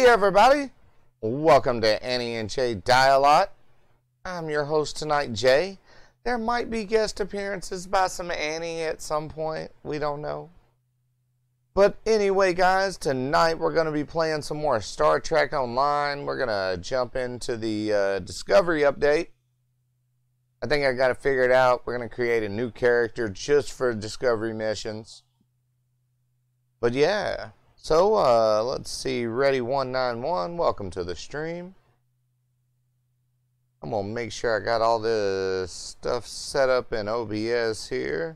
everybody, welcome to Annie and Jay DieALot. I'm your host tonight, Jay. There might be guest appearances by some Annie at some point, we don't know. But anyway guys, tonight we're going to be playing some more Star Trek Online. We're going to jump into the Discovery update. I think I got it figured out. We're going to create a new character just for Discovery missions. But yeah. So, let's see, Ready 191, welcome to the stream. I'm going to make sure I got all this stuff set up in OBS here.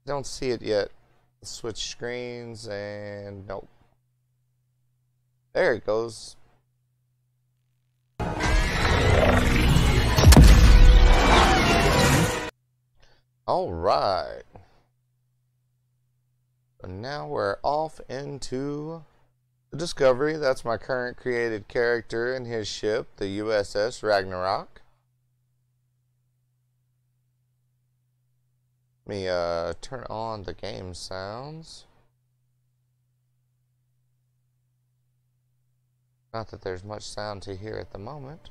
Don't see it yet. Switch screens and nope. There it goes. Alright. So now we're off into the Discovery. That's my current created character and his ship, the USS Ragnarok. Let me turn on the game sounds. Not that there's much sound to hear at the moment.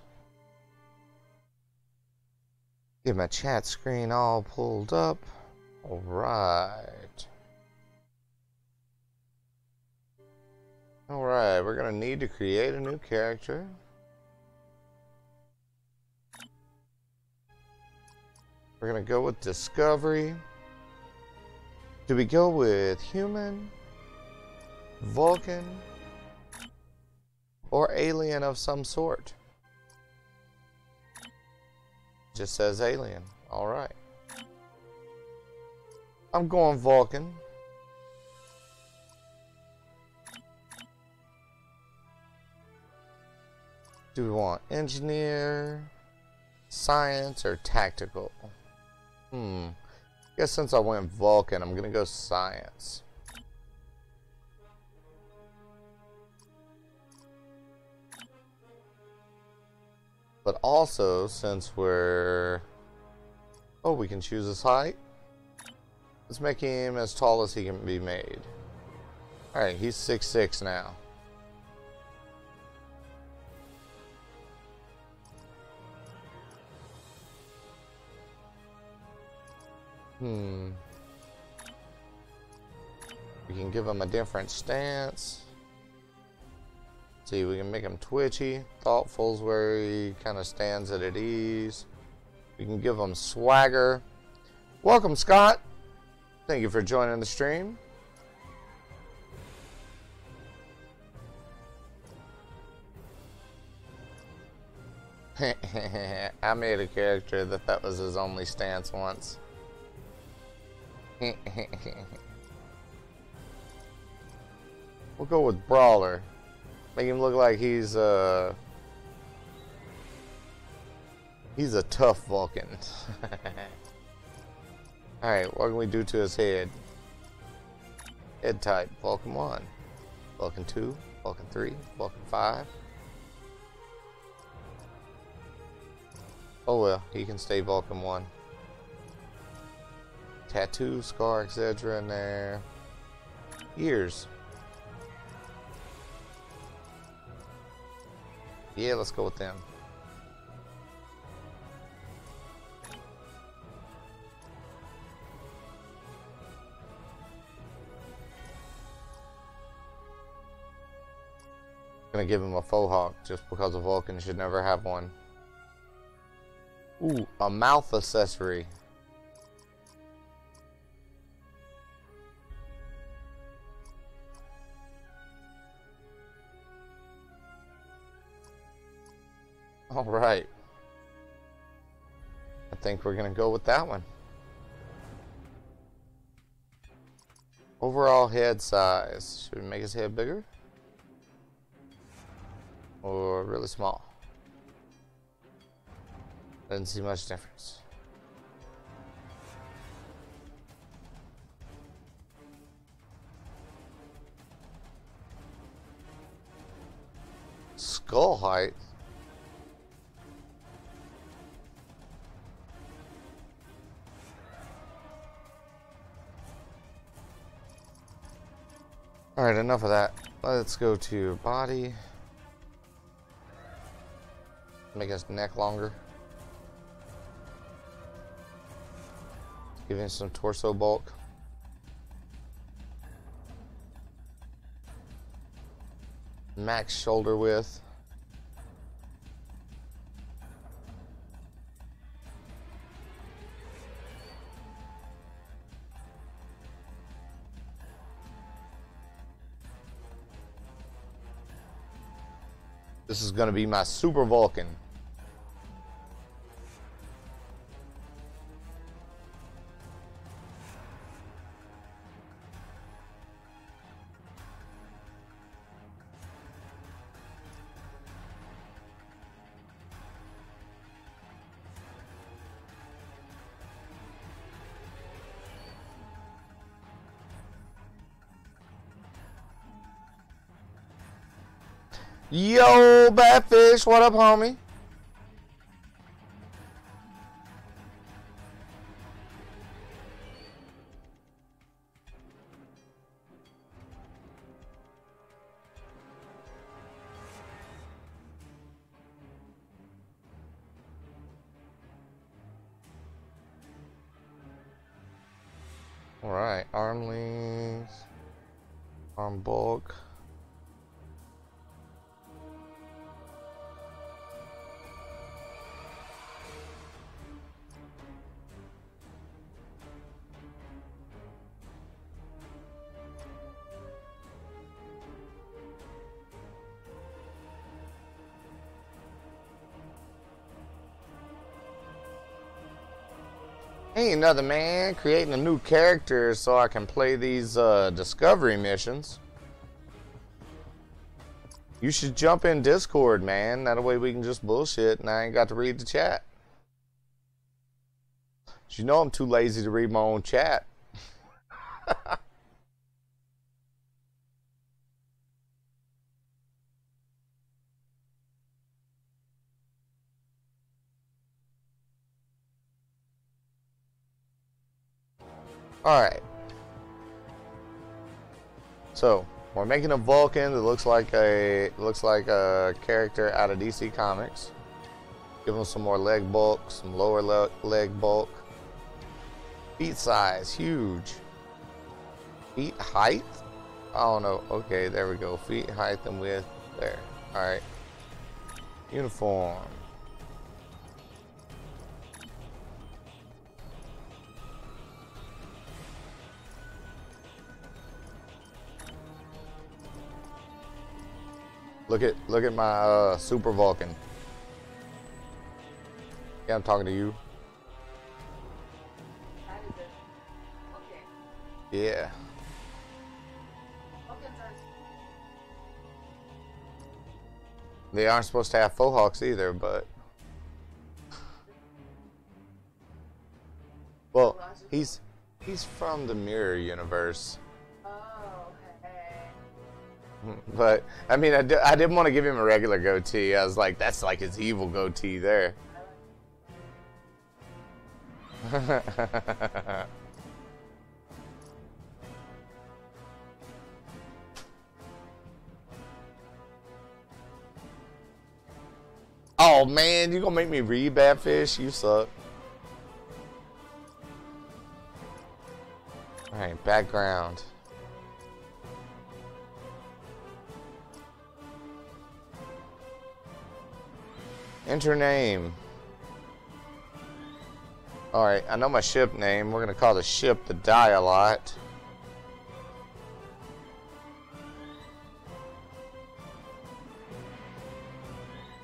Get my chat screen all pulled up. Alright. Alright, we're gonna need to create a new character. We're gonna go with Discovery. Do we go with human, Vulcan, or alien of some sort? Just says alien. Alright. I'm going Vulcan. Do we want engineer, science, or tactical? I guess since I went Vulcan, I'm gonna go science. But also, since we're... Oh, we can choose his height. Let's make him as tall as he can be made. Alright, he's 6'6" now. We can give him a different stance. See, we can make him twitchy. Thoughtful's where he kind of stands at ease. We can give him swagger. Welcome, Scott. Thank you for joining the stream. I made a character that was his only stance once. We'll go with Brawler. Make him look like he's a tough Vulcan. Alright, what can we do to his head? Head type, Vulcan 1, Vulcan 2, Vulcan 3, Vulcan 5. Oh well, he can stay Vulcan 1. Tattoo, scar, etc. in there. Ears. Yeah, let's go with them. Gonna give him a faux hawk just because a Vulcan should never have one. Ooh, a mouth accessory. Alright. I think we're going to go with that one. Overall head size. Should we make his head bigger? Or really small? Didn't see much difference. Skull height? Alright, enough of that. Let's go to body. Make his neck longer. Give him some torso bulk. Max shoulder width. This is going to be my Super Vulcan. Yo, Batfish, what up, homie? All right, arm length, arm bulk. Ain't nothing, man. Creating a new character so I can play these discovery missions. You should jump in Discord, man. That way we can just bullshit and I ain't got to read the chat. You know I'm too lazy to read my own chat. Alright. So, we're making a Vulcan that looks like a character out of DC Comics. Give him some more leg bulk, some lower leg bulk. Feet size, huge. Feet height? I don't know. Okay, there we go. Feet height and width. There. Alright. Uniform. Look at my Super Vulcan. Yeah, I'm talking to you. Yeah. They aren't supposed to have faux hawks either, but well, he's from the Mirror universe. But I mean, I didn't want to give him a regular goatee. I was like, that's like his evil goatee there. Oh man, you gonna make me read Batfish? You suck. Alright, background. Enter name. Alright, I know my ship name. We're gonna call the ship the DieALot.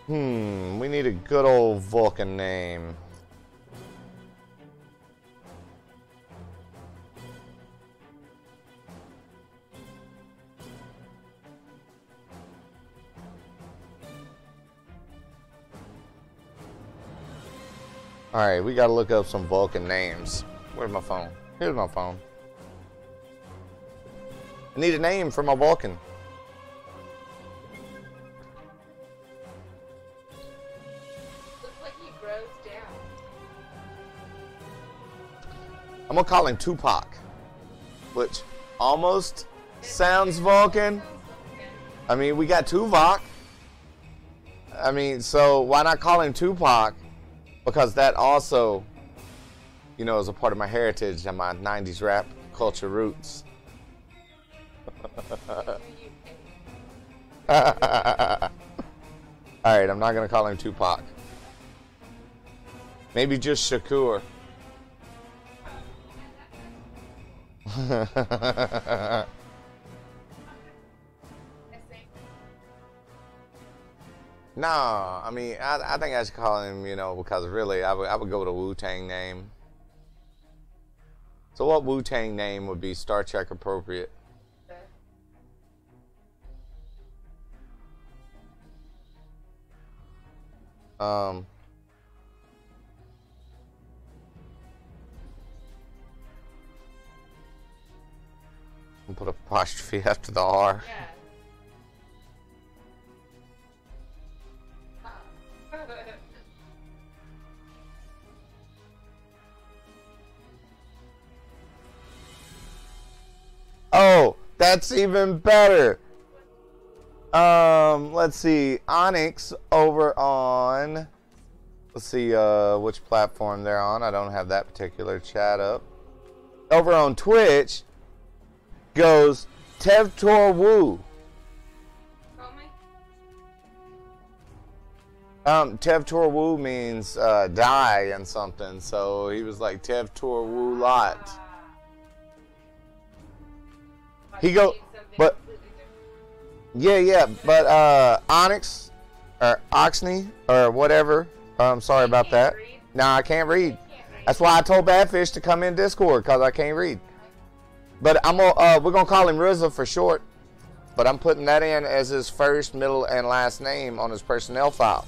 We need a good old Vulcan name. Alright, we gotta look up some Vulcan names. Where's my phone? Here's my phone. I need a name for my Vulcan. Looks like he grows down. I'm gonna call him Tupac, which almost Sounds Vulcan. I mean, we got Tuvok. I mean, so why not call him Tupac? Because that also, you know, is a part of my heritage and my 90s rap culture roots. Alright, I'm not going to call him Tupac. Maybe just Shakur. No, I mean, I think I should call him, you know, because really, I would go with a Wu-Tang name. So what Wu-Tang name would be Star Trek appropriate? I'm gonna put apostrophe after the R. Yeah. Oh, that's even better. Let's see. Onyx over on, let's see which platform they're on. I don't have that particular chat up. Over on Twitch goes Tevtor Wu. Tevtor Wu means die and something, so he was like Tevtor Wu Lot. He go, but yeah, but Onyx or Oxney or whatever. Sorry about that. Nah, I can't read. That's why I told Badfish to come in Discord, because I can't read. But we're gonna call him RZA for short. But I'm putting that in as his first, middle, and last name on his personnel file.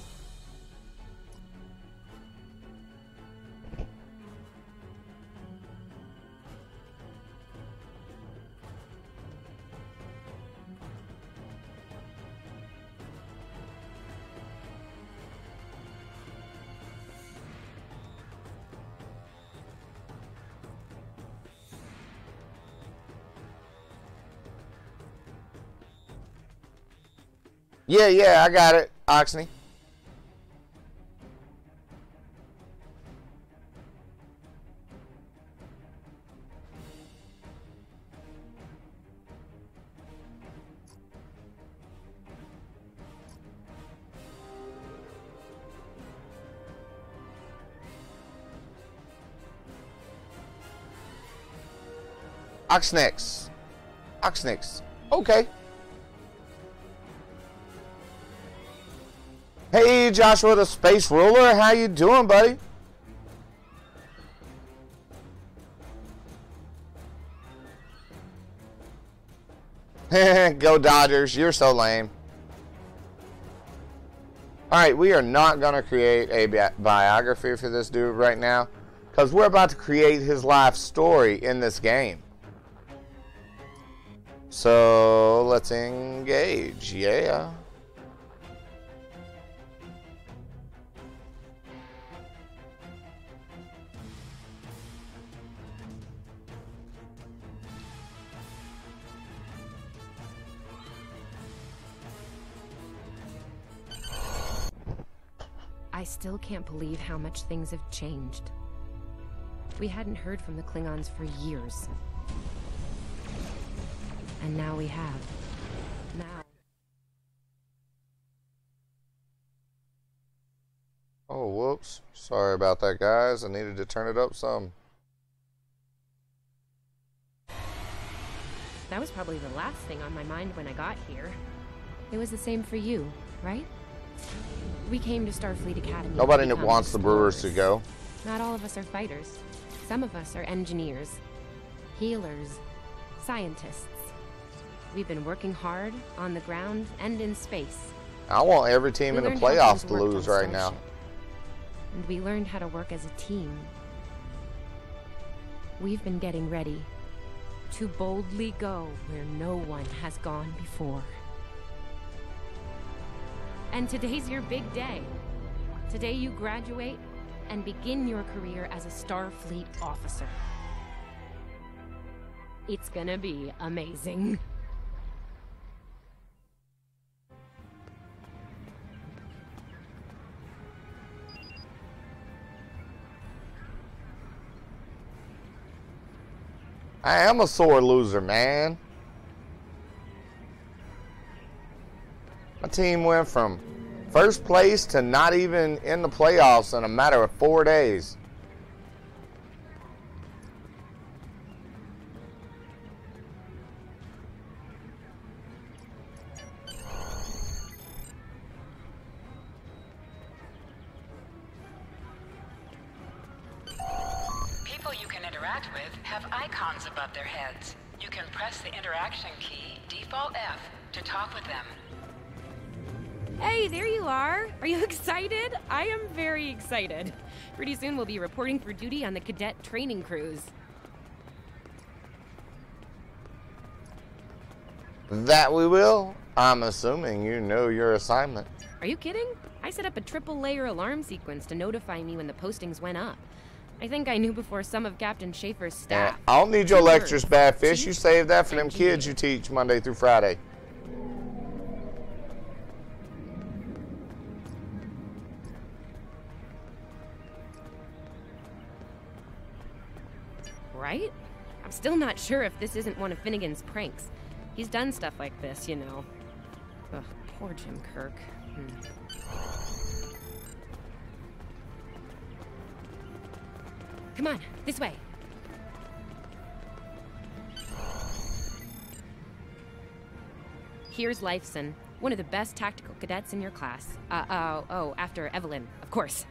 Yeah, I got it, Oxney. Oxnix. Okay. Hey, Joshua the Space Ruler, how you doing, buddy? Go Dodgers, you're so lame. Alright, we are not going to create a biography for this dude right now, because we're about to create his life story in this game. So, let's engage, yeah. I still can't believe how much things have changed. We hadn't heard from the Klingons for years. And now we have. Now. Oh, whoops. Sorry about that, guys. I needed to turn it up some. That was probably the last thing on my mind when I got here. It was the same for you, right? We came to Starfleet Academy. Nobody wants the Brewers to go. Not all of us are fighters. Some of us are engineers, healers, scientists. We've been working hard on the ground and in space. I want every team in the playoffs to lose right now. And we learned how to work as a team. We've been getting ready to boldly go where no one has gone before. And today's your big day. Today you graduate and begin your career as a Starfleet officer. It's gonna be amazing. I am a sore loser, man. My team went from first place to not even in the playoffs in a matter of 4 days. People you can interact with have icons above their heads. You can press the interaction key, default F, to talk with them. Hey, there you are. Are you excited? I am very excited. Pretty soon we'll be reporting for duty on the cadet training cruise. That we will. I'm assuming you know your assignment. Are you kidding? I set up a triple-layer alarm sequence to notify me when the postings went up. I think I knew before some of Captain Schaefer's staff. I don't need your 2 lectures, words. bad fish. You save that for them Engineer. kids you teach Monday through Friday. Right? I'm still not sure if this isn't one of Finnegan's pranks. He's done stuff like this, you know. Ugh, poor Jim Kirk. Come on, this way. Here's Lifeson, one of the best tactical cadets in your class. After Evelyn, of course.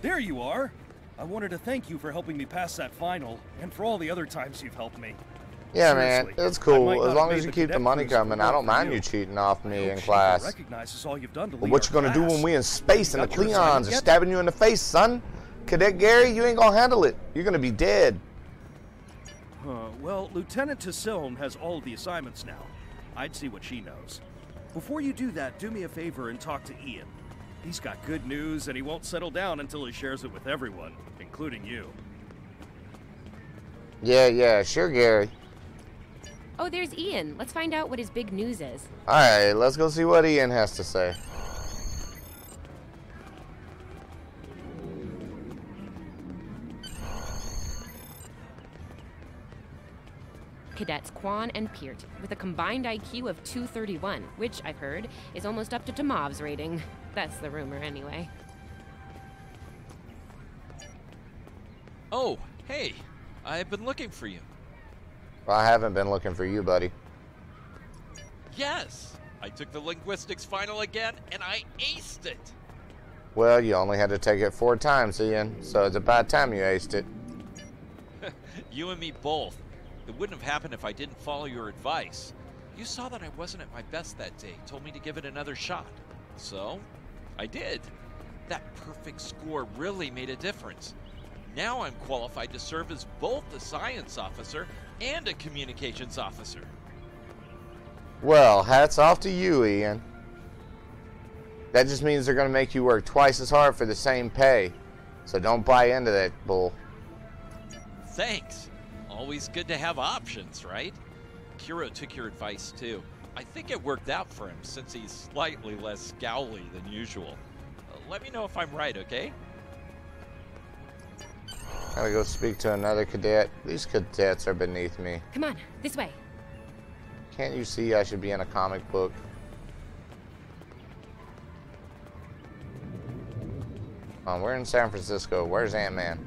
There you are! I wanted to thank you for helping me pass that final, and for all the other times you've helped me. Yeah, Seriously, man, it's I might cool. not As have long made as you the keep the cadet money cruise if it coming, I weren't don't for mind you. you cheating off I me hope in Schaefer class. recognizes all you've done to But lead what our you gonna do class. when we in space and the Got your Klingons assignment are yet? stabbing you in the face, son? Cadet Gary, you ain't gonna handle it. You're gonna be dead. Well, Lieutenant Tassilm has all of the assignments now. I'd see what she knows. Before you do that, do me a favor and talk to Ian. He's got good news, and he won't settle down until he shares it with everyone, including you. Yeah, sure, Gary. Oh, there's Ian. Let's find out what his big news is. Alright, let's go see what Ian has to say. Cadets Quan and Peart, with a combined IQ of 231, which, I've heard, is almost up to Tomov's rating. That's the rumor, anyway. Oh, hey. I've been looking for you. Well, I haven't been looking for you, buddy. Yes! I took the linguistics final again, and I aced it! Well, you only had to take it 4 times, Ian, so it's about time you aced it. You and me both. It wouldn't have happened if I didn't follow your advice. You saw that I wasn't at my best that day, told me to give it another shot. So, I did. That perfect score really made a difference. Now I'm qualified to serve as both a science officer and a communications officer. Well, hats off to you, Ian. That just means they're going to make you work twice as hard for the same pay. So don't buy into that bull. Thanks. Always good to have options, right? Kiro took your advice too. I think it worked out for him since he's slightly less scowly than usual. Let me know if I'm right, okay? Gotta go speak to another cadet. These cadets are beneath me. Come on, this way. Can't you see I should be in a comic book? We're in San Francisco. Where's Ant-Man?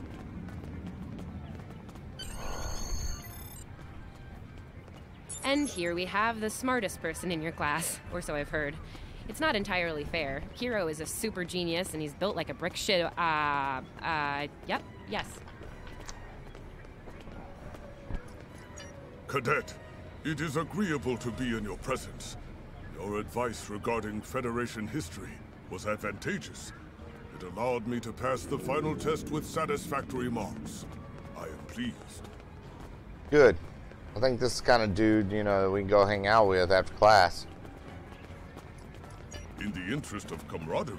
And here we have the smartest person in your class, or so I've heard. It's not entirely fair. Kiro is a super genius, and he's built like a brick shit. Yep, yes. Cadet, it is agreeable to be in your presence. Your advice regarding Federation history was advantageous. It allowed me to pass the final test with satisfactory marks. I am pleased. Good. I think this is the kind of dude, you know, that we can go hang out with after class. In the interest of camaraderie,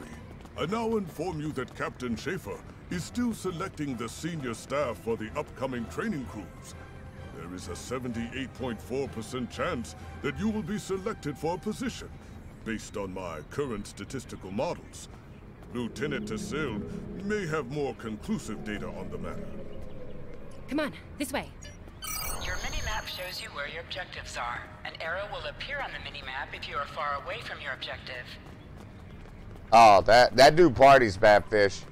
I now inform you that Captain Schaefer is still selecting the senior staff for the upcoming training cruise. there is a 78.4% chance that you will be selected for a position, based on my current statistical models. Lieutenant Tassil may have more conclusive data on the matter. Come on, this way. Your mini-map shows you where your objectives are. An arrow will appear on the mini-map if you are far away from your objective. Oh, that dude parties, Badfish.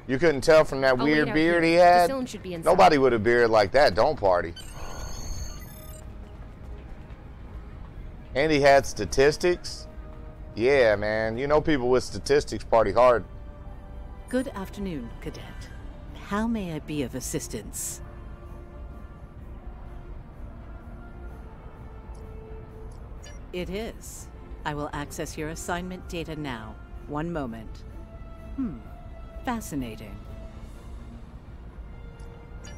You couldn't tell from that weird beard he had? The zone should be inside. Nobody with a beard like that don't party. And he had statistics? Yeah, man. You know people with statistics party hard. Good afternoon, Cadet. How may I be of assistance? It is. I will access your assignment data now. One moment. Fascinating.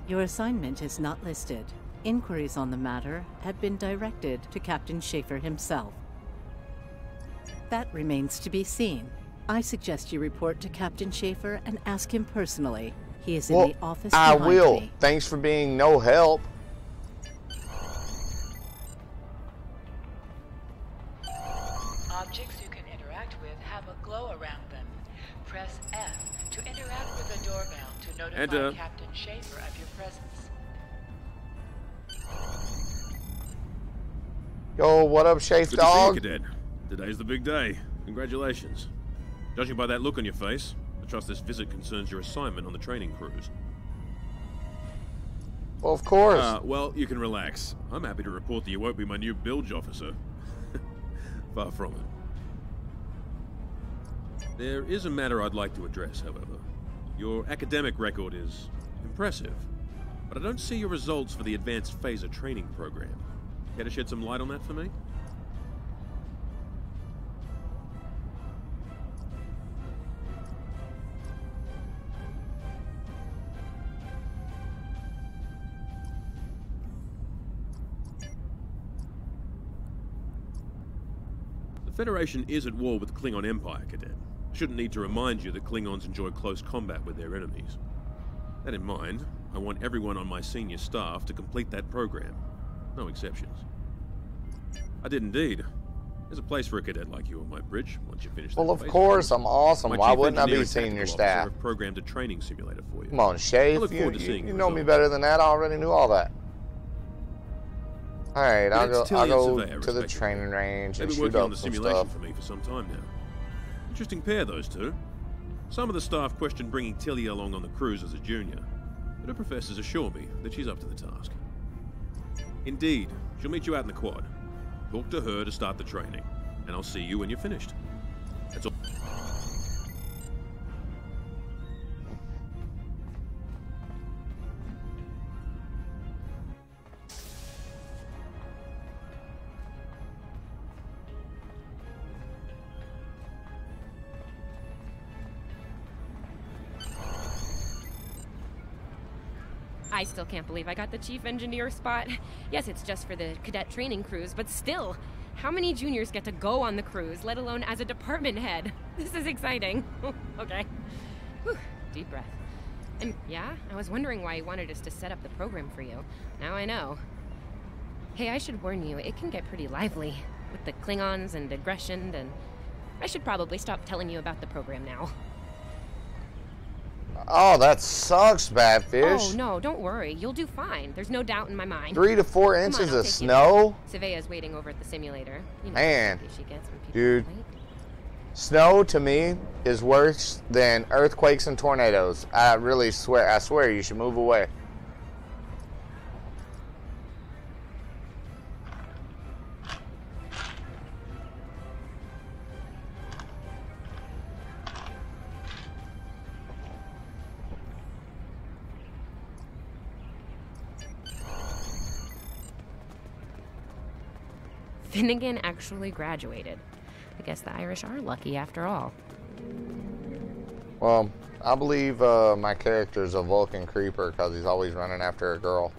Your assignment is not listed. Inquiries on the matter have been directed to Captain Schaefer himself. That remains to be seen. I suggest you report to Captain Schaefer and ask him personally. He is in the office behind me. I will. Thanks for being no help. Objects you can interact with have a glow around them. Press F to interact with a doorbell to notify Captain Schaefer of your presence. Yo, what up, Shafe Dog? Good to see you, Cadet. Today's the big day. Congratulations. Judging by that look on your face, I trust this visit concerns your assignment on the training cruise. Well, of course. Well, you can relax. I'm happy to report that you won't be my new bilge officer. Far from it. There is a matter I'd like to address, however. Your academic record is impressive, but I don't see your results for the Advanced Phaser Training Program. Care to shed some light on that for me? The Federation is at war with the Klingon Empire, Cadet. I shouldn't need to remind you that Klingons enjoy close combat with their enemies. That in mind, I want everyone on my senior staff to complete that program. No exceptions. I did indeed. There's a place for a cadet like you on my bridge once you finish that. Well, of course, I'm awesome. Why wouldn't I be senior staff? I've programmed a training simulator for you. Come on, Shafe. You know me better than that. I already knew all that. All right, I'll go to the training range and shoot up some stuff. For me for some time now. Interesting pair, those two. Some of the staff question bringing Tilly along on the cruise as a junior, but her professors assure me that she's up to the task. Indeed, she'll meet you out in the quad. Talk to her to start the training, and I'll see you when you're finished. That's all. I still can't believe I got the chief engineer spot. Yes, it's just for the cadet training cruise, but still, how many juniors get to go on the cruise, let alone as a department head? This is exciting. Okay. Whew. Deep breath. And yeah, I was wondering why you wanted us to set up the program for you. Now I know. Hey, I should warn you, it can get pretty lively with the Klingons and aggression, and I should probably stop telling you about the program now. Oh, that sucks, Badfish. Oh, no, don't worry. You'll do fine. There's no doubt in my mind. 3 to 4 inches of snow? Sylvia's waiting over at the simulator. You know, man, she gets when people dude, wait. Snow to me is worse than earthquakes and tornadoes. I really swear. I swear you should move away. Finnegan actually graduated. I guess the Irish are lucky after all. Well, I believe my character's a Vulcan creeper because he's always running after a girl.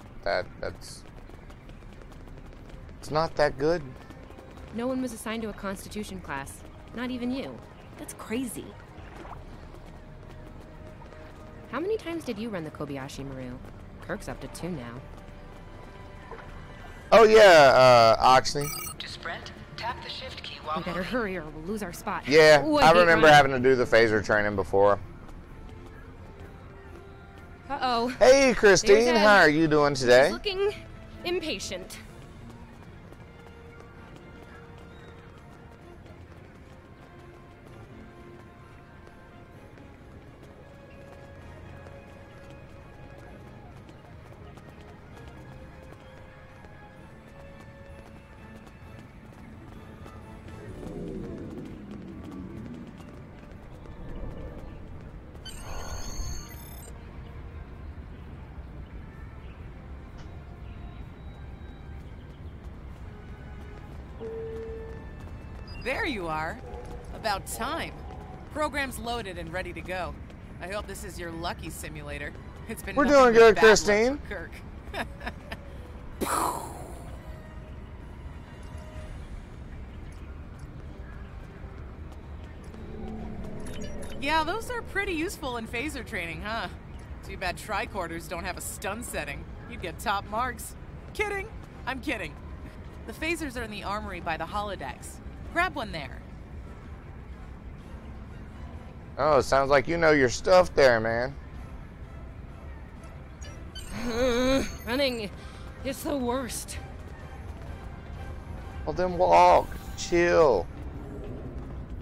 It's not that good. No one was assigned to a Constitution class. Not even you. That's crazy. How many times did you run the Kobayashi Maru? Kirk's up to 2 now. Oh yeah, Oxney. To sprint, tap the shift key while We better moving. hurry or we'll lose our spot. Yeah, Ooh, I hate remember running. having to do the phaser training before. Uh-oh. Hey, Christine, There's Ed. how are you doing today? He's looking impatient. There you are. About time. Program's loaded and ready to go. I hope this is your lucky simulator. It's been We're nothing doing but good, bad luck Christine. for Kirk. Yeah, those are pretty useful in phaser training, huh? Too bad tricorders don't have a stun setting. You'd get top marks. Kidding. I'm kidding. The phasers are in the armory by the holodecks. Grab one there. Oh, sounds like you know your stuff there, man. Running is the worst. Well, then walk. Chill.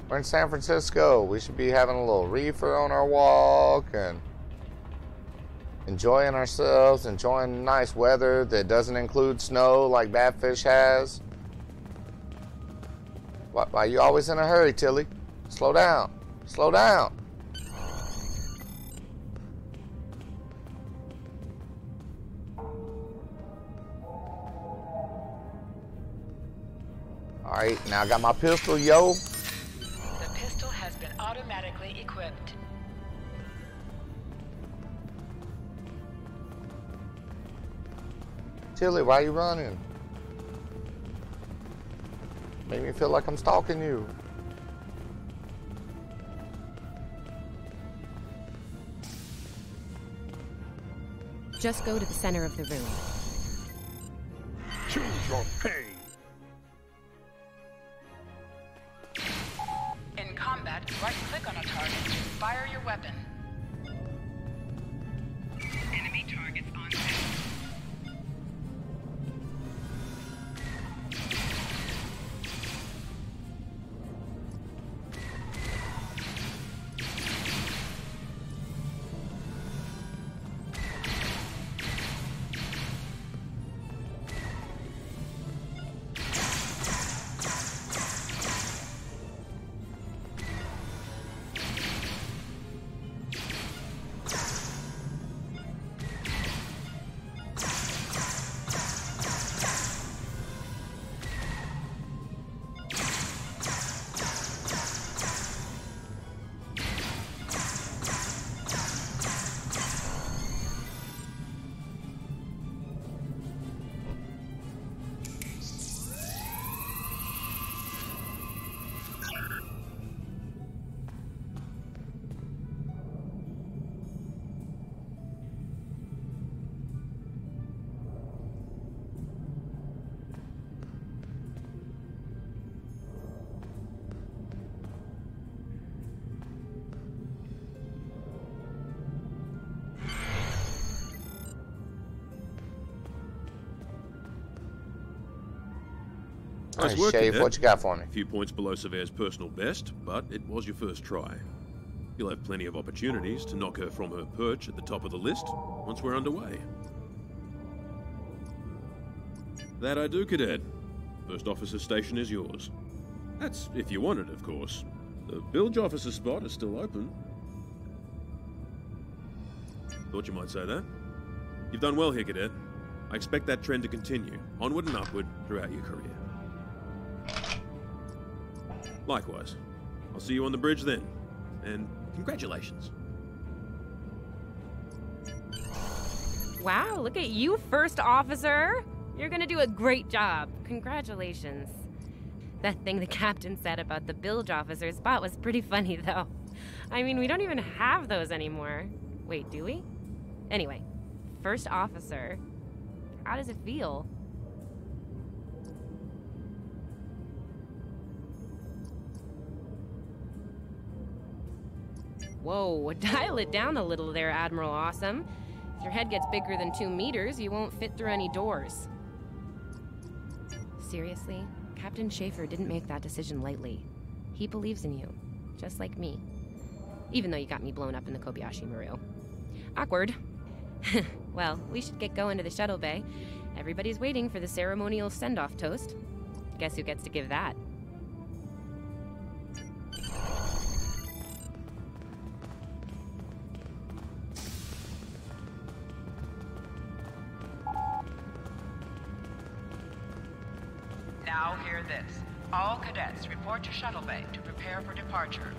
We're in San Francisco. We should be having a little reefer on our walk and enjoying ourselves, enjoying nice weather that doesn't include snow like Badfish has. Why are you always in a hurry, Tilly? Slow down. Slow down. Alright, now I got my pistol, yo. The pistol has been automatically equipped. Tilly, why are you running? Make me feel like I'm stalking you. Just go to the center of the room. Choose your pain. In combat, right-click on a target to fire your weapon. Enemy targets on set. Nice Nice work, shave. Cadet. What you got for me? A few points below Severe's personal best, but it was your first try. You'll have plenty of opportunities to knock her from her perch at the top of the list once we're underway. That I do, Cadet. First officer station is yours. That's if you want it, of course. The bilge officer spot is still open. Thought you might say that. You've done well here, Cadet. I expect that trend to continue, onward and upward, throughout your career. Likewise. I'll see you on the bridge then. And congratulations. Wow, look at you, first officer. You're gonna do a great job. Congratulations. That thing the captain said about the bilge officer's spot was pretty funny, though. I mean, we don't even have those anymore. Wait, do we? Anyway, first officer. How does it feel? Whoa, dial it down a little there, Admiral Awesome. If your head gets bigger than 2 meters, you won't fit through any doors. Seriously, Captain Schaefer didn't make that decision lightly. He believes in you, just like me. Even though you got me blown up in the Kobayashi Maru. Awkward. Well, we should get going to the shuttle bay. Everybody's waiting for the ceremonial send-off toast. Guess who gets to give that? Now hear this. All cadets report to shuttle bay to prepare for departure.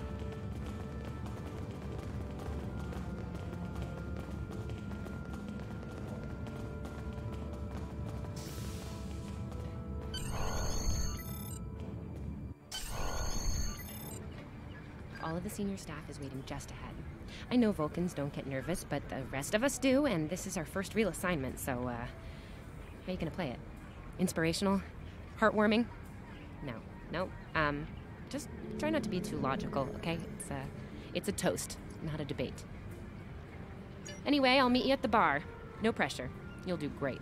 All of the senior staff is waiting just ahead. I know Vulcans don't get nervous, but the rest of us do, and this is our first real assignment, so, how are you gonna play it? Inspirational? Heartwarming? No. Just try not to be too logical, okay? It's a toast, not a debate. Anyway, I'll meet you at the bar. No pressure. You'll do great.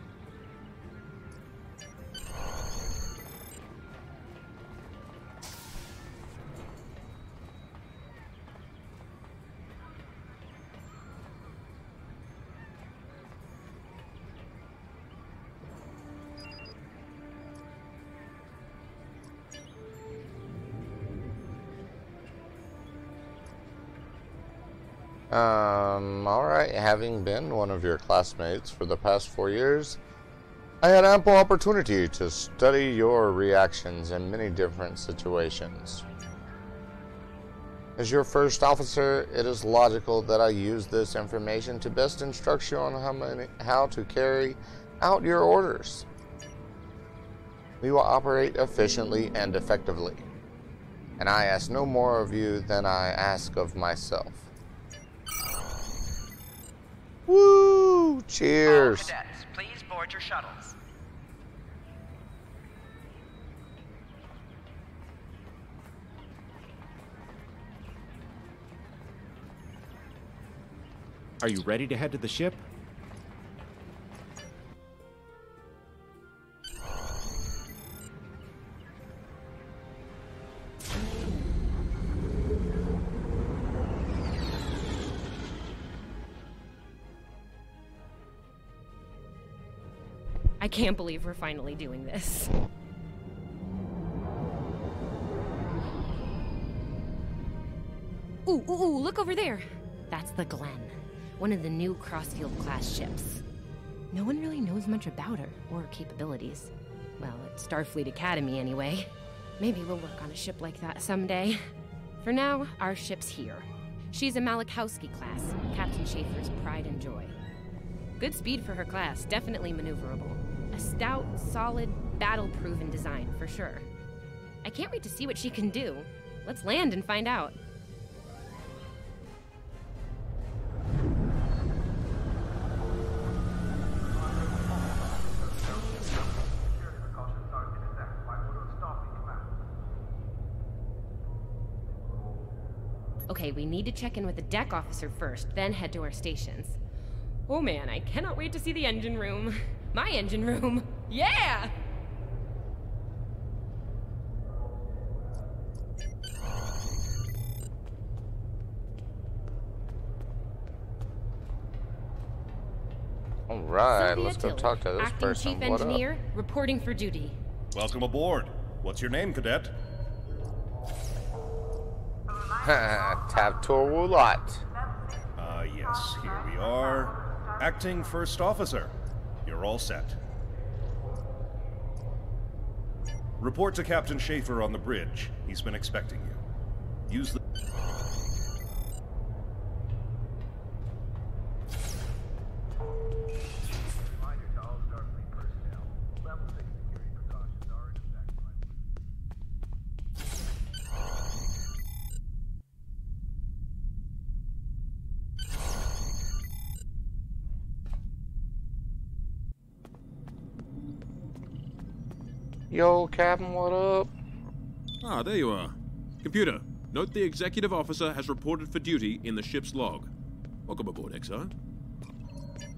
Alright, having been one of your classmates for the past 4 years, I had ample opportunity to study your reactions in many different situations. As your first officer, it is logical that I use this information to best instruct you on how to carry out your orders. We will operate efficiently and effectively, and I ask no more of you than I ask of myself. Woo! Cheers! All cadets, please board your shuttles. Are you ready to head to the ship? I can't believe we're finally doing this. Ooh, look over there. That's the Glen, one of the new Crossfield-class ships. No one really knows much about her or her capabilities. Well, at Starfleet Academy anyway. Maybe we'll work on a ship like that someday. For now, our ship's here. She's a Malachowski class, Captain Schaefer's pride and joy. Good speed for her class, definitely maneuverable. A stout, solid, battle-proven design, for sure. I can't wait to see what she can do. Let's land and find out. Okay, we need to check in with the deck officer first, then head to our stations. Oh man, I cannot wait to see the engine room. My engine room. Yeah! Alright, Sylvia let's go Tilly, talk to this acting person. Chief What Engineer, up? reporting for duty. Welcome aboard. What's your name, Cadet? DieALot. Yes, here we are. Acting First Officer. You're all set. Report to Captain Schaefer on the bridge. He's been expecting you. Use the... Yo, Captain, what up? Ah, there you are. Computer, Note the executive officer has reported for duty in the ship's log. Welcome aboard, XO.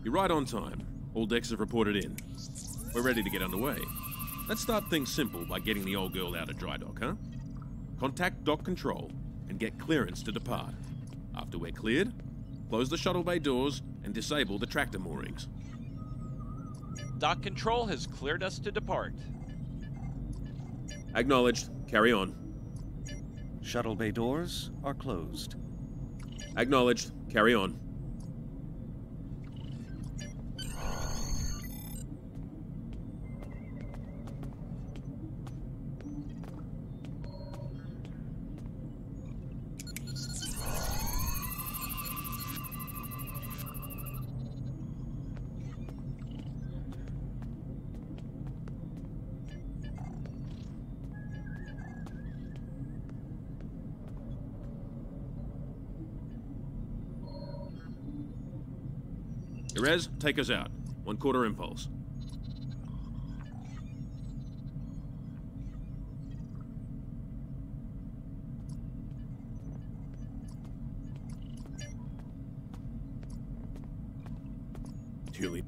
You're right on time. All decks have reported in. We're ready to get underway. Let's start things simple by getting the old girl out of dry dock, huh? Contact dock control and get clearance to depart. After we're cleared, close the shuttle bay doors and disable the tractor moorings. Dock control has cleared us to depart. Acknowledged. Carry on. Shuttle bay doors are closed. Acknowledged. Carry on. Erez, take us out. 1/4 impulse. Tilly.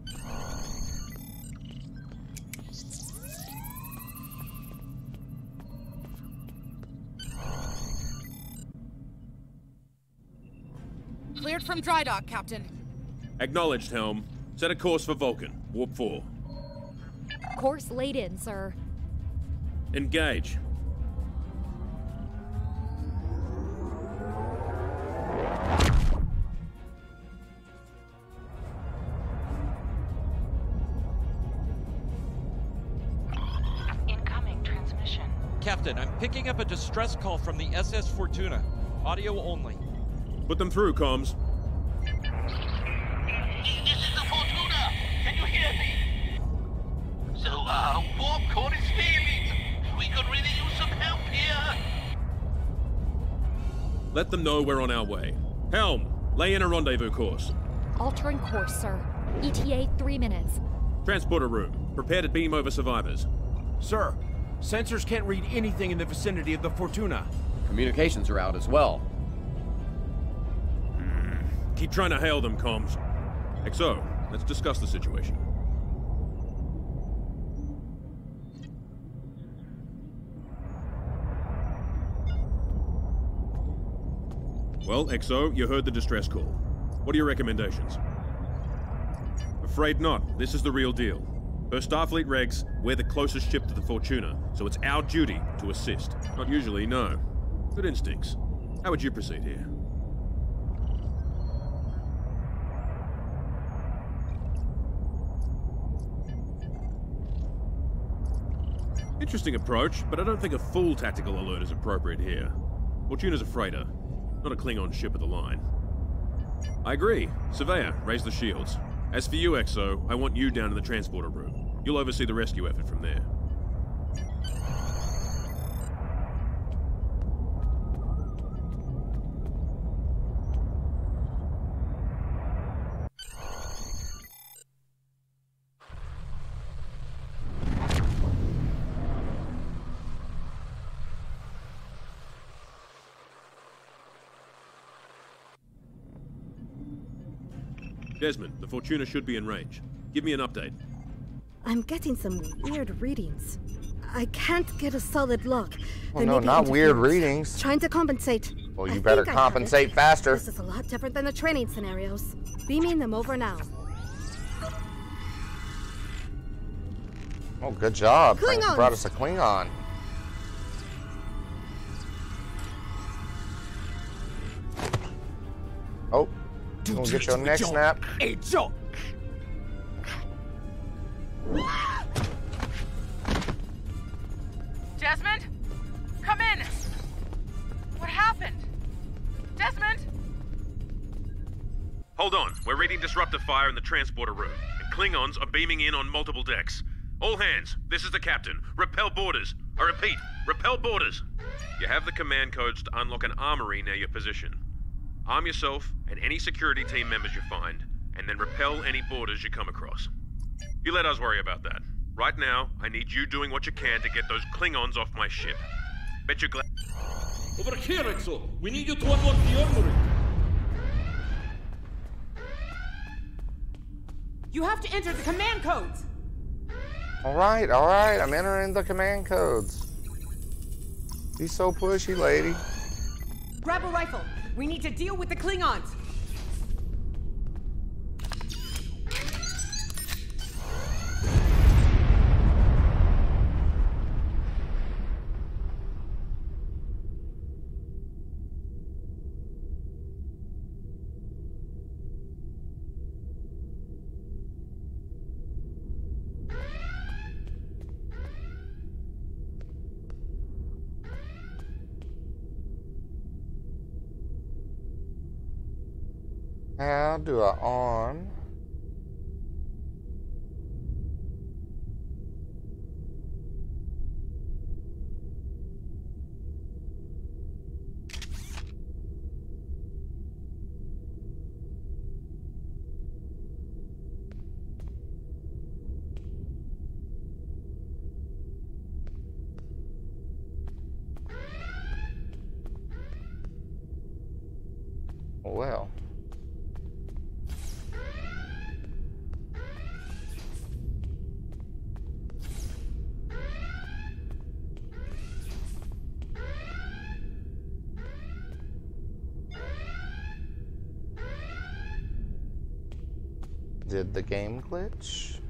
Cleared from dry dock, Captain. Acknowledged, Helm. Set a course for Vulcan. Warp 4. Course laid in, sir. Engage. Incoming transmission. Captain, I'm picking up a distress call from the SS Fortuna. Audio only. Put them through, comms. This is the Fortuna! Can you hear me? So, warp core is failing. We could really use some help here. Let them know we're on our way. Helm, lay in a rendezvous course. Altering course, sir. ETA 3 minutes. Transporter room. Prepare to beam over survivors. Sir, sensors can't read anything in the vicinity of the Fortuna. Communications are out as well. Keep trying to hail them, comms. XO, let's discuss the situation. Well, XO, you heard the distress call. What are your recommendations? Afraid not. This is the real deal. Per Starfleet regs, we're the closest ship to the Fortuna, so it's our duty to assist. Not usually, no. Good instincts. How would you proceed here? Interesting approach, but I don't think a full tactical alert is appropriate here. Fortuna's a freighter, not a Klingon ship of the line. I agree. Surveyor, raise the shields. As for you, XO, I want you down in the transporter room. You'll oversee the rescue effort from there. Desmond, the Fortuna should be in range. Give me an update. I'm getting some weird readings. I can't get a solid lock. Well, no, not weird readings. Trying to compensate. Well, you better compensate faster. This is a lot different than the training scenarios. Beaming them over now. Oh, good job. Klingons! Brought us a Klingon. Oh. We'll get your neck snap. Desmond? Come in! What happened? Desmond? Hold on. We're reading disruptive fire in the transporter room, and Klingons are beaming in on multiple decks. All hands, this is the captain. Repel borders. I repeat, repel borders. You have the command codes to unlock an armory near your position. Arm yourself and any security team members you find, and then repel any borders you come across. You let us worry about that. Right now, I need you doing what you can to get those Klingons off my ship. Bet you're glad... Over here, Exo! We need you to unlock the armory! You have to enter the command codes! Alright, I'm entering the command codes. Be so pushy, lady. Grab a rifle. We need to deal with the Klingons. How do I on? Well. Did the game glitch?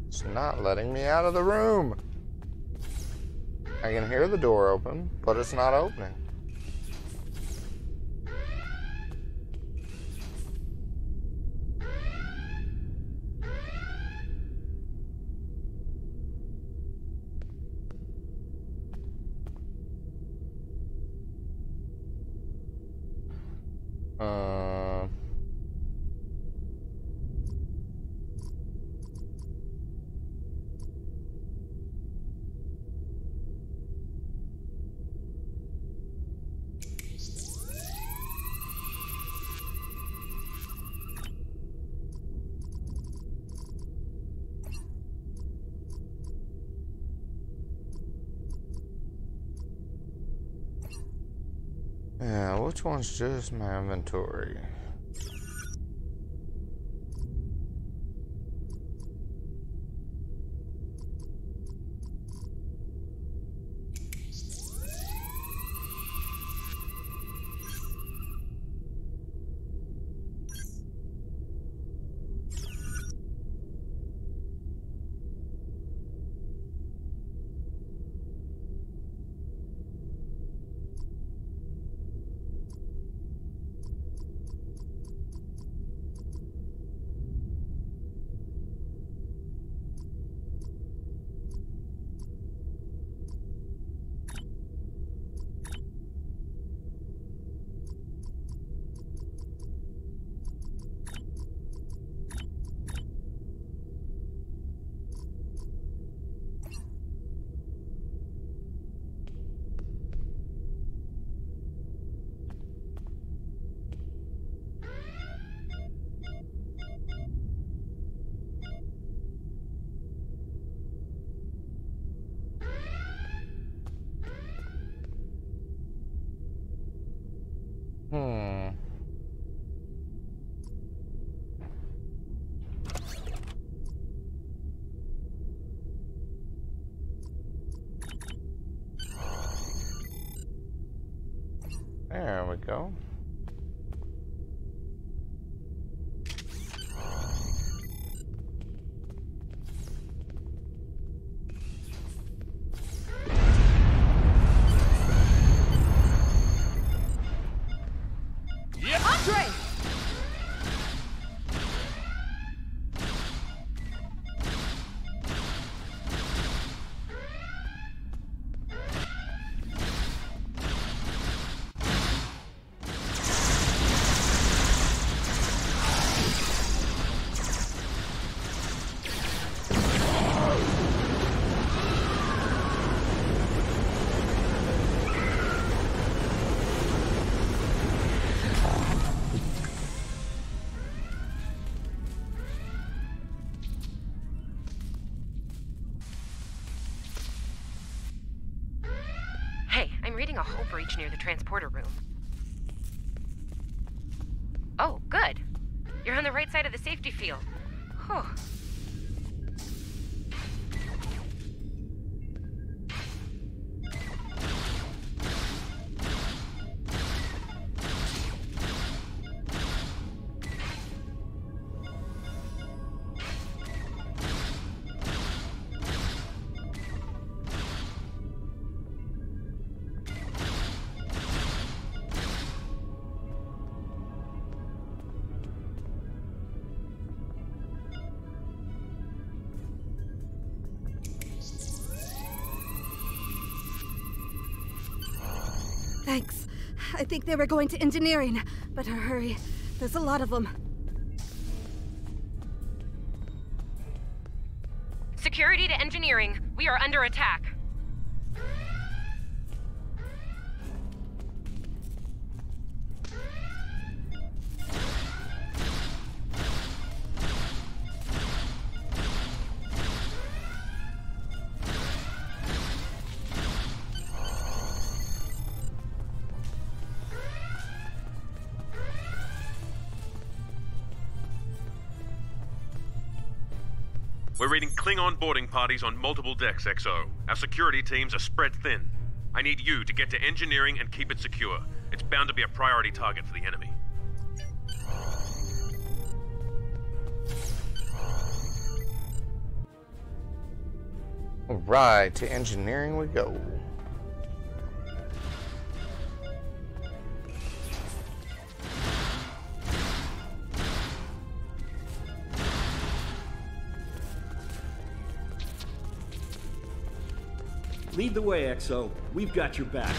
It's not letting me out of the room. I can hear the door open, but it's not opening. Yeah, which one's just my inventory? There we go. reading a hull breach near the transporter room. Oh, good. You're on the right side of the safety field. Whew. Thanks. I think they were going to engineering. Better hurry. There's a lot of them. Security to engineering. We are under attack. We're reading Klingon boarding parties on multiple decks, XO. Our security teams are spread thin. I need you to get to engineering and keep it secure. It's bound to be a priority target for the enemy. Alright, to engineering we go. Lead the way, XO. We've got your back.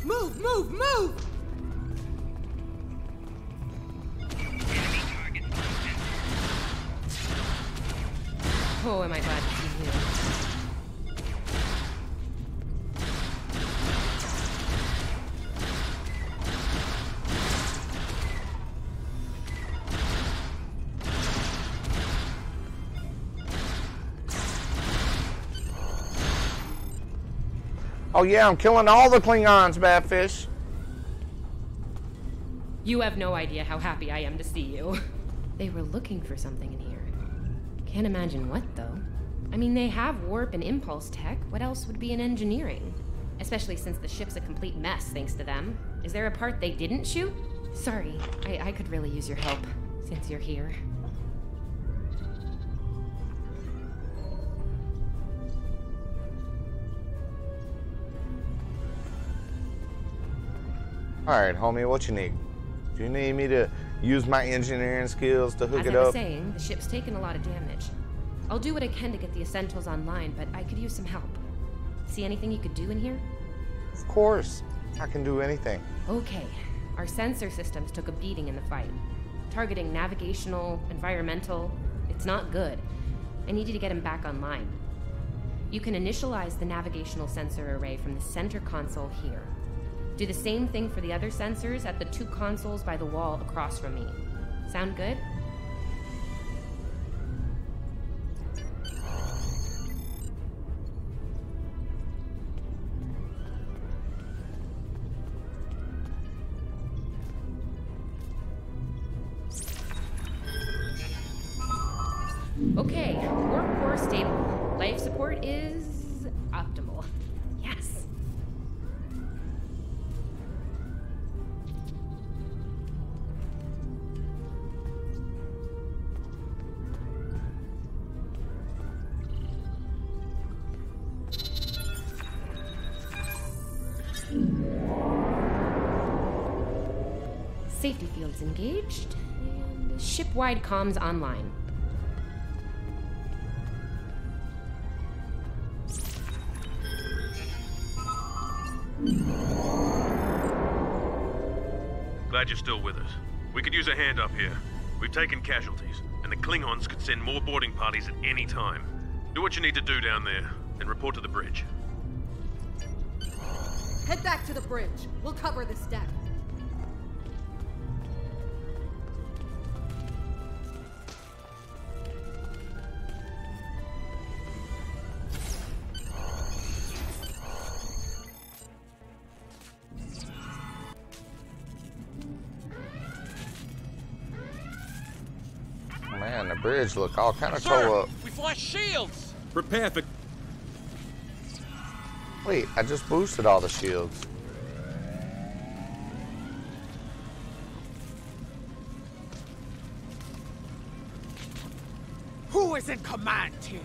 Move, move, move! Oh, am I glad to see you. Oh yeah, I'm killing all the Klingons, Badfish. You have no idea how happy I am to see you. They were looking for something in here. Can't imagine what, though. I mean, they have warp and impulse tech. What else would be in engineering? Especially since the ship's a complete mess, thanks to them. Is there a part they didn't shoot? Sorry, I could really use your help, since you're here. Alright, homie, what you need? Do you need me to use my engineering skills to hook it As I was up? saying, the ship's taken a lot of damage. I'll do what I can to get the essentials online, but I could use some help. See anything you could do in here? Of course. I can do anything. Okay. Our sensor systems took a beating in the fight. Targeting navigational, environmental, it's not good. I need you to get them back online. You can initialize the navigational sensor array from the center console here. Do the same thing for the other sensors at the 2 consoles by the wall across from me. Sound good? Okay, warp core stable. Life support is optimal. Yes. Safety fields engaged, and ship-wide comms online. Glad you're still with us. We could use a hand up here. We've taken casualties, and the Klingons could send more boarding parties at any time. Do what you need to do down there, then report to the bridge. Head back to the bridge. We'll cover this deck. Man, the bridge look all kind of toe up. We flash shields! Prepare for... Wait, I just boosted all the shields. Who is in command here?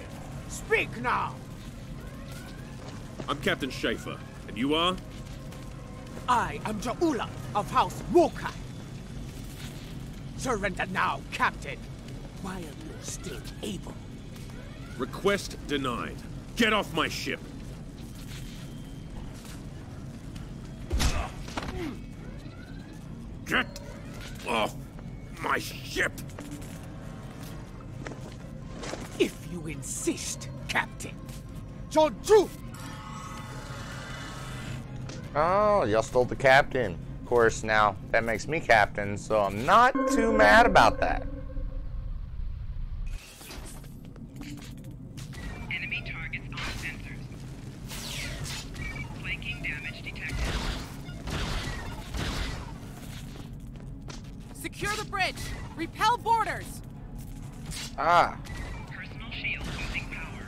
Speak now! I'm Captain Schaefer, and you are? I am DieALot of House Mokai. Surrender now, Captain, while you're still able. Request denied. Get off my ship! Get off my ship! If you insist, Captain. Jonju! Oh, y'all stole the captain. Of course, now that makes me captain, so I'm not too mad about that. Enemy targets on sensors. Flanking damage detected. Secure the bridge! Repel boarders! Ah. Personal shield losing power.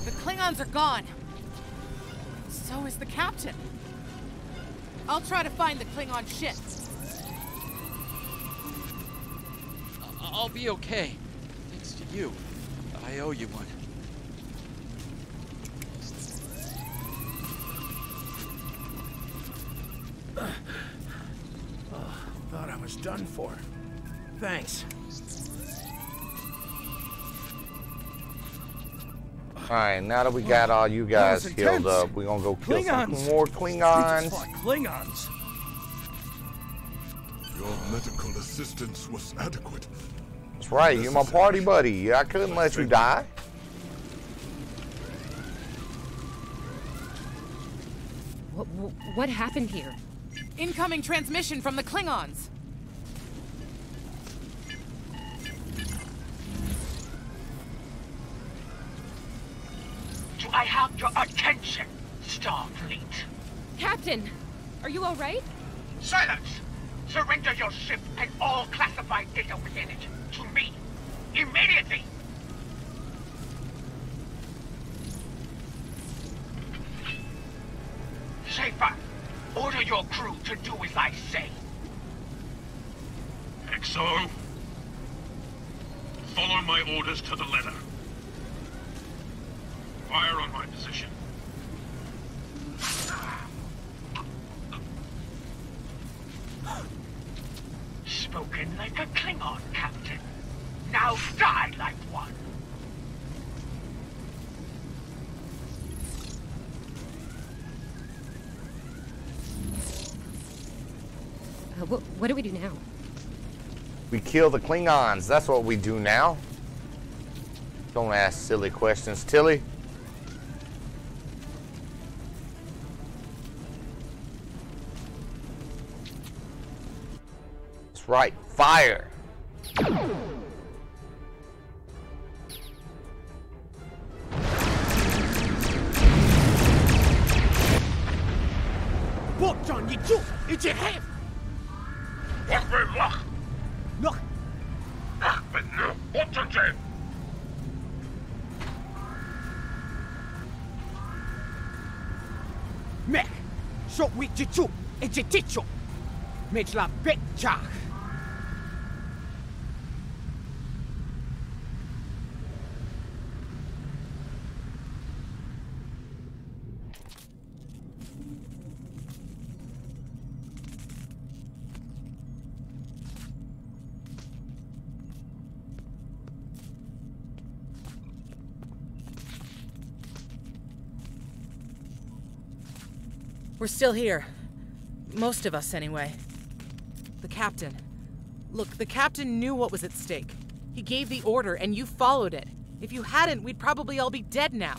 The Klingons are gone. So is the captain. I'll try to find the Klingon ship. I'll be okay. Thanks to you. I owe you one. Thought I was done for. Thanks. Alright, now that we got all you guys healed up, we're gonna go kill some more Klingons. Klingons. Your medical assistance was adequate. That's right, you're my party buddy. I couldn't let you die. What happened here? Incoming transmission from the Klingons. Do I have your attention, Starfleet? Captain, are you all right? Silence! Surrender your ship and all classified data within it to me, immediately! Schaefer, order your crew to do as I say. XO, follow my orders to the letter. Fire on my position. Spoken like a Klingon, Captain. Now die like one. What do we do now? We kill the Klingons. That's what we do now. Don't ask silly questions, Tilly. That's right. Fire. 복전 이쪽 이제 해. Wach! Noch. Ach, bitte, Option. So we jichu, e jiticho. Mitch la bitcha. We're still here. Most of us, anyway. The captain. Look, the captain knew what was at stake. He gave the order, and you followed it. If you hadn't, we'd probably all be dead now.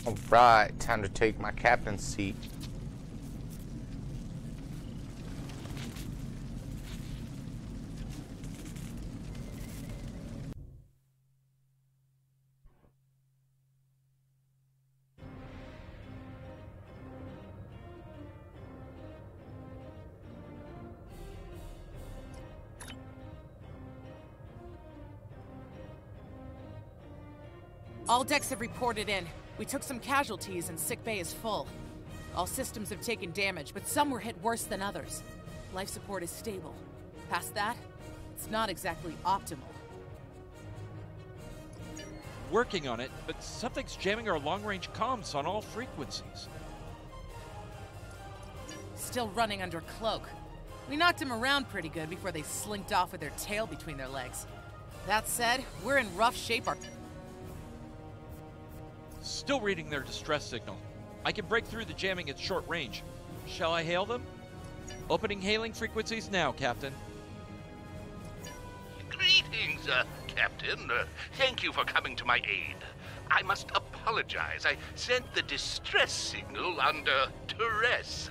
All right, time to take my captain's seat. All decks have reported in. We took some casualties and sick bay is full. All systems have taken damage, but some were hit worse than others. Life support is stable. Past that, it's not exactly optimal. Working on it, but something's jamming our long-range comms on all frequencies. Still running under cloak. We knocked him around pretty good before they slinked off with their tail between their legs. That said, we're in rough shape. Still reading their distress signal. I can break through the jamming at short range. Shall I hail them? Opening hailing frequencies now, Captain. Greetings, Captain. Thank you for coming to my aid. I must apologize. I sent the distress signal under duress.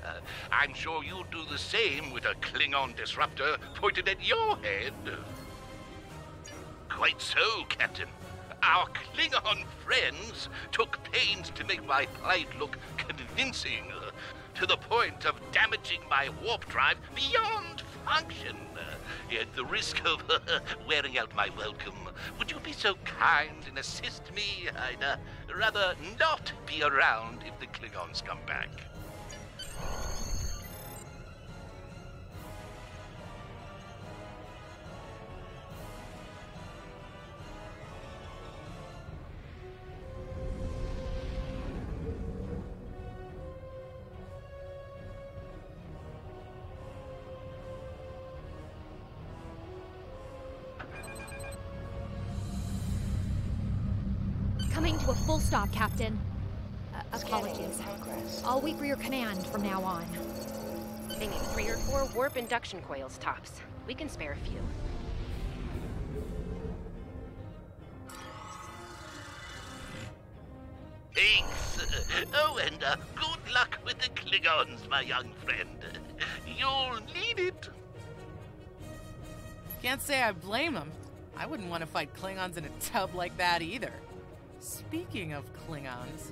I'm sure you'd do the same with a Klingon disruptor pointed at your head. Quite so, Captain. Our Klingon friends took pains to make my plight look convincing, to the point of damaging my warp drive beyond function. At the risk of wearing out my welcome, would you be so kind and assist me? I'd rather not be around if the Klingons come back. Coming to a full stop, Captain. Apologies. I'll wait for your command from now on. They need 3 or 4 warp induction coils tops. We can spare a few. Thanks. Oh, and good luck with the Klingons, my young friend. You'll need it. Can't say I blame them. I wouldn't want to fight Klingons in a tub like that either. Speaking of Klingons...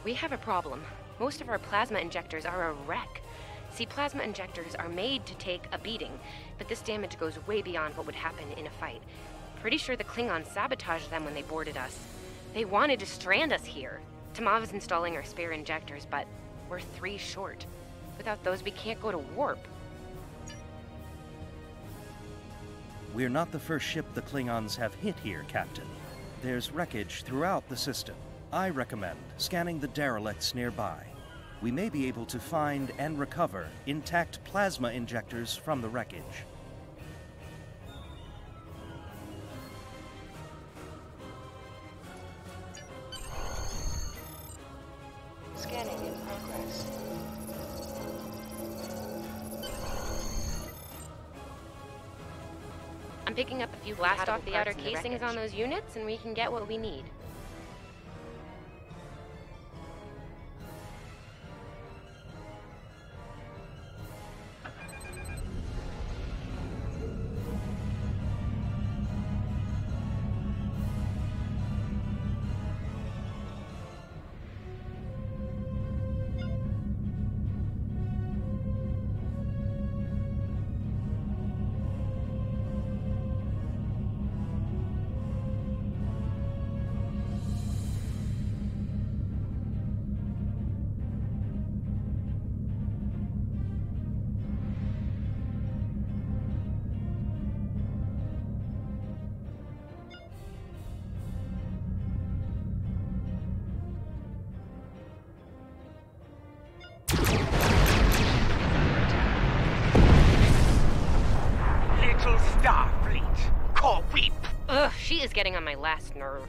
We have a problem. Most of our plasma injectors are a wreck. See, plasma injectors are made to take a beating, but this damage goes way beyond what would happen in a fight. Pretty sure the Klingons sabotaged them when they boarded us. They wanted to strand us here. Tamava's installing our spare injectors, but we're 3 short. Without those, we can't go to warp. We're not the first ship the Klingons have hit here, Captain. There's wreckage throughout the system. I recommend scanning the derelicts nearby. We may be able to find and recover intact plasma injectors from the wreckage. Scanning in progress. I'm picking up a few blast off the outer casings on those units, and we can get what we need. Ugh, she is getting on my last nerve.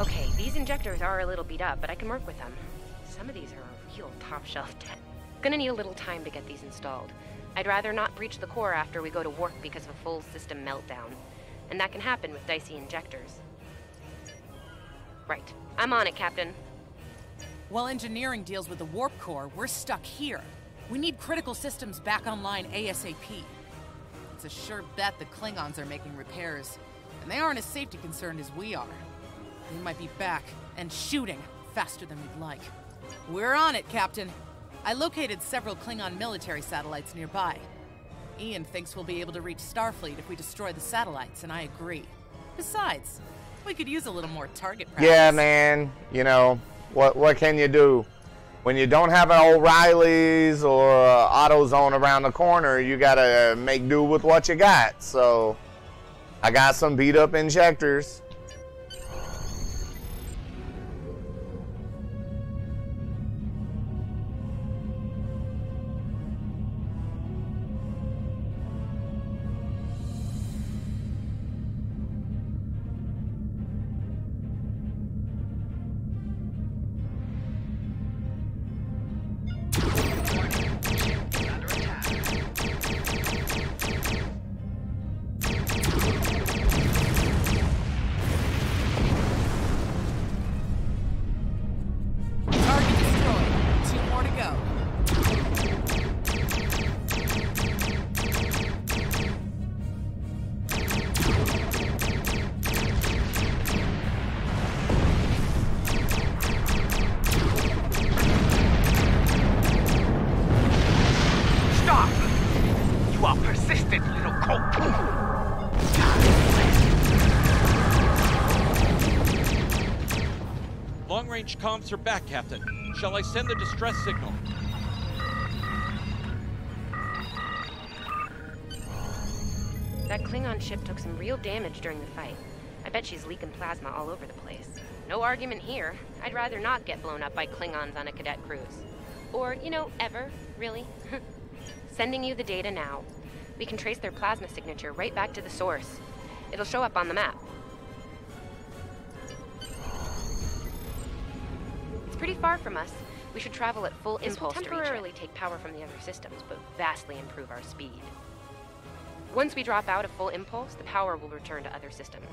Okay, these injectors are a little beat up, but I can work with them. Some of these are a real top-shelf tech. Gonna need a little time to get these installed. I'd rather not breach the core after we go to warp because of a full system meltdown. And that can happen with dicey injectors. Right. I'm on it, Captain. While engineering deals with the warp core, we're stuck here. We need critical systems back online ASAP. It's a sure bet the Klingons are making repairs. And they aren't as safety concerned as we are. They might be back and shooting faster than we'd like. We're on it, Captain. I located several Klingon military satellites nearby. Ian thinks we'll be able to reach Starfleet if we destroy the satellites, and I agree. Besides, we could use a little more target practice. Yeah, man. You know, what can you do? When you don't have an O'Reilly's or AutoZone around the corner, you gotta make do with what you got. So, I got some beat up injectors. Long-range comms are back, Captain. Shall I send the distress signal? That Klingon ship took some real damage during the fight. I bet she's leaking plasma all over the place. No argument here. I'd rather not get blown up by Klingons on a cadet cruise. Or, you know, ever, really. Sending you the data now. We can trace their plasma signature right back to the source. It'll show up on the map. It's pretty far from us. We should travel at full impulse to reach it. This will temporarily take power from the other systems, but vastly improve our speed. Once we drop out of full impulse, the power will return to other systems.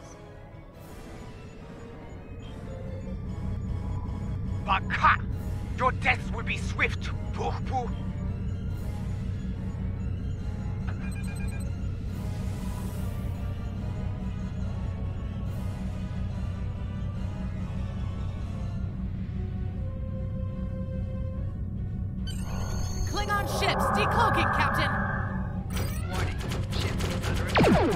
Baka! Your deaths will be swift, Pooh-Pooh. Klingon ships decloaking, Captain! Warning, ship under attack.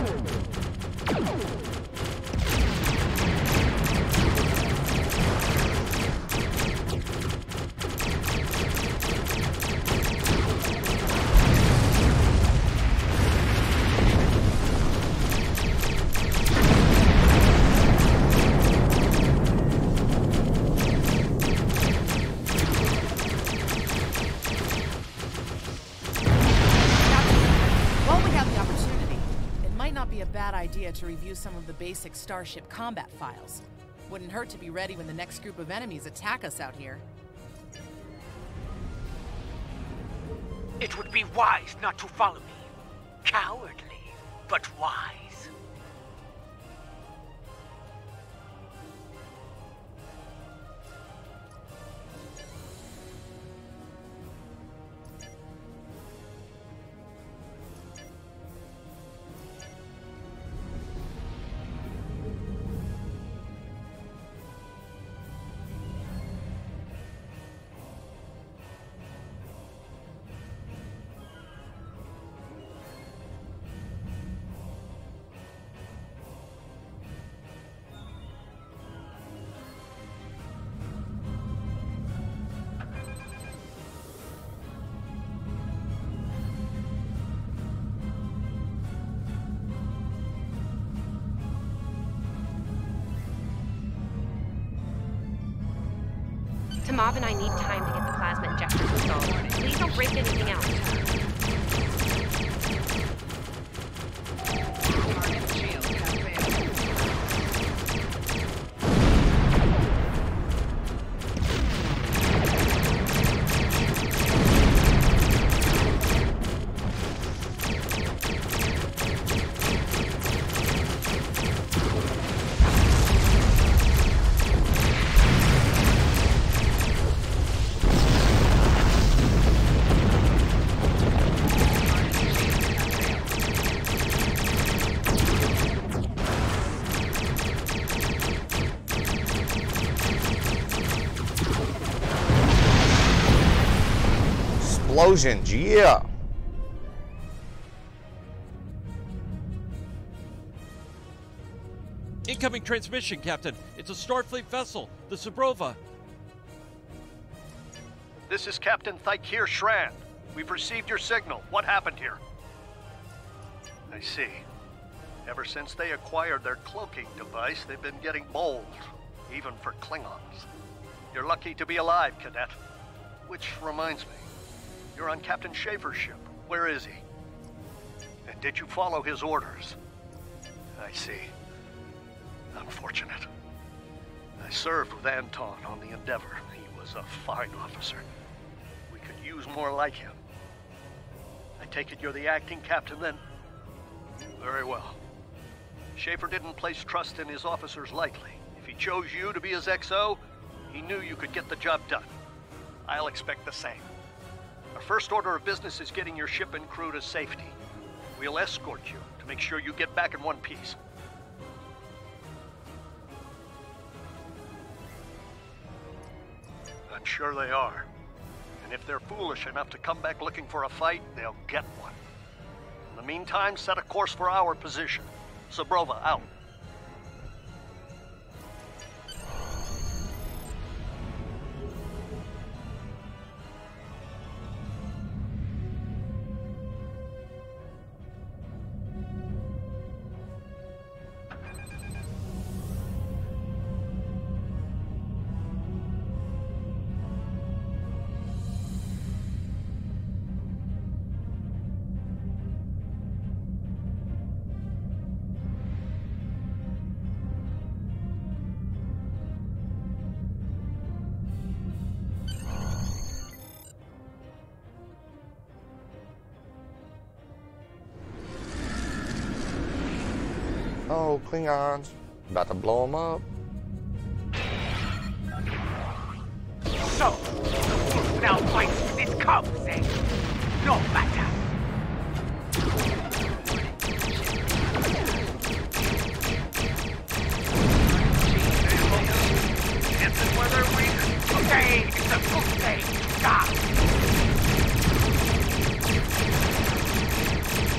To review some of the basic Starship combat files. Wouldn't hurt to be ready when the next group of enemies attack us out here. It would be wise not to follow me. Cowardly, but wise. Mav and I need time to get the plasma injectors installed. Please don't break anything else. Explosions, yeah. Incoming transmission, Captain. It's a Starfleet vessel, the Sabrova. This is Captain Thykir Shran. We've received your signal. What happened here? I see. Ever since they acquired their cloaking device, they've been getting bold, even for Klingons. You're lucky to be alive, Cadet. Which reminds me, you're on Captain Schaefer's ship. Where is he? And did you follow his orders? I see. Unfortunate. I served with Anton on the Endeavor. He was a fine officer. We could use more like him. I take it you're the acting captain then? Very well. Schaefer didn't place trust in his officers lightly. If he chose you to be his XO, he knew you could get the job done. I'll expect the same. Our first order of business is getting your ship and crew to safety. We'll escort you to make sure you get back in one piece. I'm sure they are. And if they're foolish enough to come back looking for a fight, they'll get one. In the meantime, set a course for our position. Sabrova, out. Oh, Klingons. About to blow them up. So, the wolf now fights with its cubs, eh? No matter. This is whether we... Today is a good day to die.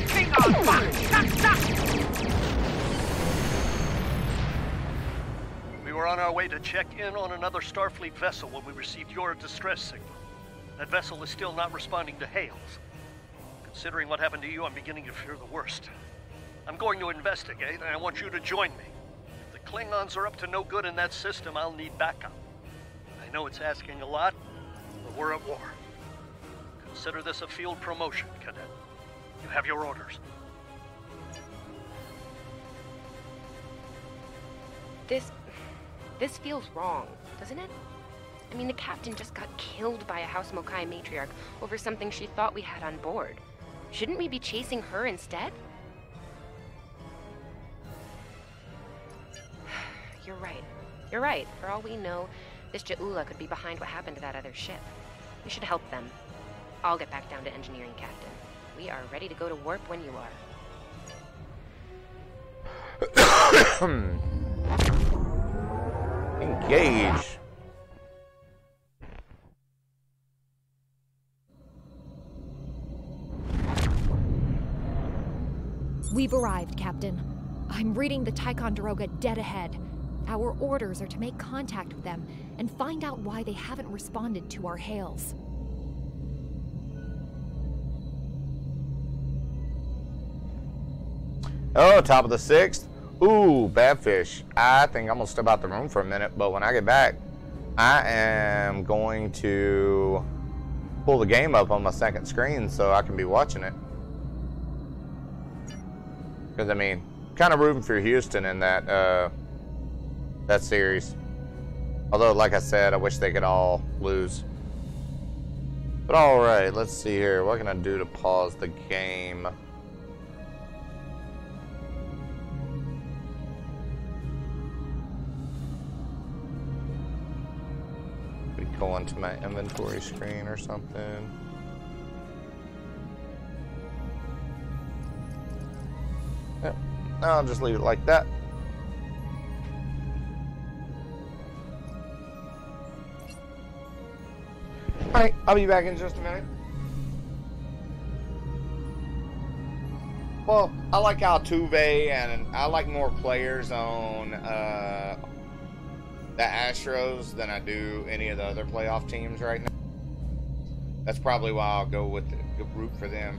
Klingon back! We were on our way to check in on another Starfleet vessel when we received your distress signal. That vessel is still not responding to hails. Considering what happened to you, I'm beginning to fear the worst. I'm going to investigate, and I want you to join me. If the Klingons are up to no good in that system, I'll need backup. I know it's asking a lot, but we're at war. Consider this a field promotion, Cadet. You have your orders. This feels wrong, doesn't it? I mean, the captain just got killed by a House Mokai matriarch over something she thought we had on board. Shouldn't we be chasing her instead? You're right. You're right. For all we know, this DieALot could be behind what happened to that other ship. We should help them. I'll get back down to engineering, Captain. We are ready to go to warp when you are. Engage. We've arrived, Captain. I'm reading the Ticonderoga dead ahead. Our orders are to make contact with them and find out why they haven't responded to our hails. Oh, top of the 6th. Ooh, bad fish. I think I'm gonna step out the room for a minute, but when I get back, I am going to pull the game up on my second screen so I can be watching it. Because, I mean, kind of rooting for Houston in that series. Although, like I said, I wish they could all lose. But alright, let's see here. What can I do to pause the game? Go into my inventory screen or something. Yep. I'll just leave it like that. Alright, I'll be back in just a minute. Well, I like Altuve, and I like more players on the Astros than I do any of the other playoff teams right now. That's probably why I'll go with the root for them.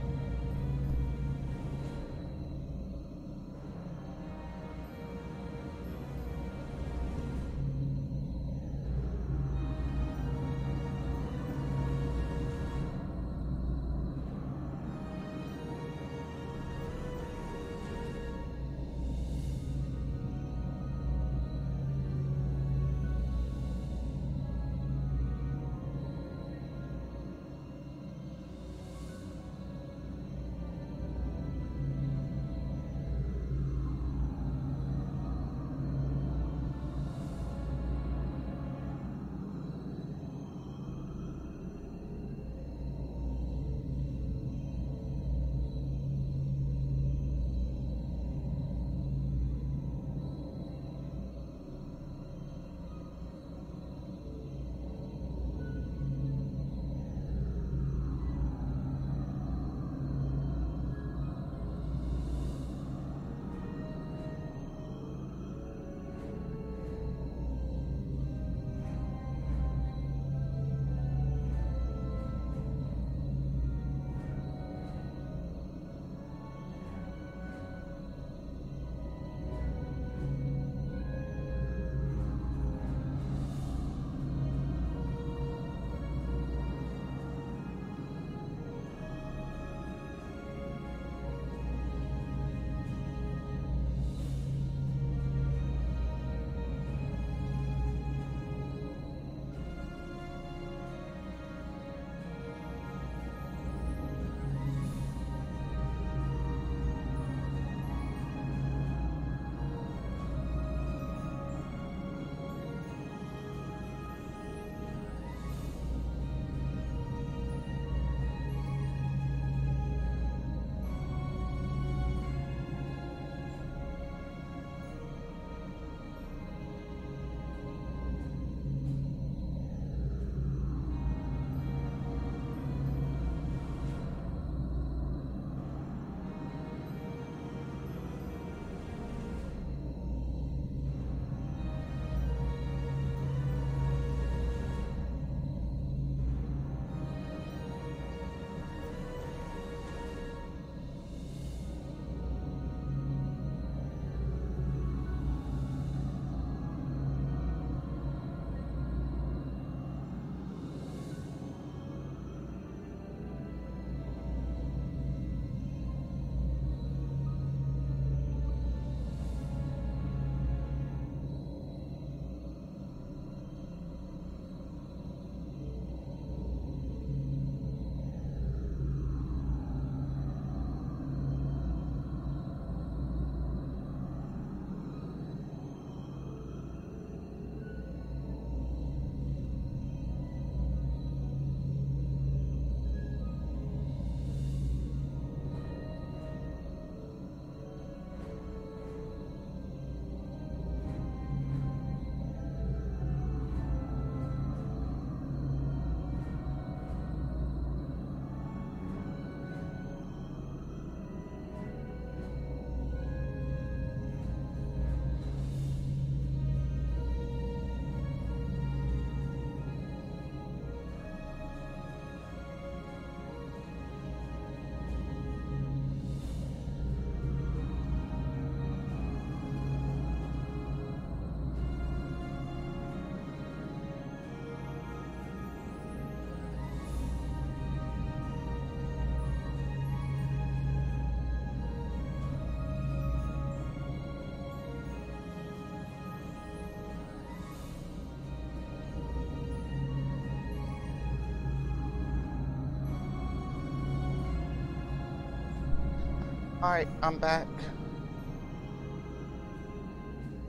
Alright, I'm back.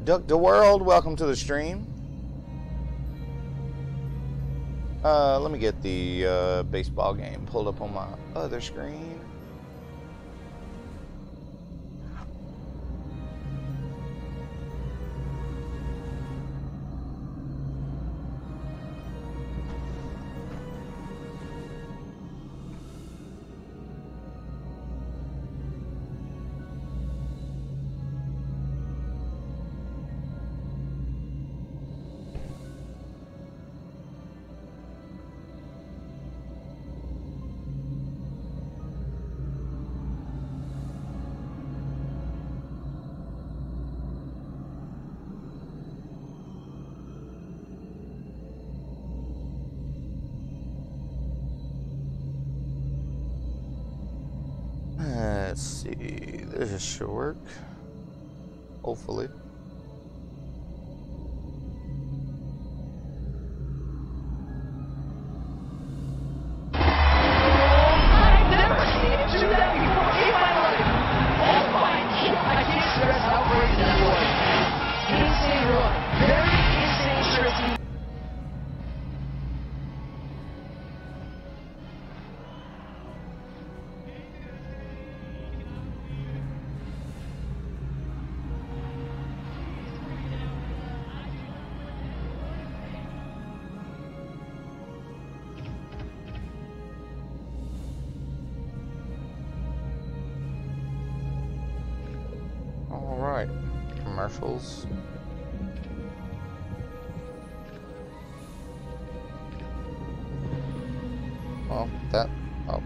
Duck the World, welcome to the stream. Let me get the baseball game pulled up on my other screen. Let's see, this should work. Hopefully. Alright, commercials. Oh,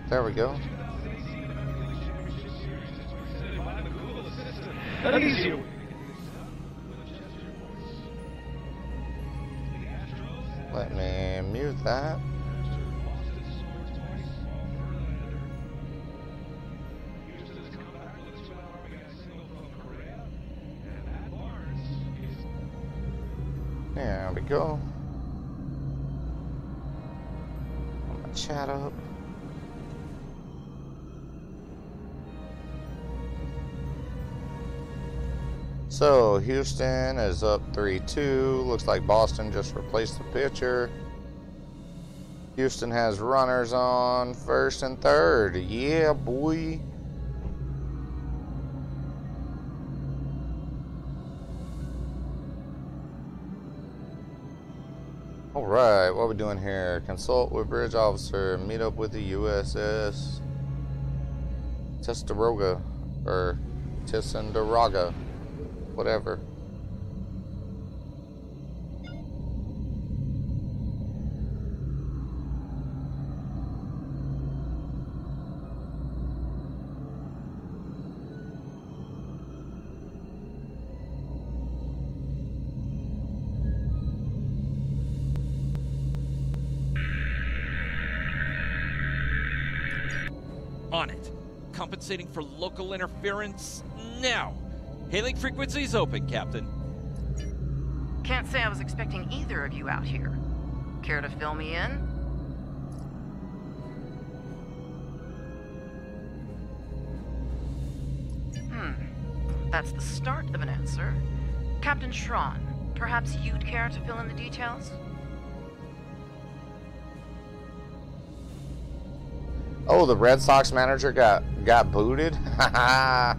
there we go. Let me mute that. There we go. Put my chat up. So Houston is up 3-2. Looks like Boston just replaced the pitcher. Houston has runners on first and third. Yeah, boy. Alright, what are we doing here? Consult with bridge officer, meet up with the USS Ticonderoga, or Ticonderoga, whatever. On it. Compensating for local interference now. Hailing frequencies open, Captain. Can't say I was expecting either of you out here. Care to fill me in? That's the start of an answer. Captain Schron, perhaps you'd care to fill in the details? Oh, the Red Sox manager got booted? Haha.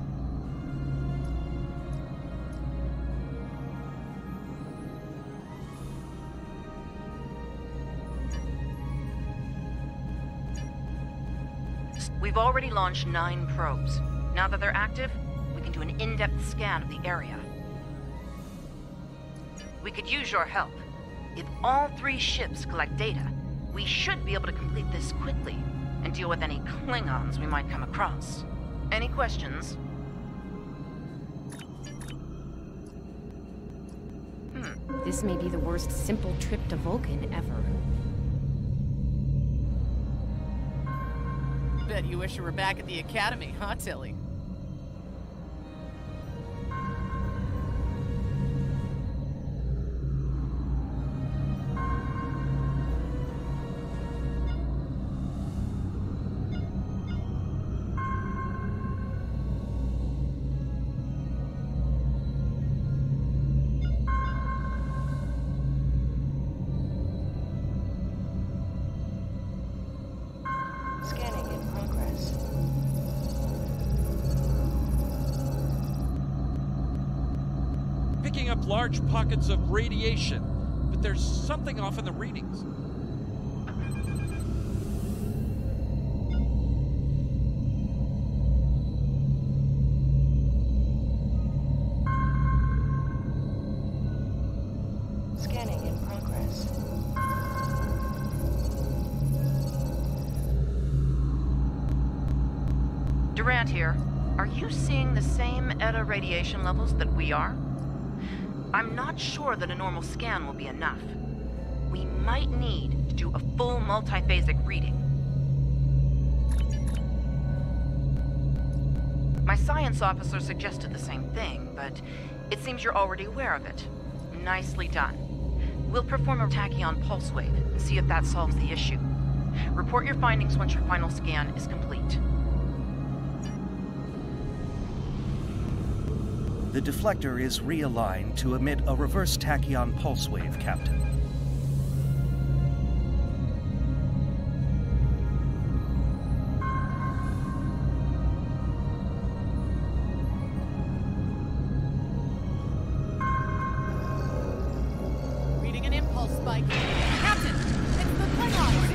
We've already launched 9 probes. Now that they're active, we can do an in-depth scan of the area. We could use your help. If all 3 ships collect data, we should be able to complete this quickly and deal with any Klingons we might come across. Any questions? This may be the worst simple trip to Vulcan ever. Bet you wish you were back at the Academy, huh, Tilly? picking up large pockets of radiation, but there's something off in the readings. Scanning in progress. Durant here. Are you seeing the same ETA radiation levels that we are? I'm not sure that a normal scan will be enough. We might need to do a full multiphasic reading. My science officer suggested the same thing, but it seems you're already aware of it. Nicely done. We'll perform a tachyon pulse wave and see if that solves the issue. Report your findings once your final scan is complete. The deflector is realigned to emit a reverse tachyon pulse wave, Captain. Reading an impulse spike. Captain, it's the Klingons!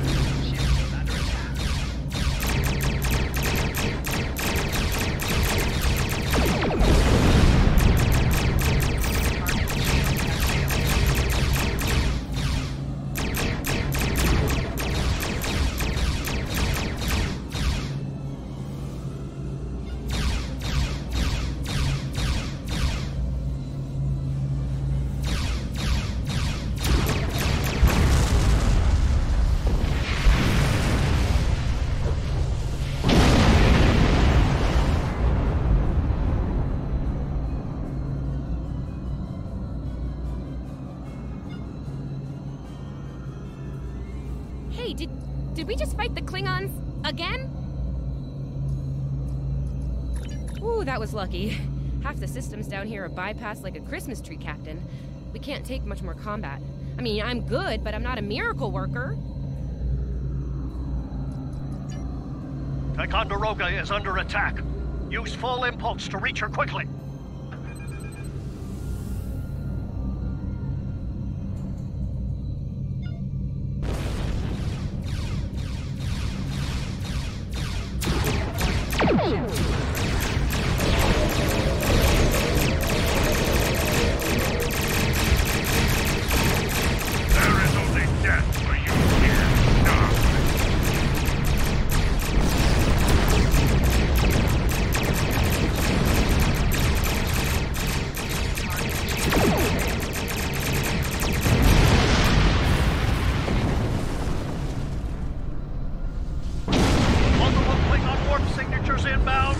Hey, did we just fight the Klingons again? Ooh, that was lucky. Half the systems down here are bypassed like a Christmas tree, Captain. We can't take much more combat. I mean, I'm good, but I'm not a miracle worker. Ticonderoga is under attack. Use full impulse to reach her quickly. Multiple Klingon warp signatures inbound.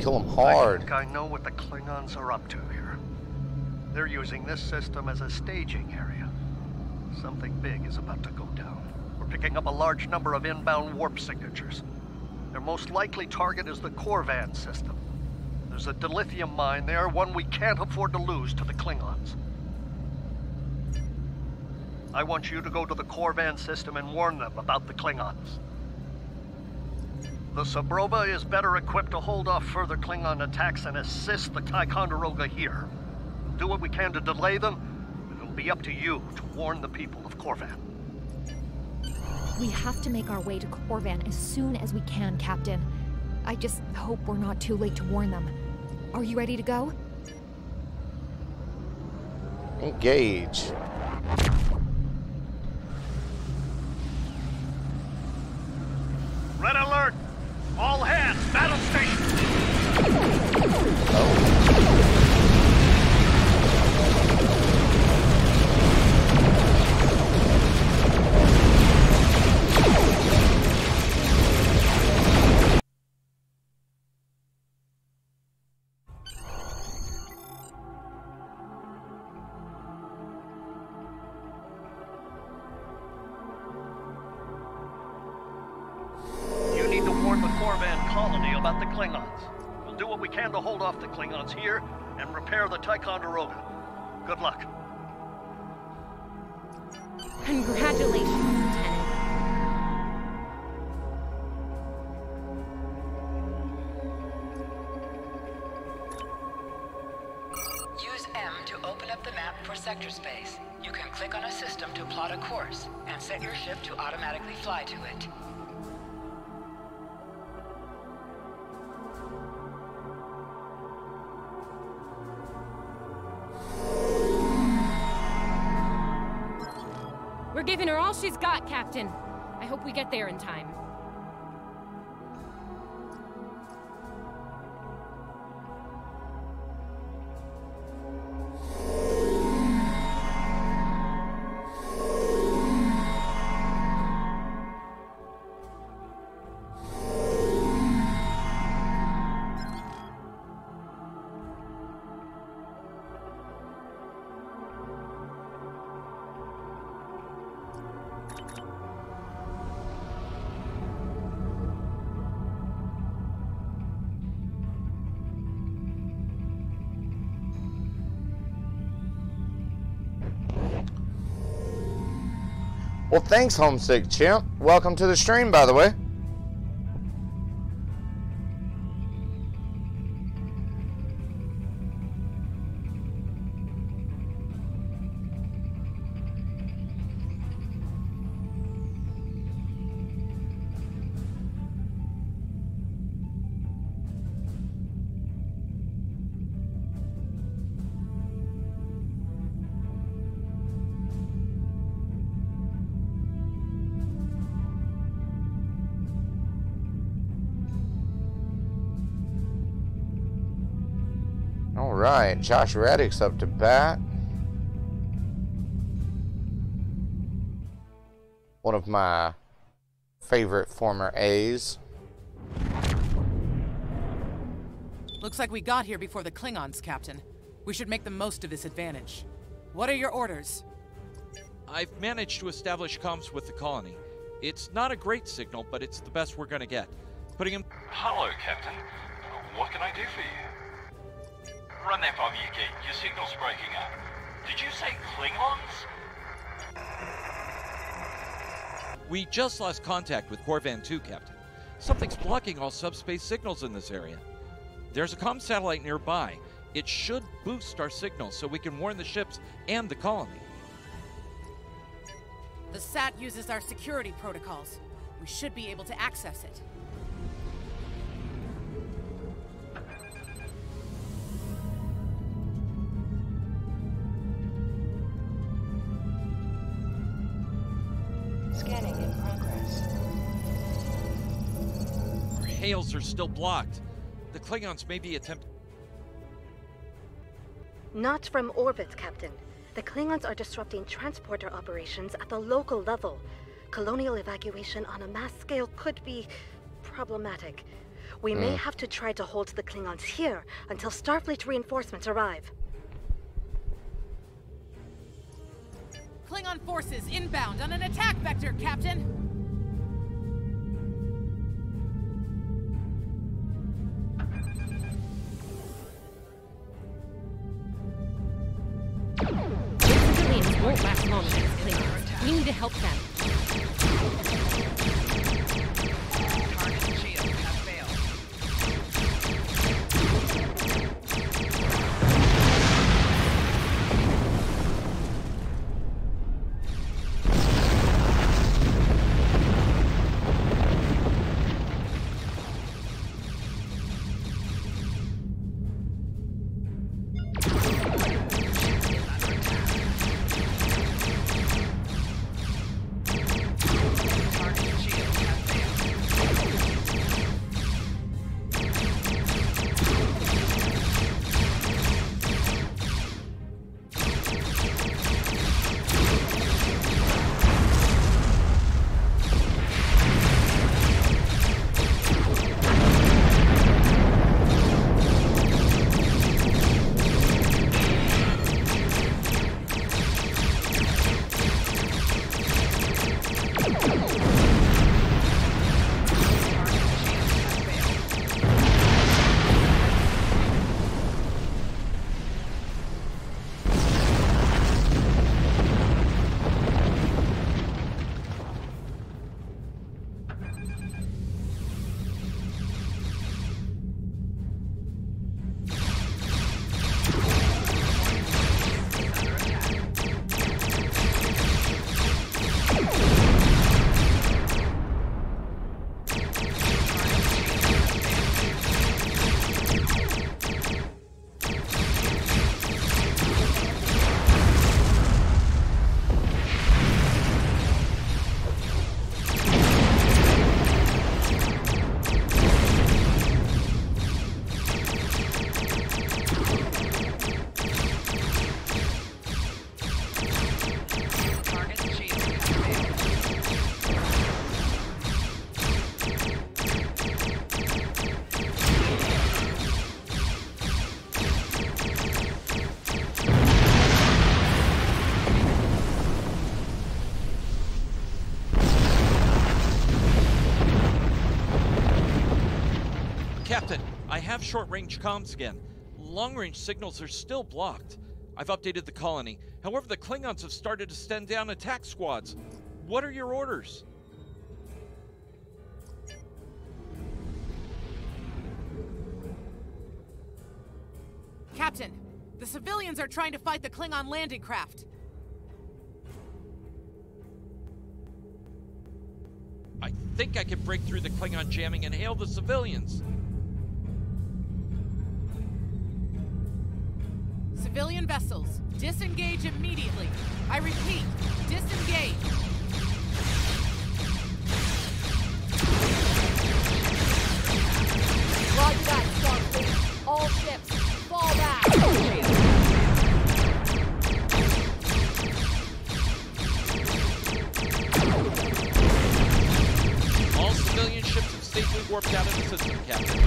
kill them hard. I think I know what the Klingons are up to here. They're using this system as a staging area. Something big is about to go down. We're picking up a large number of inbound warp signatures. Their most likely target is the Corvan system. There's a dilithium mine there, one we can't afford to lose to the Klingons. I want you to go to the Corvan system and warn them about the Klingons. The Sabrova is better equipped to hold off further Klingon attacks and assist the Ticonderoga here. We'll do what we can to delay them, but it'll be up to you to warn the people of Corvan. We have to make our way to Corvan as soon as we can, Captain. I just hope we're not too late to warn them. Are you ready to go? Engage. Red alert! All hands, battle station! To hold off the Klingons here and repair the Ticonderoga. Good luck. Congratulations, Lieutenant. Use M to open up the map for sector space. You can click on a system to plot a course and set your ship to automatically fly to it. We're giving her all she's got, Captain. I hope we get there in time. Well, thanks, Homesick Chimp. Welcome to the stream, by the way. Alright, Josh Raddick's up to bat. One of my favorite former A's. Looks like we got here before the Klingons, Captain. We should make the most of this advantage. What are your orders? I've managed to establish comms with the colony. It's not a great signal, but it's the best we're gonna get. Putting him... Hello, Captain. What can I do for you? Run that by me again. Your signal's breaking up. Did you say Klingons? We just lost contact with Corvan 2, Captain. Something's blocking all subspace signals in this area. There's a comm satellite nearby. It should boost our signal so we can warn the ships and the colony. The SAT uses our security protocols. We should be able to access it. Scanning in progress. Our hails are still blocked. The Klingons may be attempting... Not from orbit, Captain. The Klingons are disrupting transporter operations at the local level. Colonial evacuation on a mass scale could be problematic. We may have to try to hold the Klingons here until Starfleet reinforcements arrive. Klingon forces inbound on an attack vector, Captain! Those civilians won't last long against Klingons. We need to help them. Target shield has failed. Captain, I have short-range comms again. Long-range signals are still blocked. I've updated the colony. However, the Klingons have started to send down attack squads. What are your orders? Captain, the civilians are trying to fight the Klingon landing craft. I think I can break through the Klingon jamming and hail the civilians. Civilian vessels, disengage immediately. I repeat, disengage. Roger that, Starfleet. All ships, fall back. All civilian ships have safely warped out of the system, Captain.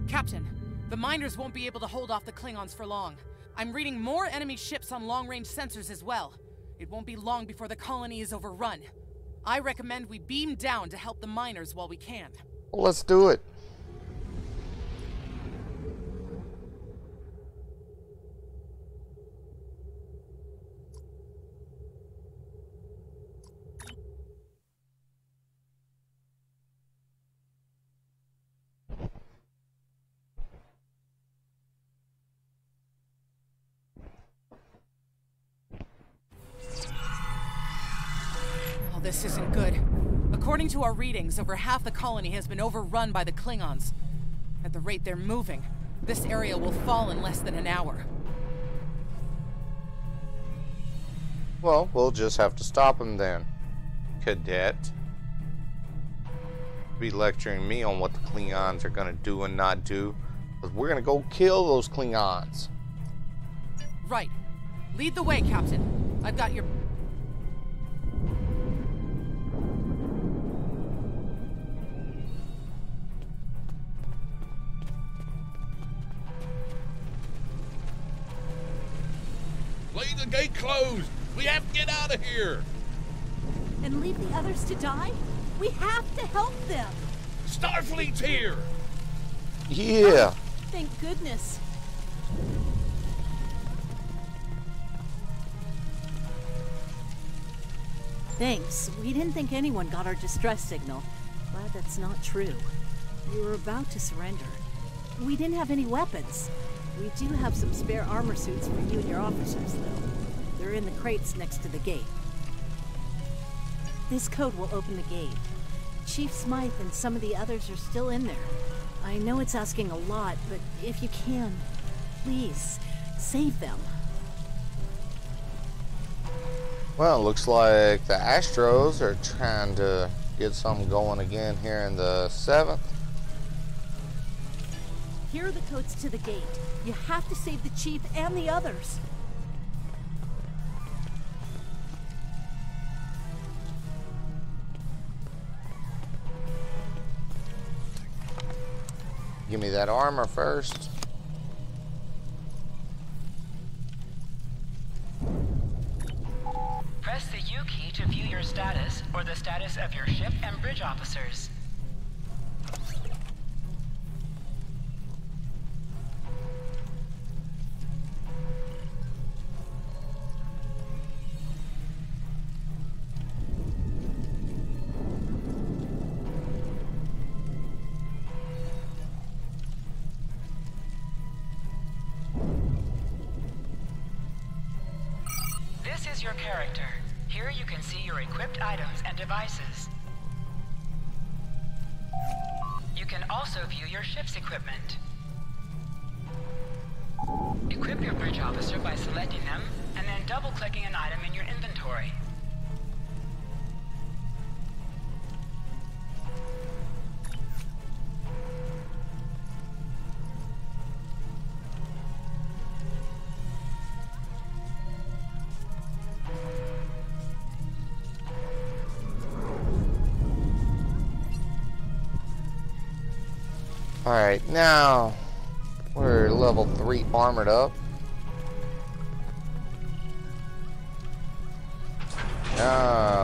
Captain, the miners won't be able to hold off the Klingons for long. I'm reading more enemy ships on long-range sensors as well. It won't be long before the colony is overrun. I recommend we beam down to help the miners while we can. Well, let's do it. This isn't good. According to our readings, over half the colony has been overrun by the Klingons. At the rate they're moving, this area will fall in less than an hour. Well, we'll just have to stop them then, Cadet. Be lecturing me on what the Klingons are gonna do and not do, because we're gonna go kill those Klingons. Right. Lead the way, Captain. I've got your... Leave the gate closed! We have to get out of here! And leave the others to die? We have to help them! Starfleet's here! Yeah! Oh, thank goodness. Thanks. We didn't think anyone got our distress signal. Glad that's not true. We were about to surrender. We didn't have any weapons. We do have some spare armor suits for you and your officers, though. They're in the crates next to the gate. This code will open the gate. Chief Smythe and some of the others are still in there. I know it's asking a lot, but if you can, please, save them. Well, it looks like the Astros are trying to get something going again here in the 7th. Here are the codes to the gate. You have to save the Chief and the others. Give me that armor first. Press the U key to view your status or the status of your ship and bridge officers. This is your character. Here you can see your equipped items and devices. You can also view your ship's equipment. Equip your bridge officer by selecting them and then double-clicking an item in your inventory. Alright, now we're level 3 armored up.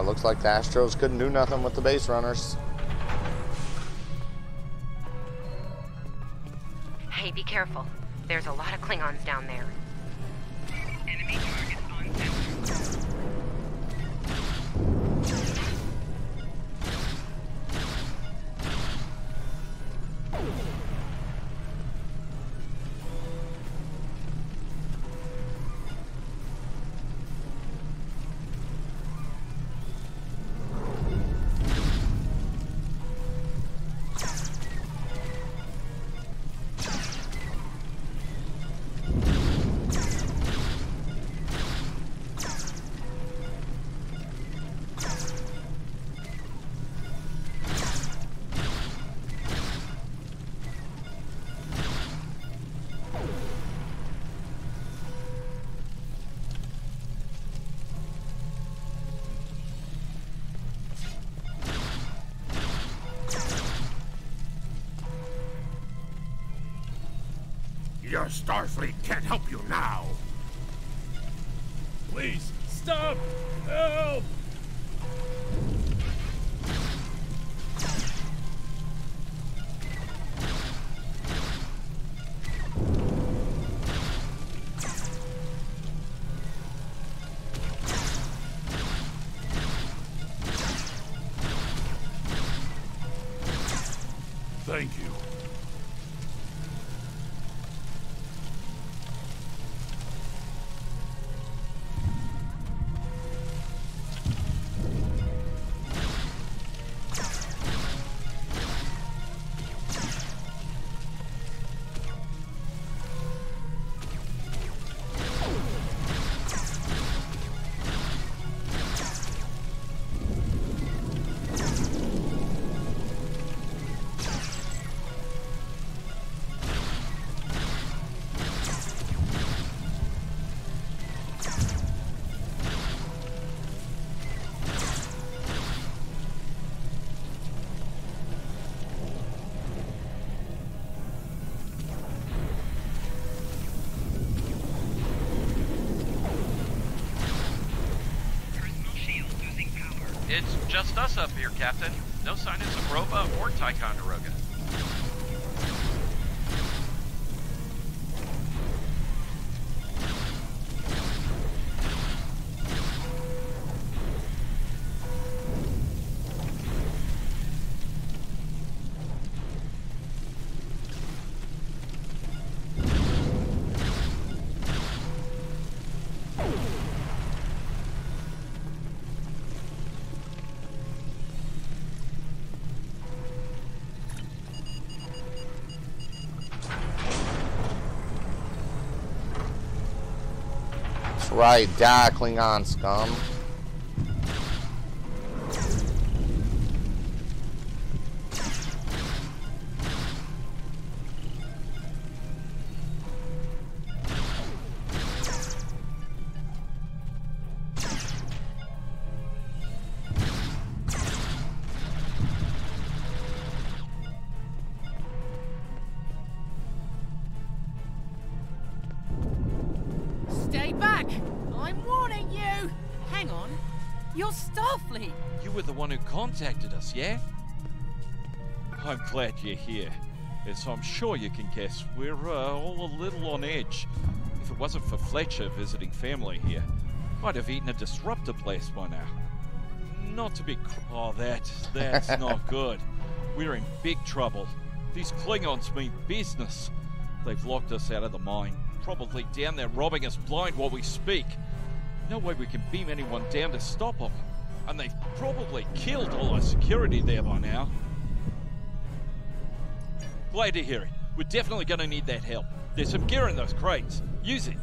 Looks like the Astros couldn't do nothing with the base runners. Hey, be careful. There's a lot of Klingons down there. Enemy target on center. Your Starfleet can't help you now. Please, stop! Help! Thank you. It's just us up here, Captain. No sign of Sabrova or Ticonderoga. Right, die, Klingon scum. Stay back! I'm warning you! Hang on. You're Starfleet! You were the one who contacted us, yeah? I'm glad you're here. As I'm sure you can guess, we're all a little on edge. If it wasn't for Fletcher visiting family here, I'd have eaten a disruptor blast by now. Not to be oh, that's not good. We're in big trouble. These Klingons mean business. They've locked us out of the mine. Probably down there robbing us blind while we speak. No way we can beam anyone down to stop them. And they've probably killed all our security there by now. Glad to hear it. We're definitely going to need that help. There's some gear in those crates. Use it.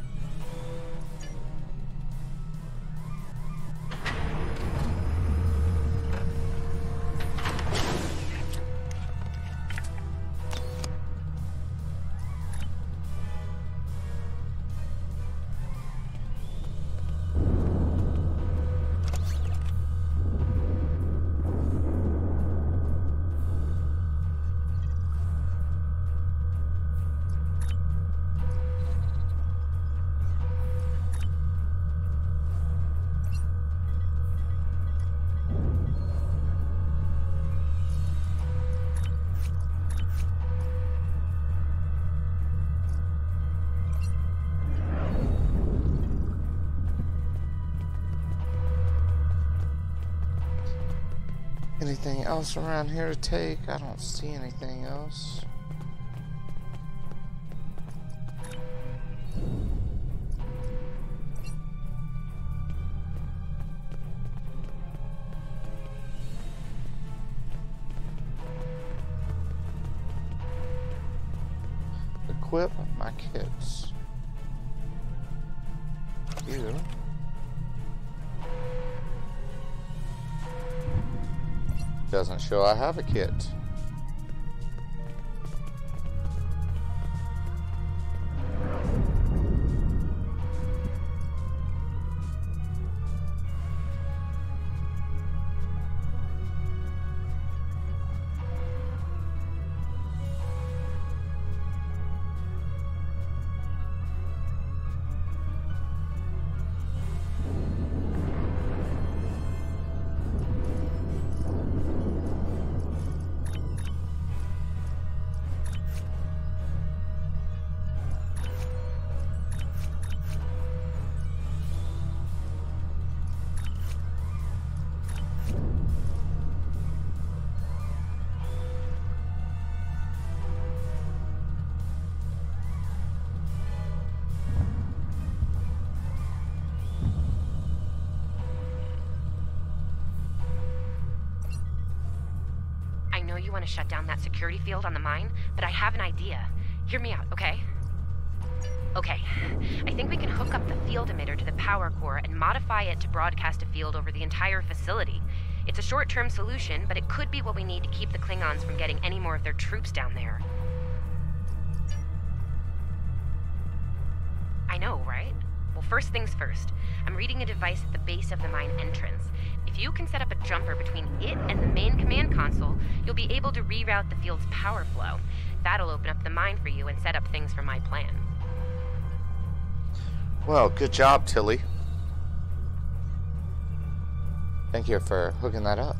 Anything else around here to take? I don't see anything else. Equip my kits. You. Doesn't show I have a kit. you want to shut down that security field on the mine, but I have an idea. Hear me out, okay? Okay, I think we can hook up the field emitter to the power core and modify it to broadcast a field over the entire facility. It's a short-term solution, but it could be what we need to keep the Klingons from getting any more of their troops down there. I know, right? Well, first things first. I'm reading a device at the base of the mine entrance. If you can set up a jumper between it and the main command console, you'll be able to reroute the field's power flow. That'll open up the mine for you and set up things for my plan. Well, good job, Tilly. Thank you for hooking that up.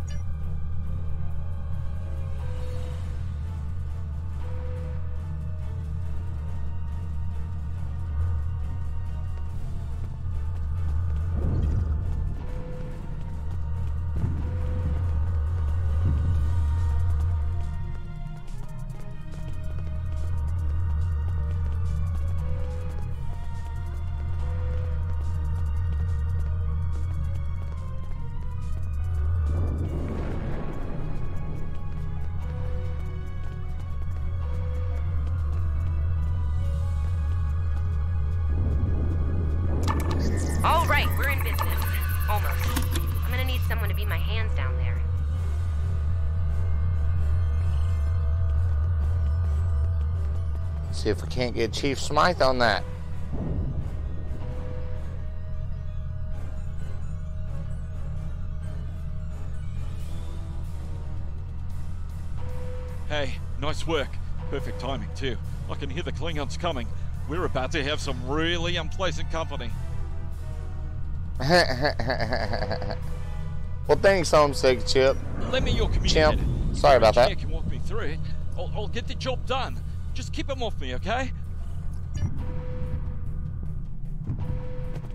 All right, we're in business. Almost. I'm gonna need someone to be my hands down there. See if we can't get Chief Smythe on that. Hey, nice work. Perfect timing, too. I can hear the Klingons coming. We're about to have some really unpleasant company. Well, thanks, Homesick Chip. Lend me your communicator. Chimp. Sorry about that. You can walk me through it. I'll get the job done. Just keep them off me, okay?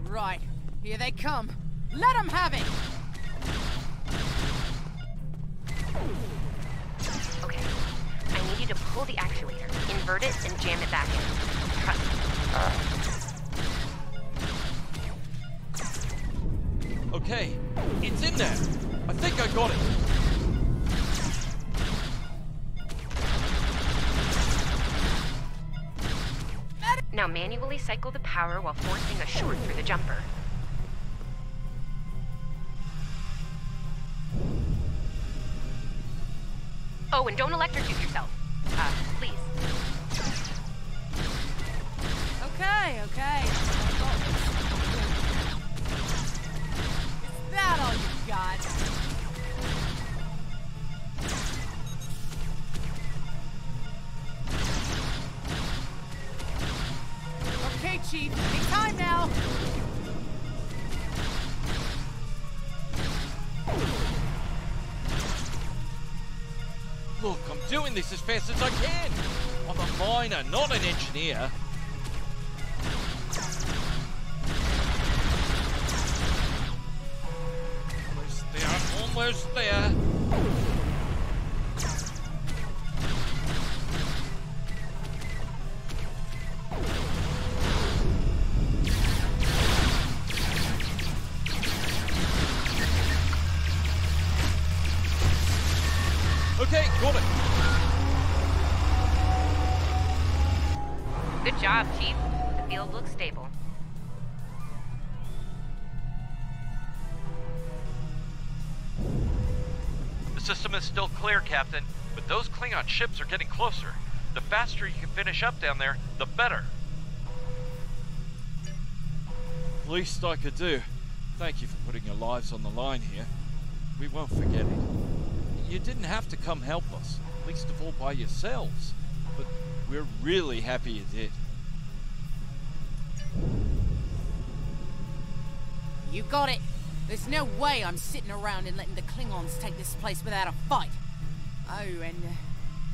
Right. Here they come. Let them have it! Okay. I need you to pull the actuator, invert it, and jam it back in. Trust me. Okay, it's in there. I think I got it. Now manually cycle the power while forcing a short through the jumper. Oh, and don't electrocute yourself. Please. Okay. Is that all you got? Okay, Chief. Any time now. Look, I'm doing this as fast as I can. I'm a miner, not an engineer. Almost there. Okay, got it. Good job, Chief. The field looks stable. The system is still clear, Captain, but those Klingon ships are getting closer. The faster you can finish up down there, the better. Least I could do. Thank you for putting your lives on the line here. We won't forget it. You didn't have to come help us, least of all by yourselves, but we're really happy you did. You got it. There's no way I'm sitting around and letting the Klingons take this place without a fight. Oh, and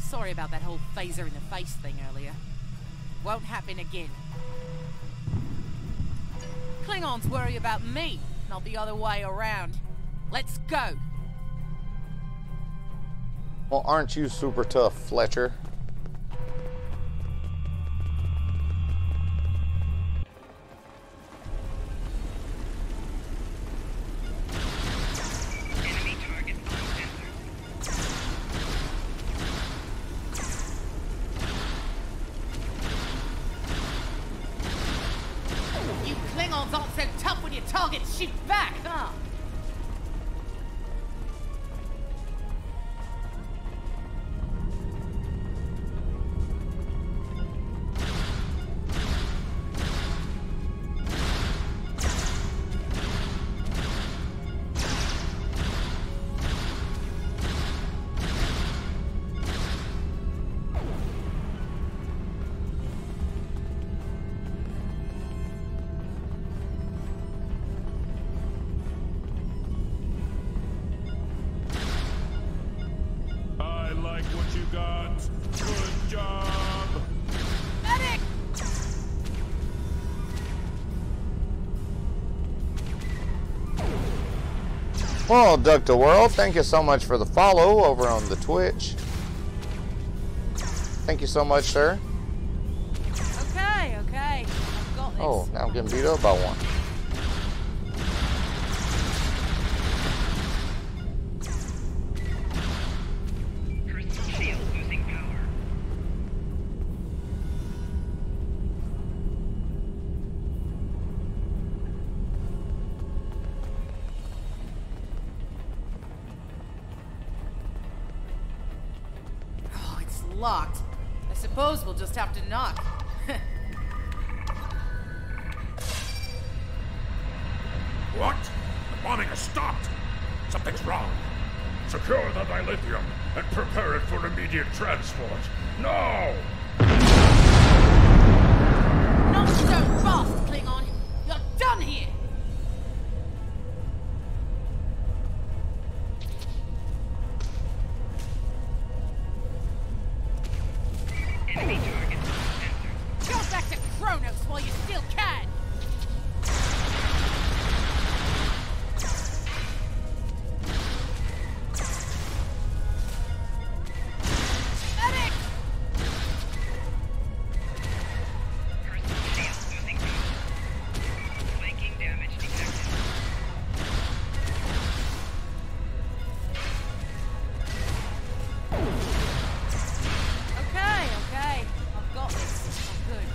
sorry about that whole phaser in the face thing earlier. Won't happen again. Klingons worry about me, not the other way around. Let's go. Well, aren't you super tough, Fletcher? Enemy target on sensor. your target shoots back, huh? Well, Duck the World, thank you so much for the follow over on the Twitch. Thank you so much, sir. Okay. I've got this. Oh, now I'm getting beat up by one. Locked. I suppose we'll just have to knock. What? The bombing has stopped! Something's wrong. Secure the dilithium and prepare it for immediate transport. No! Not so fast, Klingon! You're done here! Enemy target. Go back to Kronos while you still can! Medic! Personal shield losing power. Flanking damage detected. Okay. I've got this. I'm good.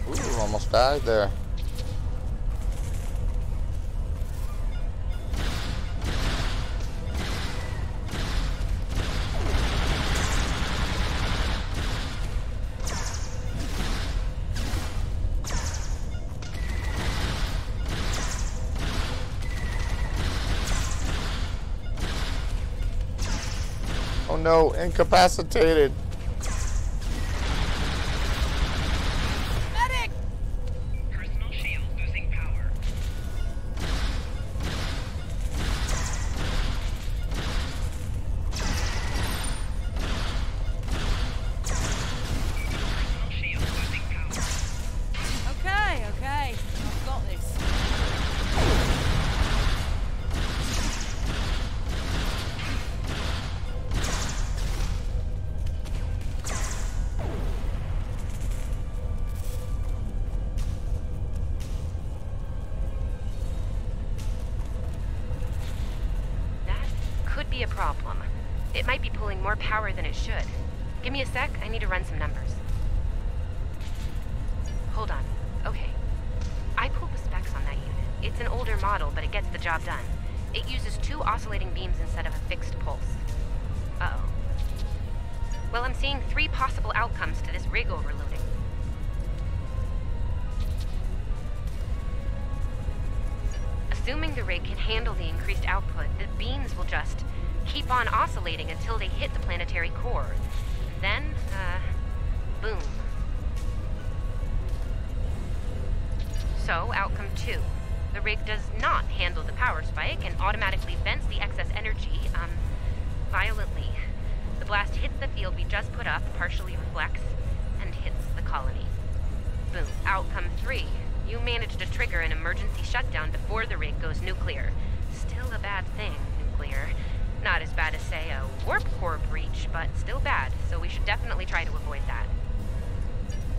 Ooh, almost died there. Oh no, incapacitated. Medic! Personal shield losing power. Personal shield losing power. Okay. I've got this. That could be a problem. It might be pulling more power than it should. Give me a sec, I need to run some numbers. Hold on. Okay. I pulled the specs on that unit. It's an older model, but it gets the job done. It uses 2 oscillating beams instead of a fixed pulse. Uh-oh. Well, I'm seeing 3 possible outcomes to this rig overloading. Assuming the rig can handle the increased output, the beams will just keep on oscillating until they hit the planetary core. Then, boom. So, outcome 2. The rig does not handle the power spike and automatically vents the excess energy, violently. The blast hits the field we just put up, partially reflects, and hits the colony. Boom. Outcome 3. You managed to trigger an emergency shutdown before the rig goes nuclear. Still a bad thing, nuclear. Not as bad as, say, a warp core breach, but still bad, so we should definitely try to avoid that.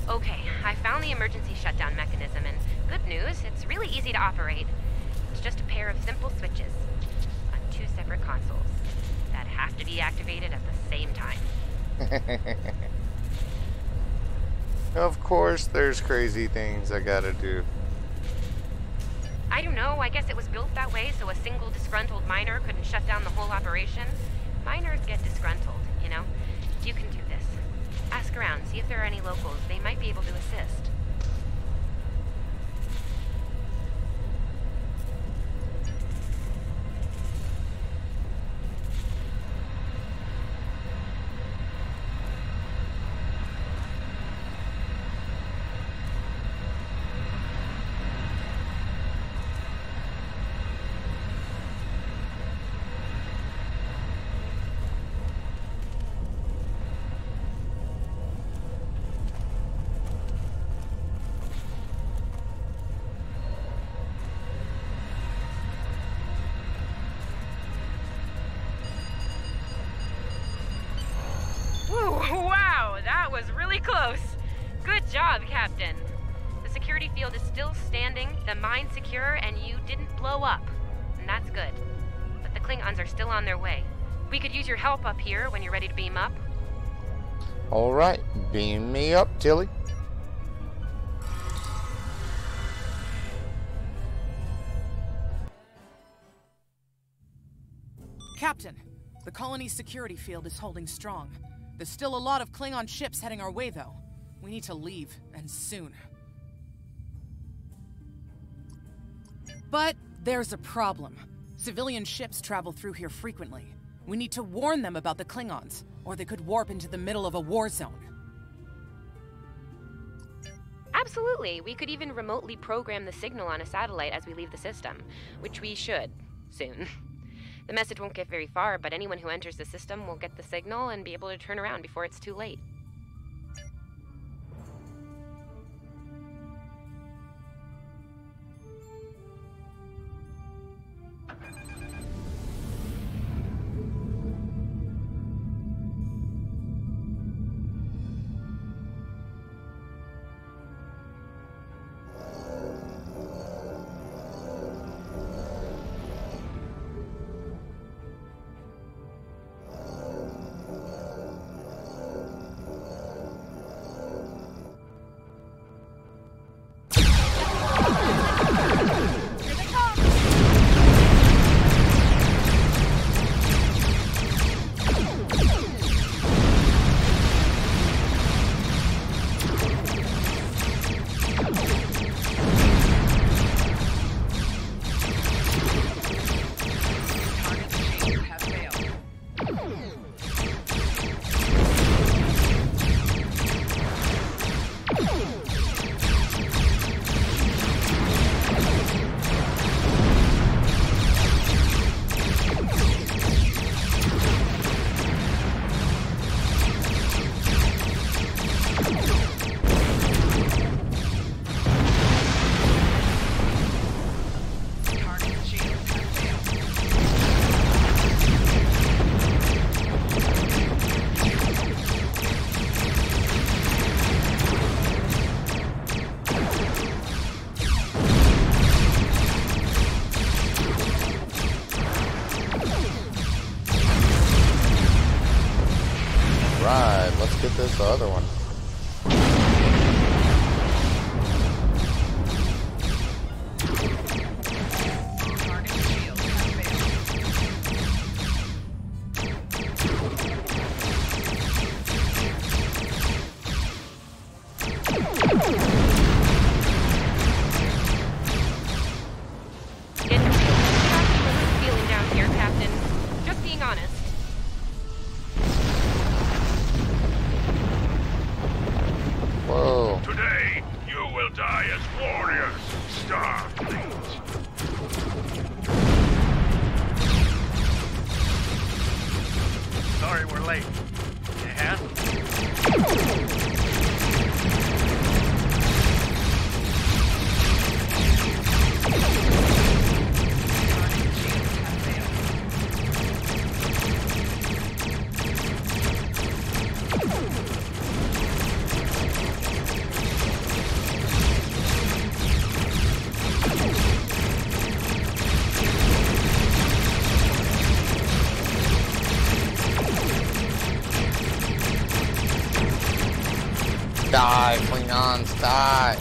Okay, I found the emergency shutdown mechanism and good news, it's really easy to operate. It's just a pair of simple switches on 2 separate consoles that have to be activated at the same time. Of course, there's crazy things I gotta do. I don't know, I guess it was built that way so a single disgruntled miner couldn't shut down the whole operation. Miners get disgruntled, you know? You can do this. Ask around, see if there are any locals. They might be able to assist. Wow, that was really close. Good job, Captain. The security field is still standing, the mine's secure, and you didn't blow up. And that's good. But the Klingons are still on their way. We could use your help up here when you're ready to beam up. Alright, beam me up, Tilly. Captain, the colony's security field is holding strong. There's still a lot of Klingon ships heading our way, though. We need to leave, and soon. But there's a problem. Civilian ships travel through here frequently. We need to warn them about the Klingons, or they could warp into the middle of a war zone. Absolutely. We could even remotely program the signal on a satellite as we leave the system, which we should, soon. The message won't get very far, but anyone who enters the system will get the signal and be able to turn around before it's too late. Get this other one. Feeling down here, Captain. Just being honest. Whoa. Today, you will die as warriors, Starfleet. Sorry we're late. Yeah? Die, Klingons, die.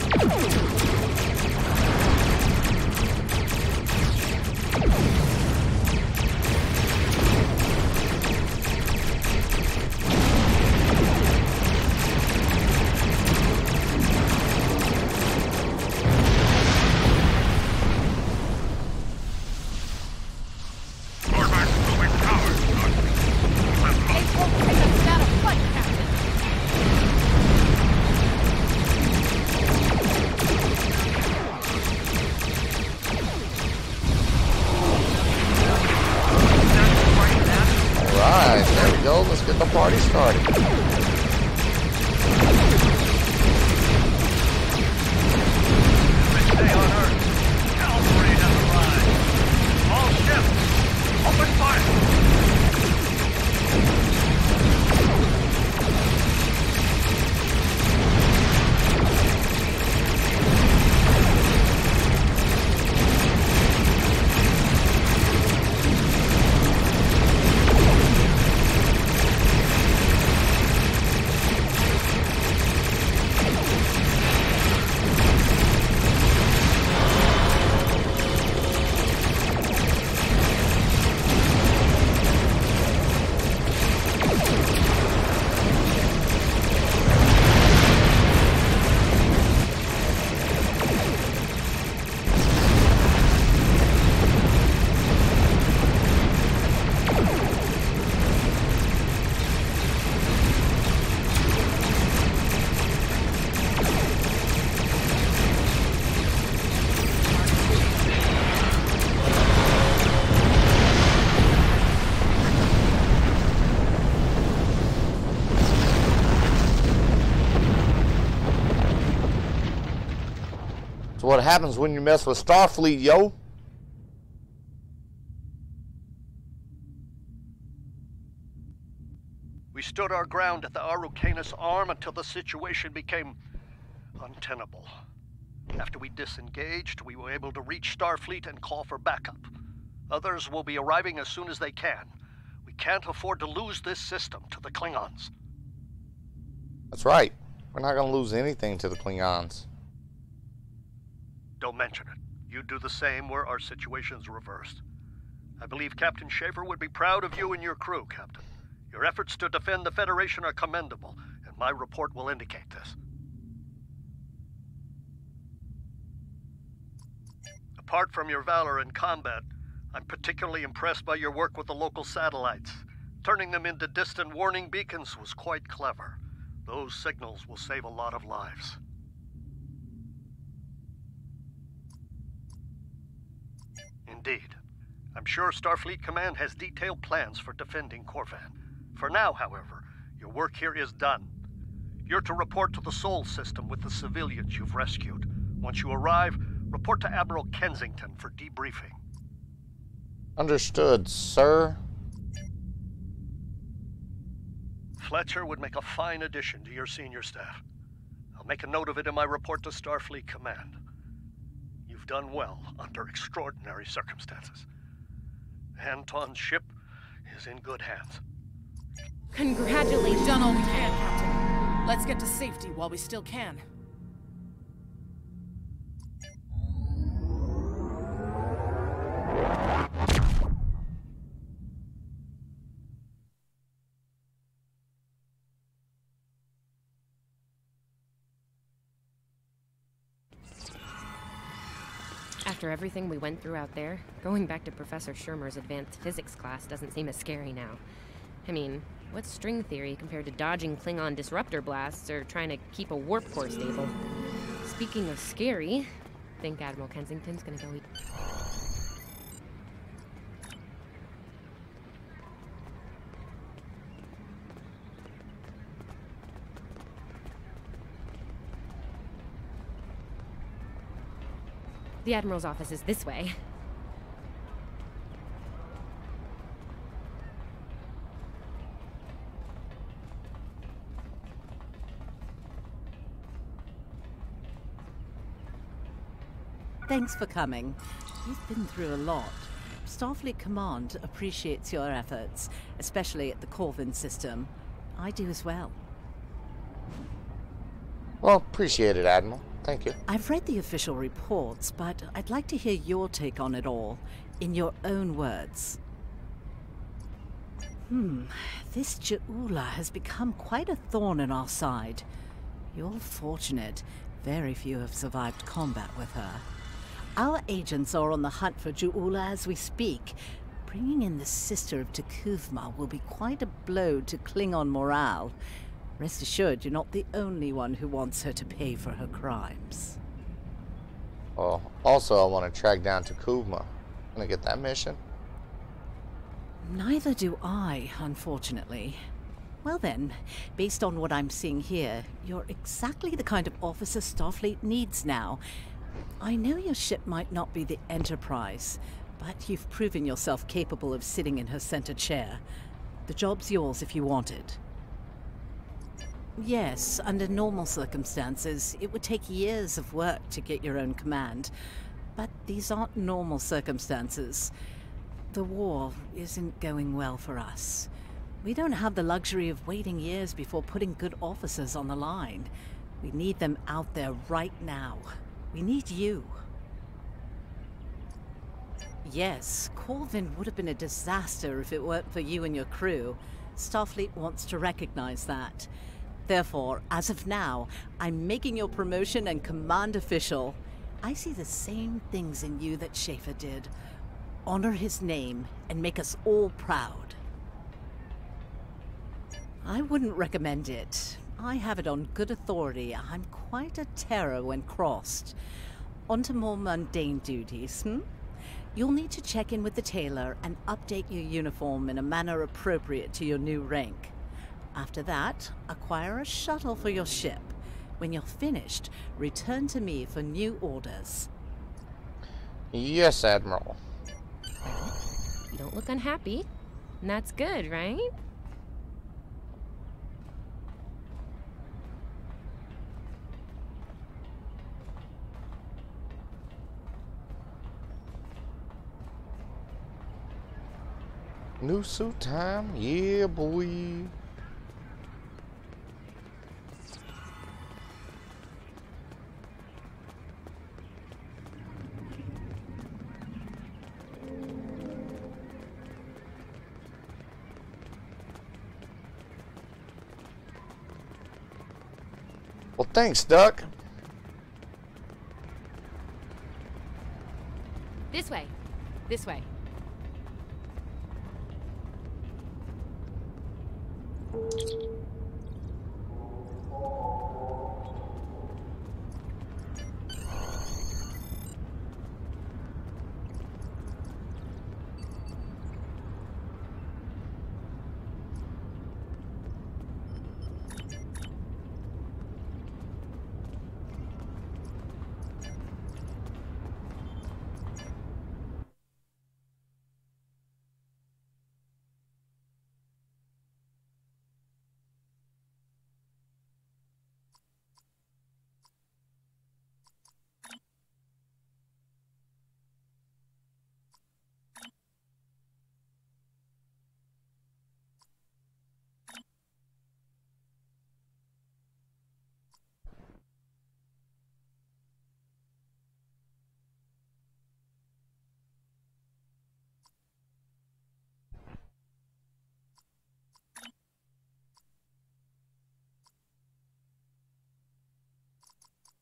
Let's get the party started. Stay on Earth. Cavalry has arrived. All ships, open fire. It's what happens when you mess with Starfleet, yo. We stood our ground at the Araucanis arm until the situation became untenable. After we disengaged, we were able to reach Starfleet and call for backup. Others will be arriving as soon as they can. We can't afford to lose this system to the Klingons. That's right. We're not going to lose anything to the Klingons. Don't mention it. You do the same where our situation's reversed. I believe Captain Schaefer would be proud of you and your crew, Captain. Your efforts to defend the Federation are commendable, and my report will indicate this. Apart from your valor in combat, I'm particularly impressed by your work with the local satellites. Turning them into distant warning beacons was quite clever. Those signals will save a lot of lives. Indeed. I'm sure Starfleet Command has detailed plans for defending Corvan. For now, however, your work here is done. You're to report to the Sol system with the civilians you've rescued. Once you arrive, report to Admiral Kensington for debriefing. Understood, sir. Fletcher would make a fine addition to your senior staff. I'll make a note of it in my report to Starfleet Command. You've done well under extraordinary circumstances. Anton's ship is in good hands. Congratulations. We've done all we can, Captain. Let's get to safety while we still can. After everything we went through out there, going back to Professor Shermer's advanced physics class doesn't seem as scary now. I mean, what's string theory compared to dodging Klingon disruptor blasts or trying to keep a warp core stable? Speaking of scary, think Admiral Kensington's gonna go eat... The Admiral's office is this way. Thanks for coming. You've been through a lot. Starfleet Command appreciates your efforts, especially at the Corvan system. I do as well. Well, appreciate it, Admiral. Thank you. I've read the official reports, but I'd like to hear your take on it all, in your own words. This DieALot has become quite a thorn in our side. You're fortunate. Very few have survived combat with her. Our agents are on the hunt for DieALot as we speak. Bringing in the sister of T'Kuvma will be quite a blow to Klingon morale. Rest assured, you're not the only one who wants her to pay for her crimes. Well, also I want to track down T'Kuvma. Gonna get that mission? Neither do I, unfortunately. Well then, based on what I'm seeing here, you're exactly the kind of officer Starfleet needs now. I know your ship might not be the Enterprise, but you've proven yourself capable of sitting in her center chair. The job's yours if you want it. Yes, under normal circumstances, it would take years of work to get your own command. But these aren't normal circumstances. The war isn't going well for us. We don't have the luxury of waiting years before putting good officers on the line. We need them out there right now. We need you. Yes, Corvin would have been a disaster if it weren't for you and your crew. Starfleet wants to recognize that. Therefore, as of now, I'm making your promotion and command official. I see the same things in you that Schaefer did. Honor his name and make us all proud. I wouldn't recommend it. I have it on good authority. I'm quite a terror when crossed. On to more mundane duties, You'll need to check in with the tailor and update your uniform in a manner appropriate to your new rank. After that, acquire a shuttle for your ship. When you're finished, return to me for new orders. Yes, Admiral. You don't look unhappy. And that's good, right? New suit time? Yeah, boy. Well, thanks, Duck. This way. This way.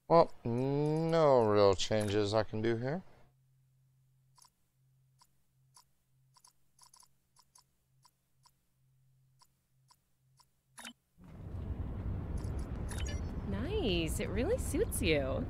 Well, no real changes I can do here. Nice. It really suits you.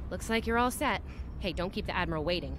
Looks like you're all set. Hey, don't keep the Admiral waiting.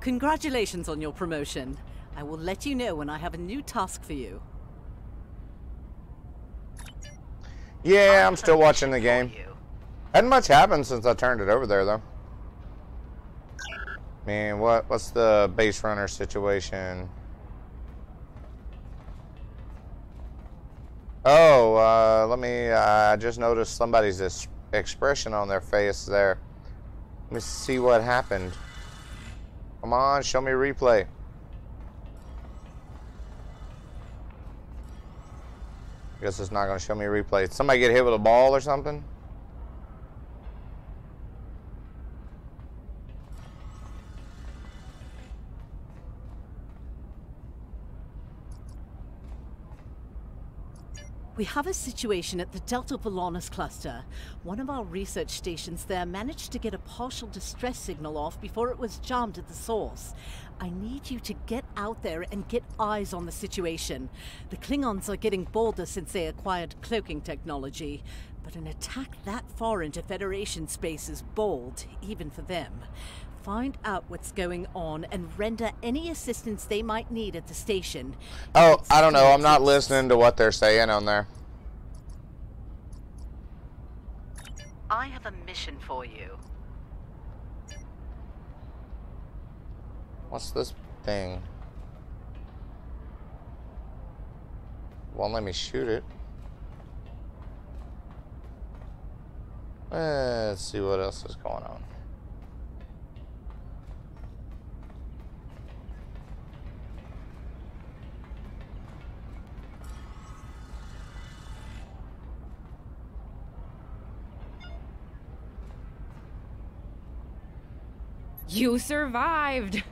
Congratulations on your promotion. I will let you know when I have a new task for you. Yeah, I'm still watching the game. Hadn't much happened since I turned it over there, though. Man, what's the base runner situation? Oh, let me, I just noticed somebody's expression on their face there. Let me see what happened. Come on, show me a replay. Guess it's not going to show me a replay. Did somebody get hit with a ball or something? We have a situation at the Delta Volanus cluster. One of our research stations there managed to get a partial distress signal off before it was jammed at the source. I need you to get out there and get eyes on the situation. The Klingons are getting bolder since they acquired cloaking technology, but an attack that far into Federation space is bold, even for them. Find out what's going on and render any assistance they might need at the station. Oh, I don't know. I'm not listening to what they're saying on there. I have a mission for you. What's this thing? Won't let me shoot it. Let's see what else is going on. You survived!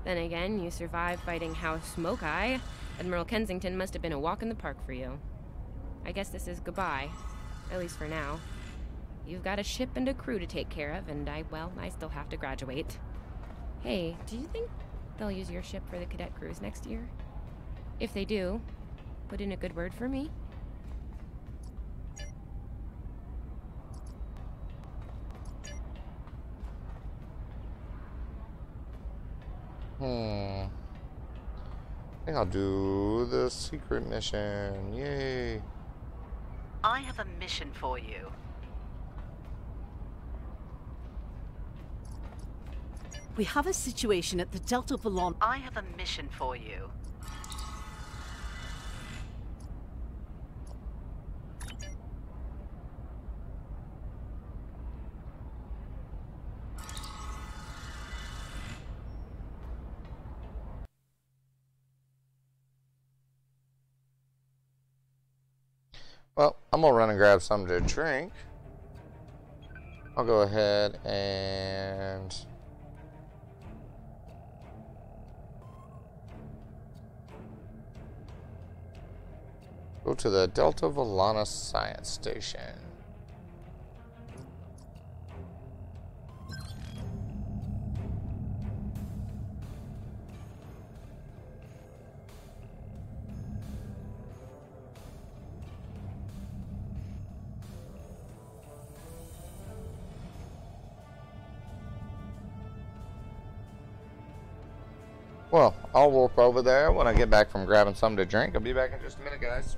Then again, you survived fighting House Smoke-Eye. Admiral Kensington must have been a walk in the park for you. I guess this is goodbye. At least for now. You've got a ship and a crew to take care of, and I still have to graduate. Hey, do you think they'll use your ship for the cadet cruise next year? If they do, put in a good word for me. I think I'll do the secret mission. Yay. I have a mission for you. We have a situation at the Delta Volanus. I have a mission for you. Well, I'm gonna run and grab something to drink. I'll go ahead and go to the Delta Volanus Science Station. Well, I'll warp over there when I get back from grabbing something to drink. I'll be back in just a minute, guys.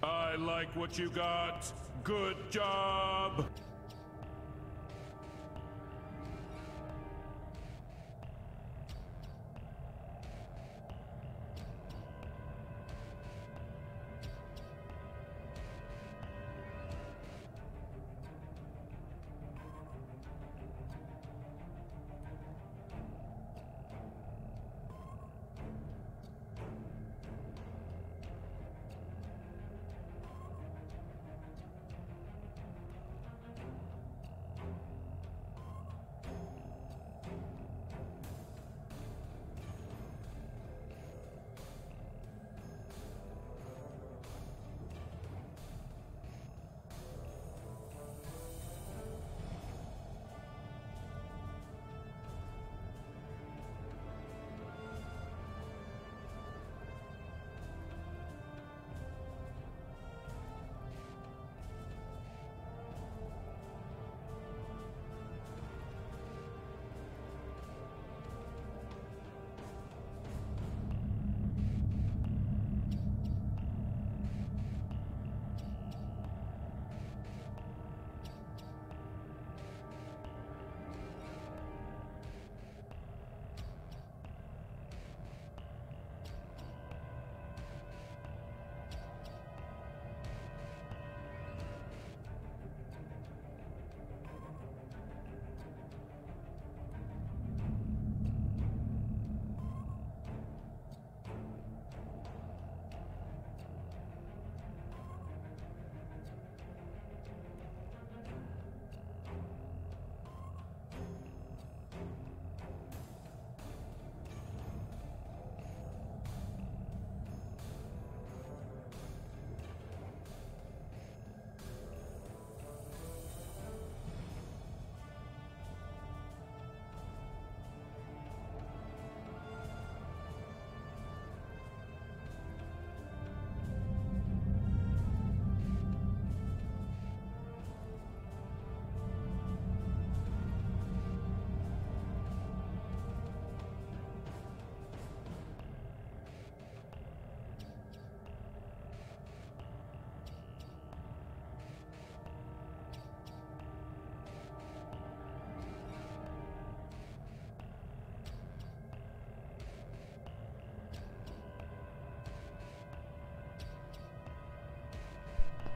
I like what you got. Good job.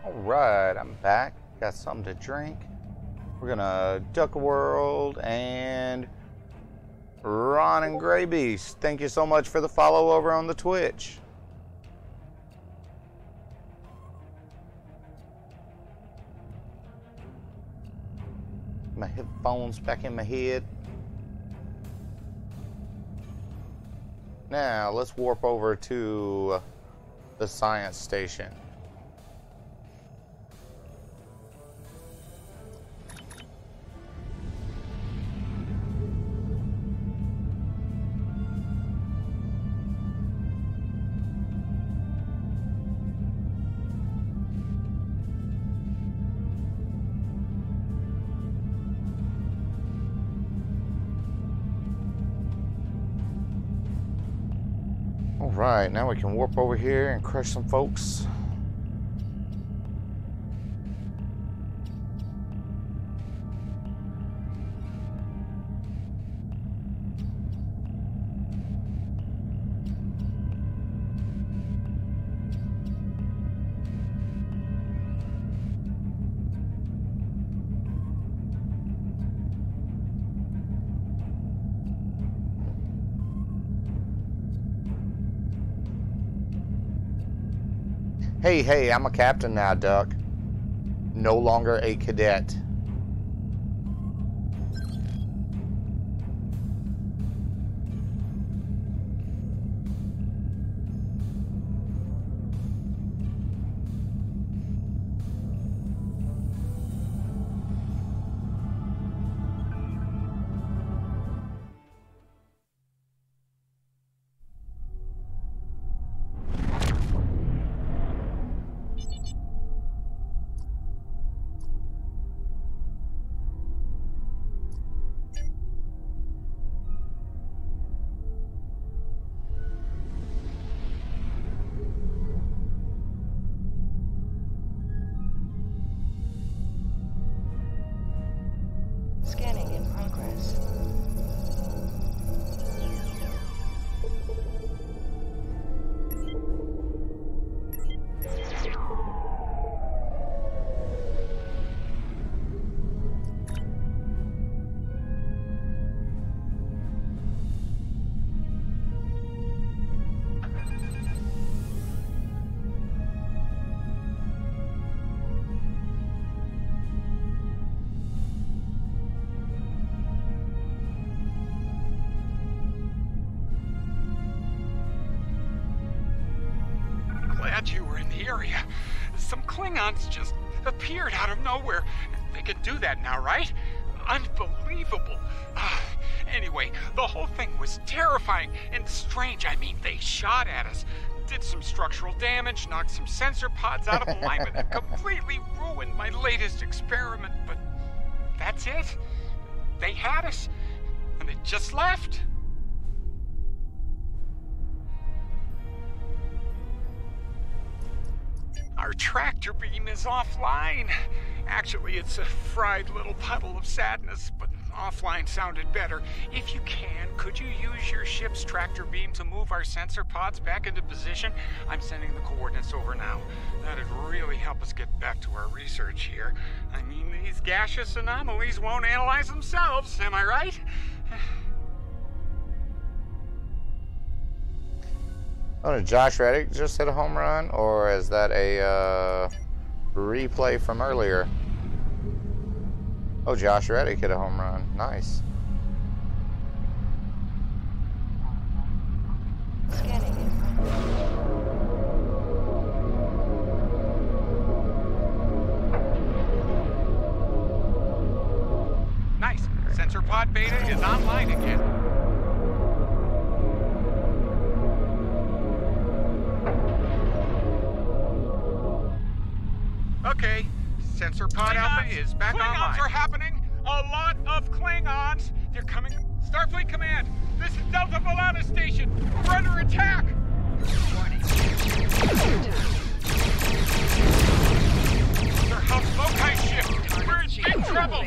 Alright, I'm back. Got something to drink. We're gonna Duck World and Ron and Grey Beast. Thank you so much for the follow over on the Twitch. My headphones back in my head. Now let's warp over to the science station. Alright, now we can warp over here and crush some folks. Hey, I'm a captain now, Duck. No longer a cadet. area. Some Klingons just appeared out of nowhere. They can do that now, right? Unbelievable. Anyway, the whole thing was terrifying and strange. I mean, they shot at us, did some structural damage, knocked some sensor pods out of alignment, and completely ruined my latest experiment. But that's it. They had us, and they just left. Our tractor beam is offline. Actually, it's a fried little puddle of sadness, but offline sounded better. If you can, could you use your ship's tractor beam to move our sensor pods back into position? I'm sending the coordinates over now. That'd really help us get back to our research here. I mean, these gaseous anomalies won't analyze themselves, am I right? Oh, did Josh Reddick just hit a home run, or is that a replay from earlier? Oh, Josh Reddick hit a home run. Nice. Scanning. Nice. Sensor pod beta is online again. Okay, sensor pod alpha is back online. Klingons are happening! A lot of Klingons! They're coming. Starfleet Command, this is Delta Volana Station. We're under attack! Warning. Their House Loci ship! We're in big trouble!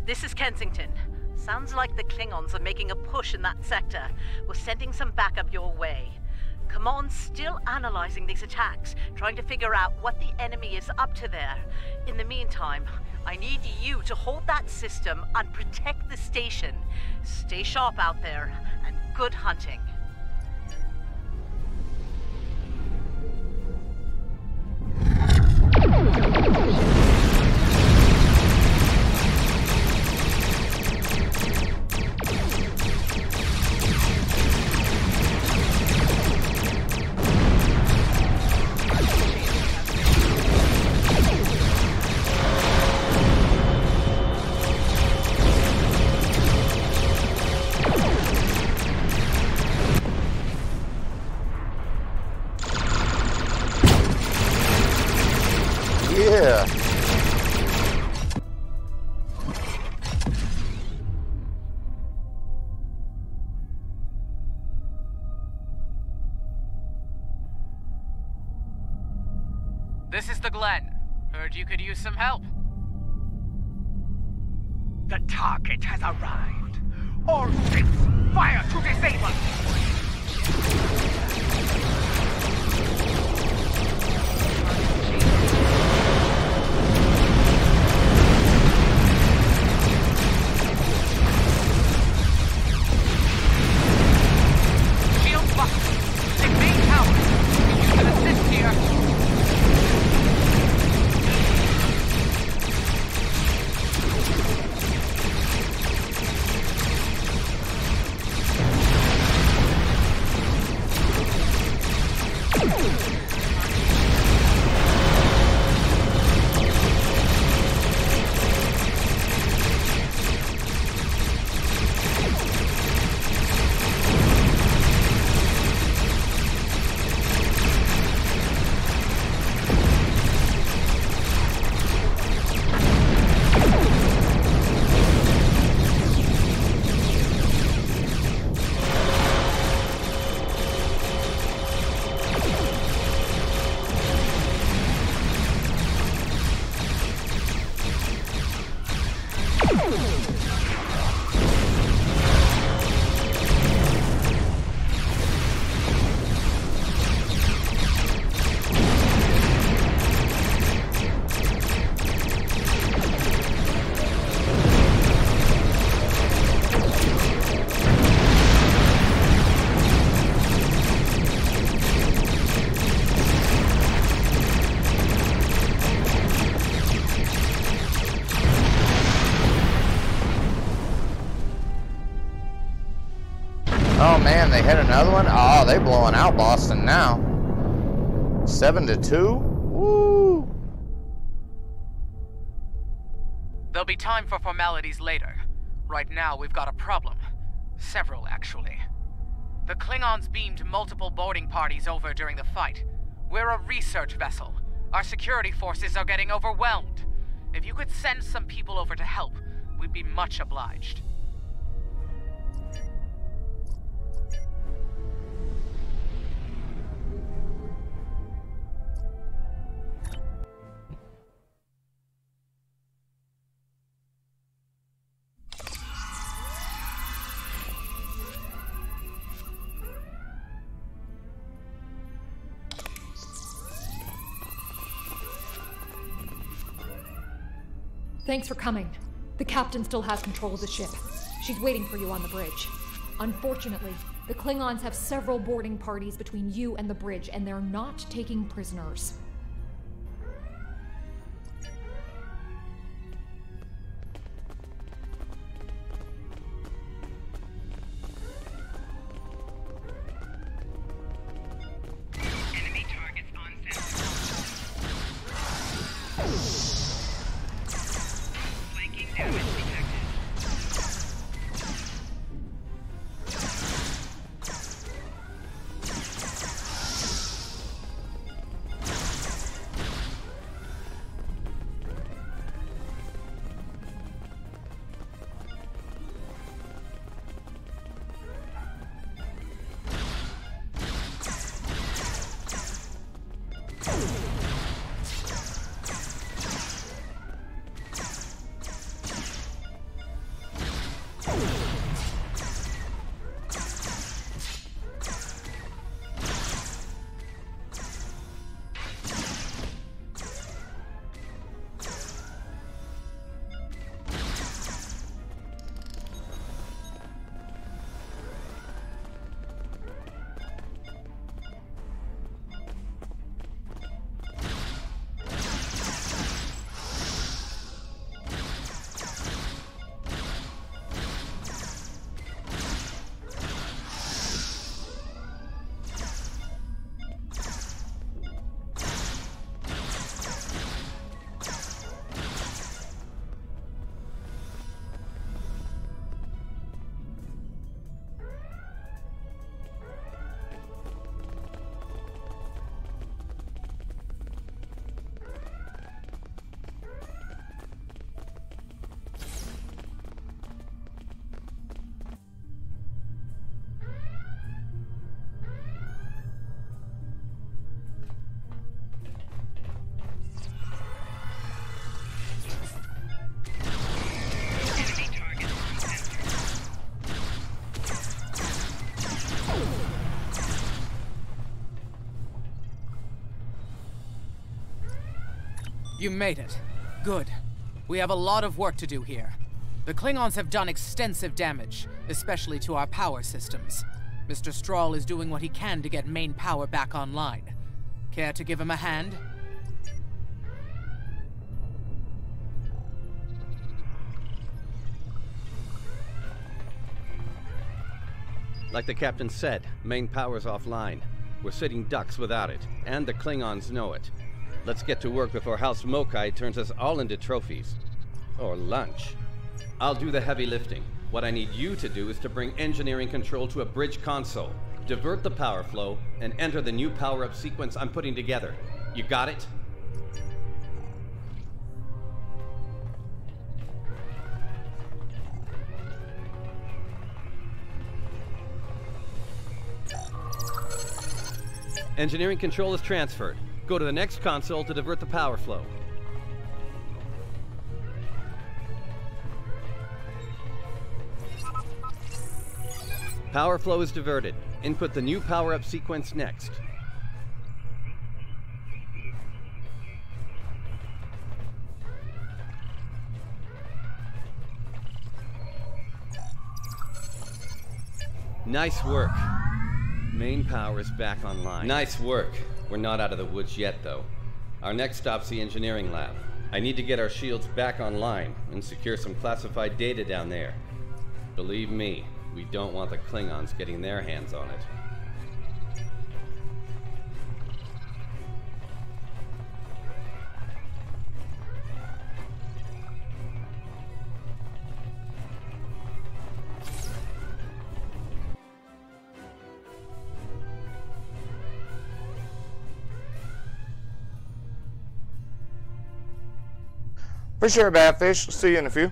This is Kensington. Sounds like the Klingons are making a push in that sector. We're sending some backup your way. Command's still analyzing these attacks, trying to figure out what the enemy is up to there. In the meantime, I need you to hold that system and protect the station. Stay sharp out there, and good hunting. Yeah. This is the Glen. Heard you could use some help. The target has arrived. All ships, fire to disable! Shield buckle. Take main tower. You can assist here. Oh man, they hit another one? Oh, they blowing out Boston now. 7-2? Woo! There'll be time for formalities later. Right now, we've got a problem. Several, actually. The Klingons beamed multiple boarding parties over during the fight. We're a research vessel. Our security forces are getting overwhelmed. If you could send some people over to help, we'd be much obliged. Thanks for coming. The captain still has control of the ship. She's waiting for you on the bridge. Unfortunately, the Klingons have several boarding parties between you and the bridge, and they're not taking prisoners. Enemy targets on center. Flanking damage detected. You made it. Good. We have a lot of work to do here. The Klingons have done extensive damage, especially to our power systems. Mr. Strahl is doing what he can to get main power back online. Care to give him a hand? Like the captain said, main power's offline. We're sitting ducks without it, and the Klingons know it. Let's get to work before House Mokai turns us all into trophies. Or lunch. I'll do the heavy lifting. What I need you to do is to bring engineering control to a bridge console, divert the power flow, and enter the new power-up sequence I'm putting together. You got it? Engineering control is transferred. Go to the next console to divert the power flow. Power flow is diverted. Input the new power-up sequence next. Nice work. Main power is back online. Nice work. We're not out of the woods yet, though. Our next stop's the engineering lab. I need to get our shields back online and secure some classified data down there. Believe me, we don't want the Klingons getting their hands on it. For sure, Badfish. See you in a few.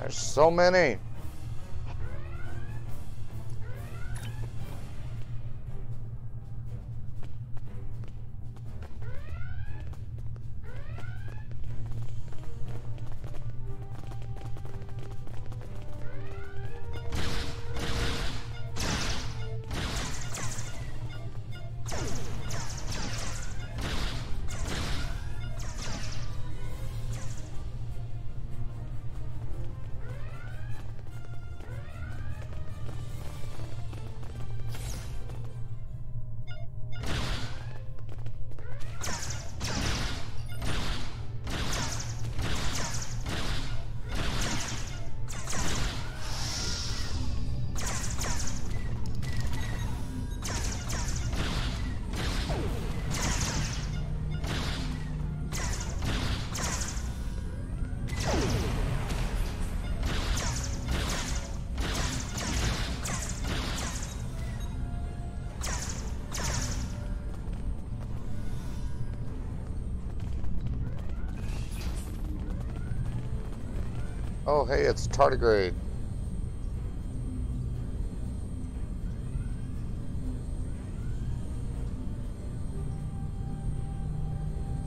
There's so many. Oh, hey, it's tardigrade.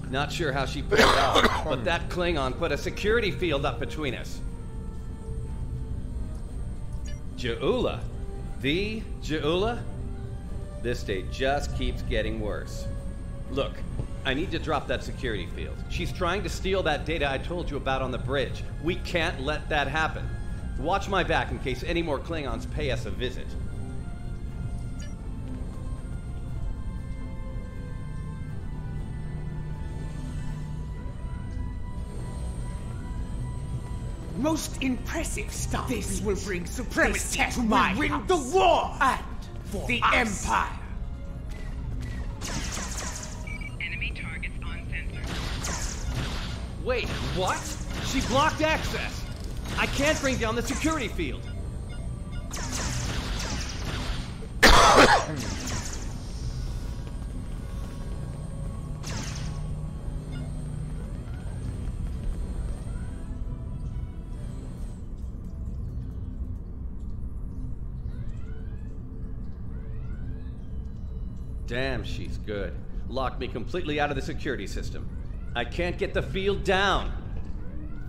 Not sure how she put it out, but that Klingon put a security field up between us. DieALot? The DieALot? This day just keeps getting worse. Look, I need to drop that security field. She's trying to steal that data I told you about on the bridge. We can't let that happen. Watch my back in case any more Klingons pay us a visit. Most impressive stuff. This will bring supremacy to my win house. The war and for the Empire. Enemy targets on sensor. Wait, what? She blocked access. I can't bring down the security field. Damn, she's good. Locked me completely out of the security system. I can't get the field down.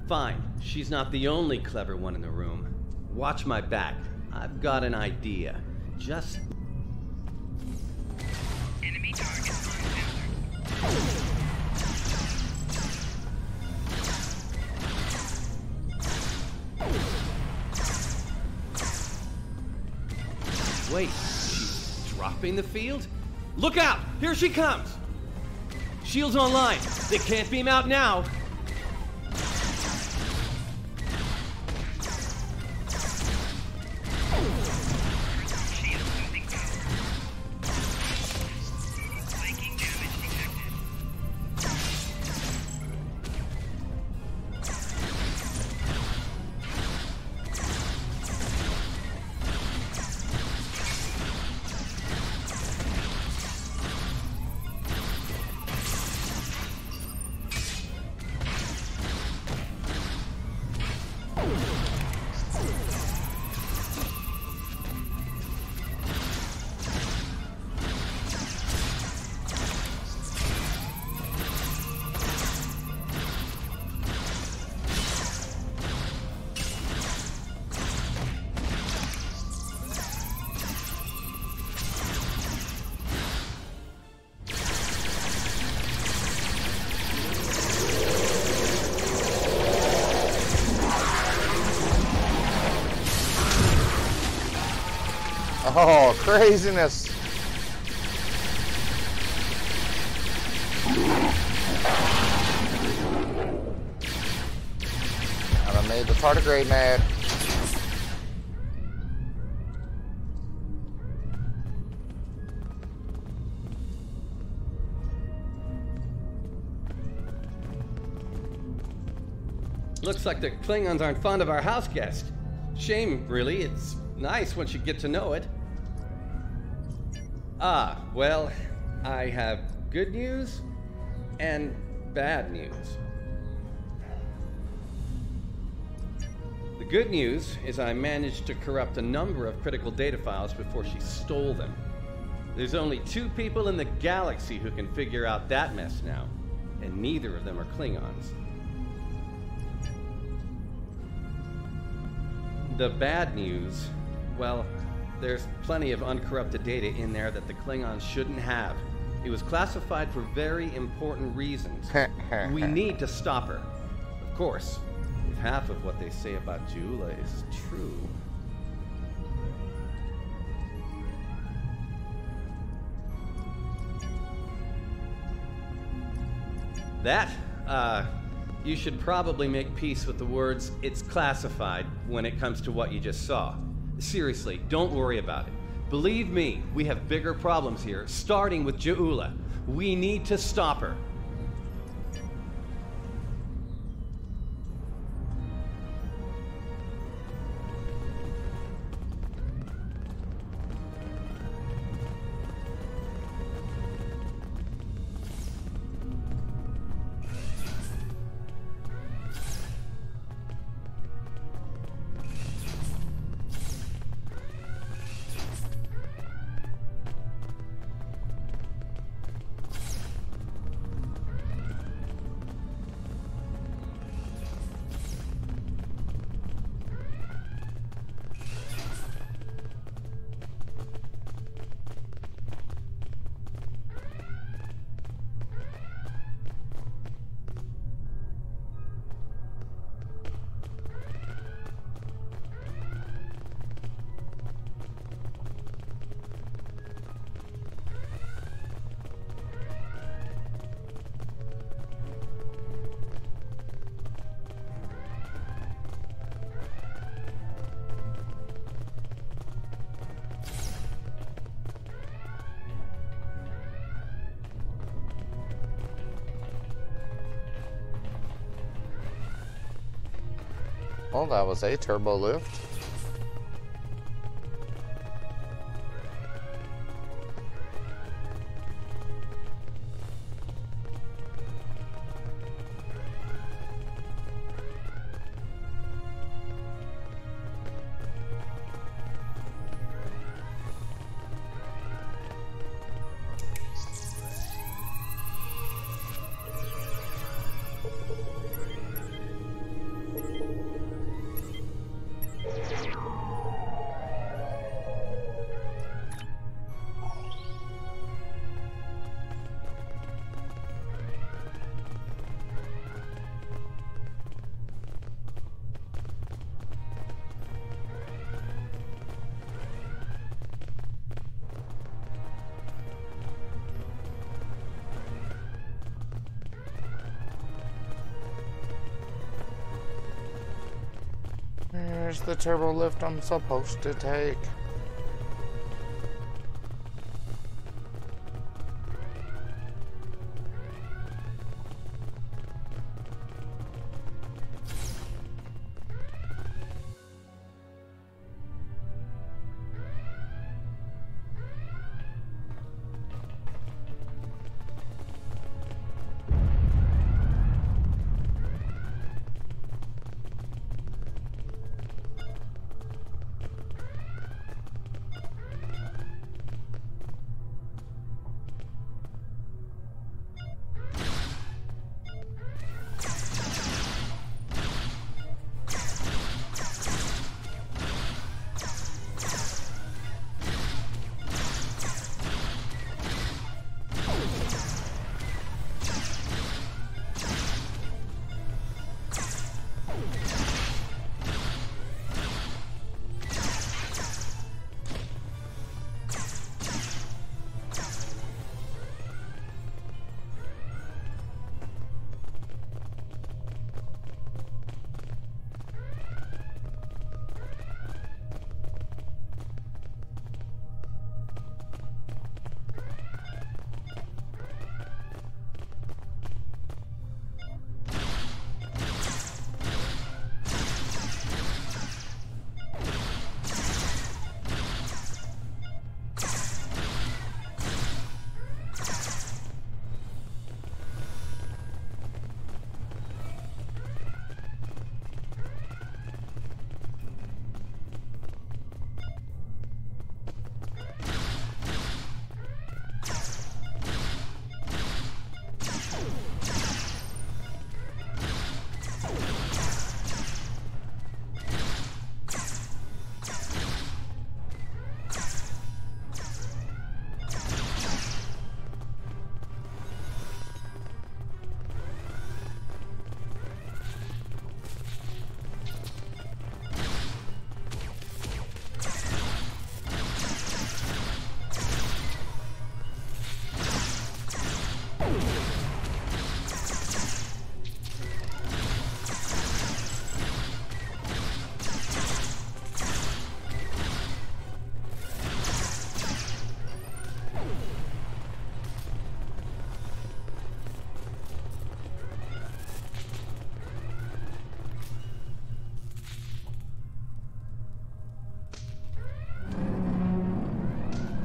Fine, she's not the only clever one in the room. Watch my back. I've got an idea. Just... Enemy targets on sensor. Wait, she's dropping the field? Look out! Here she comes! Shields online. They can't beam out now. Oh, craziness. I done made the tardigrade mad. Looks like the Klingons aren't fond of our house guest. Shame, really. It's nice once you get to know it. Ah, well, I have good news and bad news. The good news is I managed to corrupt a number of critical data files before she stole them. There's only 2 people in the galaxy who can figure out that mess now, and neither of them are Klingons. The bad news, well, there's plenty of uncorrupted data in there that the Klingons shouldn't have. It was classified for very important reasons. We need to stop her. Of course, if half of what they say about DieALot is true. That, you should probably make peace with the words, "it's classified," when it comes to what you just saw. Seriously, don't worry about it. Believe me, we have bigger problems here, starting with DieALot. We need to stop her. Oh, that was a turbo lift. There's the turbo lift I'm supposed to take.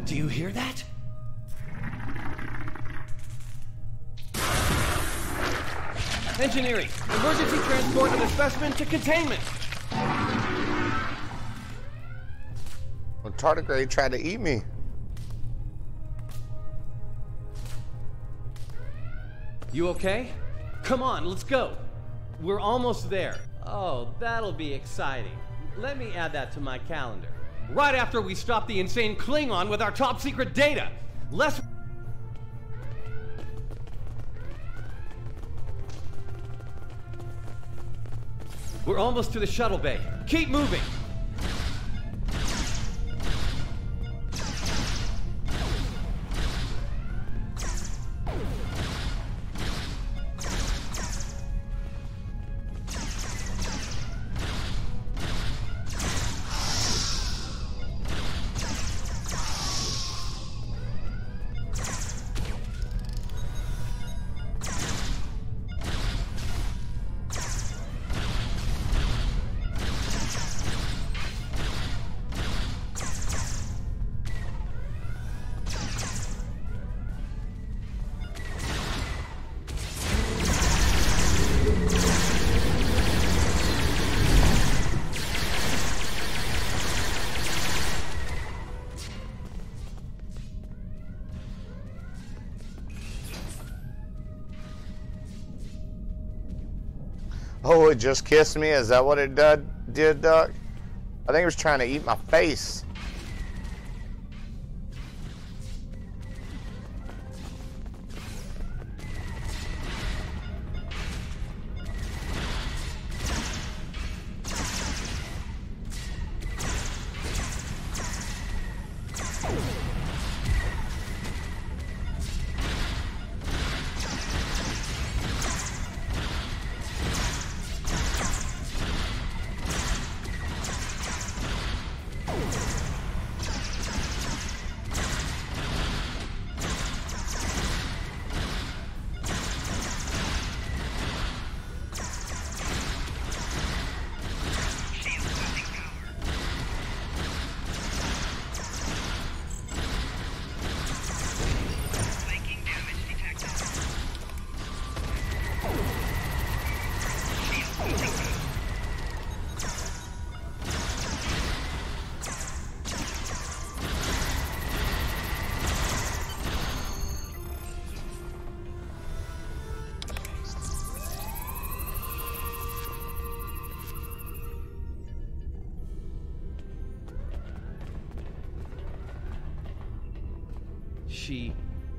Do you hear that? Engineering! Emergency transport of the specimen to containment! Well, tardigrade tried to eat me. You okay? Come on, let's go. We're almost there. Oh, that'll be exciting. Let me add that to my calendar. Right after we stop the insane Klingon with our top secret data. We're almost to the shuttle bay. Keep moving. Oh, it just kissed me? Is that what it did, Duck? I think it was trying to eat my face.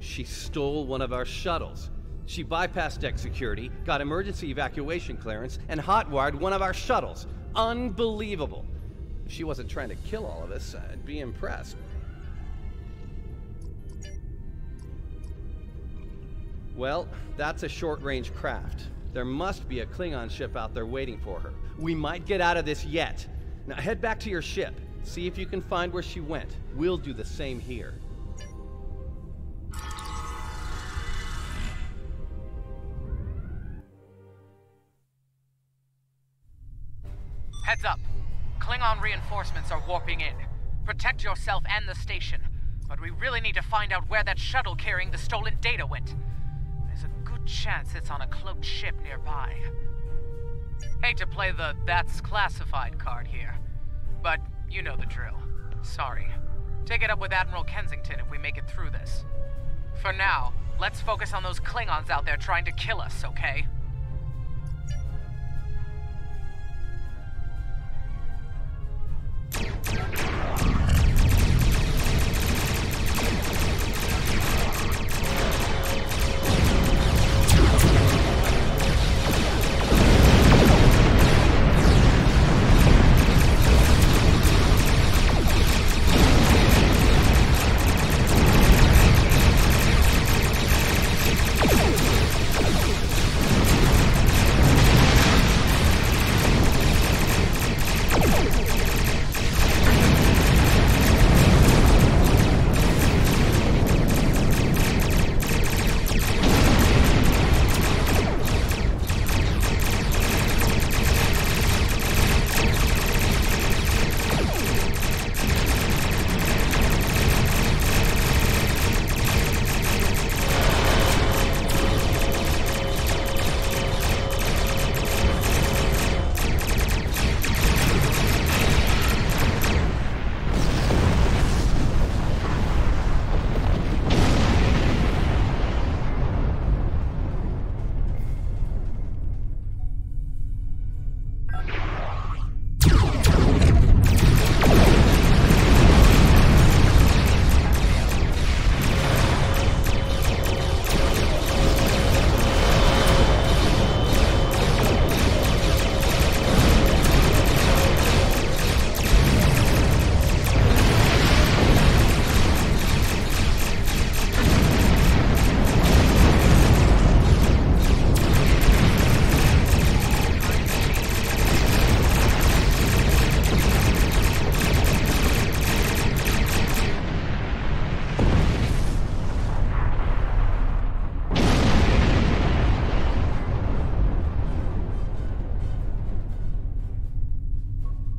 She stole one of our shuttles. She bypassed deck security, got emergency evacuation clearance, and hotwired one of our shuttles. Unbelievable. If she wasn't trying to kill all of us, I'd be impressed. Well, that's a short-range craft. There must be a Klingon ship out there waiting for her. We might get out of this yet. Now head back to your ship. See if you can find where she went. We'll do the same here. Heads up. Klingon reinforcements are warping in. Protect yourself and the station. But we really need to find out where that shuttle carrying the stolen data went. There's a good chance it's on a cloaked ship nearby. Hate to play the "that's classified" card here, but you know the drill. Sorry. Take it up with Admiral Kensington if we make it through this. For now, let's focus on those Klingons out there trying to kill us, okay?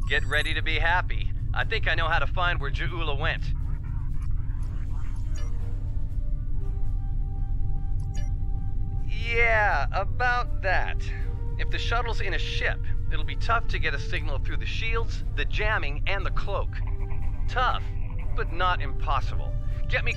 Get ready to be happy. I think I know how to find where DieALot went. Yeah, about that. If the shuttle's in a ship, it'll be tough to get a signal through the shields, the jamming, and the cloak. Tough, but not impossible. Get me...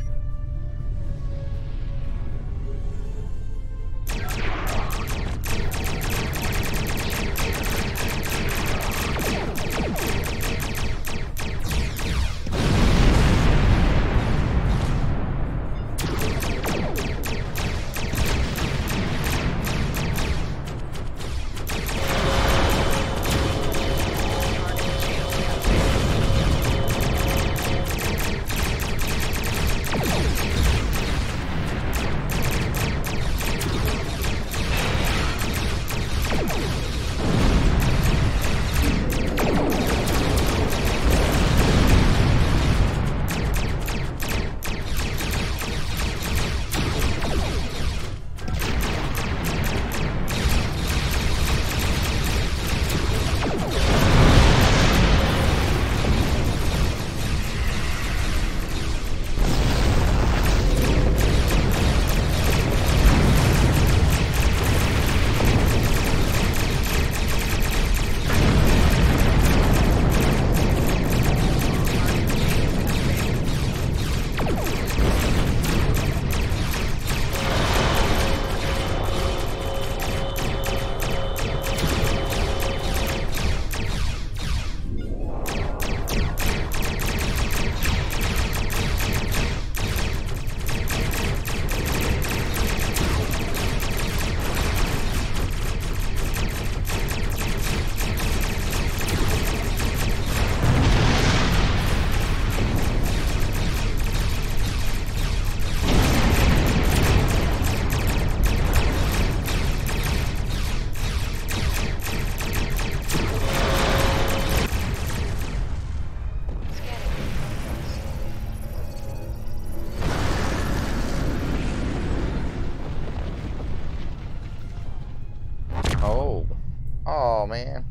Oh, man.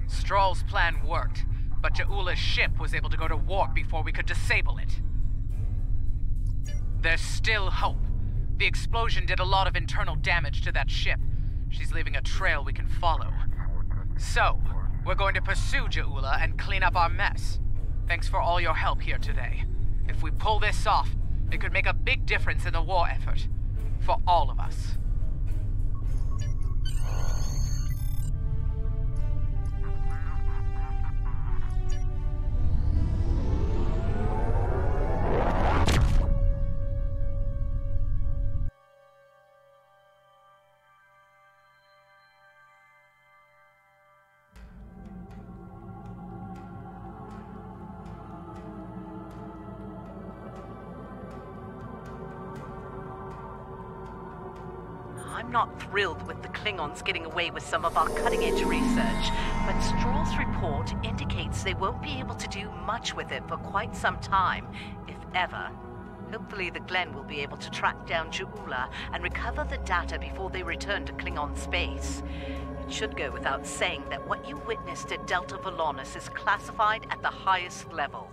Stroll's plan worked, but DieALot's ship was able to go to warp before we could disable it. There's still hope. The explosion did a lot of internal damage to that ship. She's leaving a trail we can follow. So, we're going to pursue DieALot and clean up our mess. Thanks for all your help here today. If we pull this off, it could make a big difference in the war effort. For all of us. I'm not thrilled with the Klingons getting away with some of our cutting-edge research, but Stroll's report indicates they won't be able to do much with it for quite some time, if ever. Hopefully the Glen will be able to track down DieALot and recover the data before they return to Klingon space. It should go without saying that what you witnessed at Delta Volanus is classified at the highest level.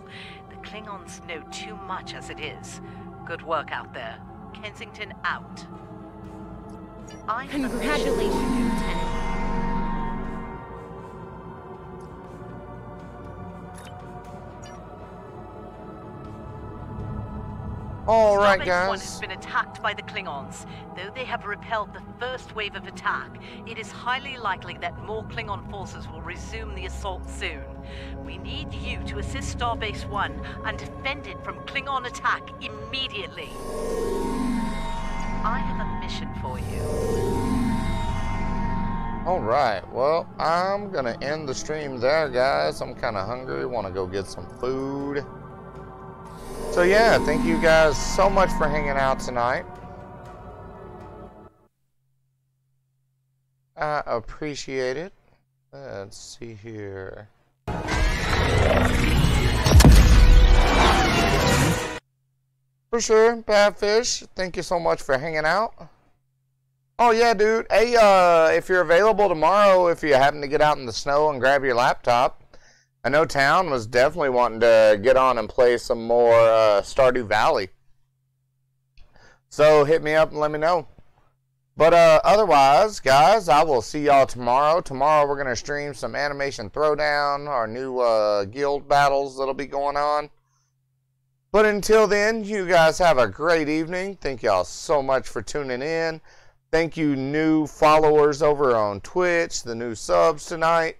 The Klingons know too much as it is. Good work out there. Kensington out. Congratulations, Lieutenant. All right, Starbase guys. 1 has been attacked by the Klingons. Though they have repelled the first wave of attack, it is highly likely that more Klingon forces will resume the assault soon. We need you to assist Starbase 1 and defend it from Klingon attack immediately. I have a mission for you. Alright, well, I'm gonna end the stream there, guys. I'm kind of hungry, want to go get some food. So yeah, thank you guys so much for hanging out tonight. I appreciate it. Let's see here. For sure, Badfish, thank you so much for hanging out. Oh yeah, dude. Hey, if you're available tomorrow, if you happen to get out in the snow and grab your laptop, I know Town was definitely wanting to get on and play some more Stardew Valley. So hit me up and let me know. But otherwise, guys, I will see y'all tomorrow. Tomorrow we're going to stream some Animation Throwdown, our new guild battles that'll be going on. But until then, you guys have a great evening. Thank y'all so much for tuning in. Thank you new followers over on Twitch, the new subs tonight.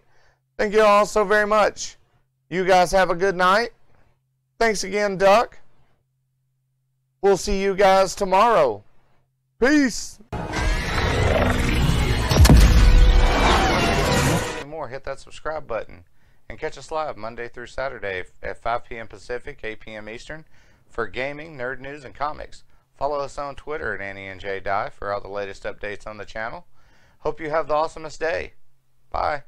Thank you all so very much. You guys have a good night. Thanks again, Duck. We'll see you guys tomorrow. Peace. More, hit that subscribe button. And catch us live Monday through Saturday at 5 p.m. Pacific, 8 p.m. Eastern for gaming, nerd news, and comics. Follow us on Twitter at AnnieandJDie for all the latest updates on the channel. Hope you have the awesomest day. Bye.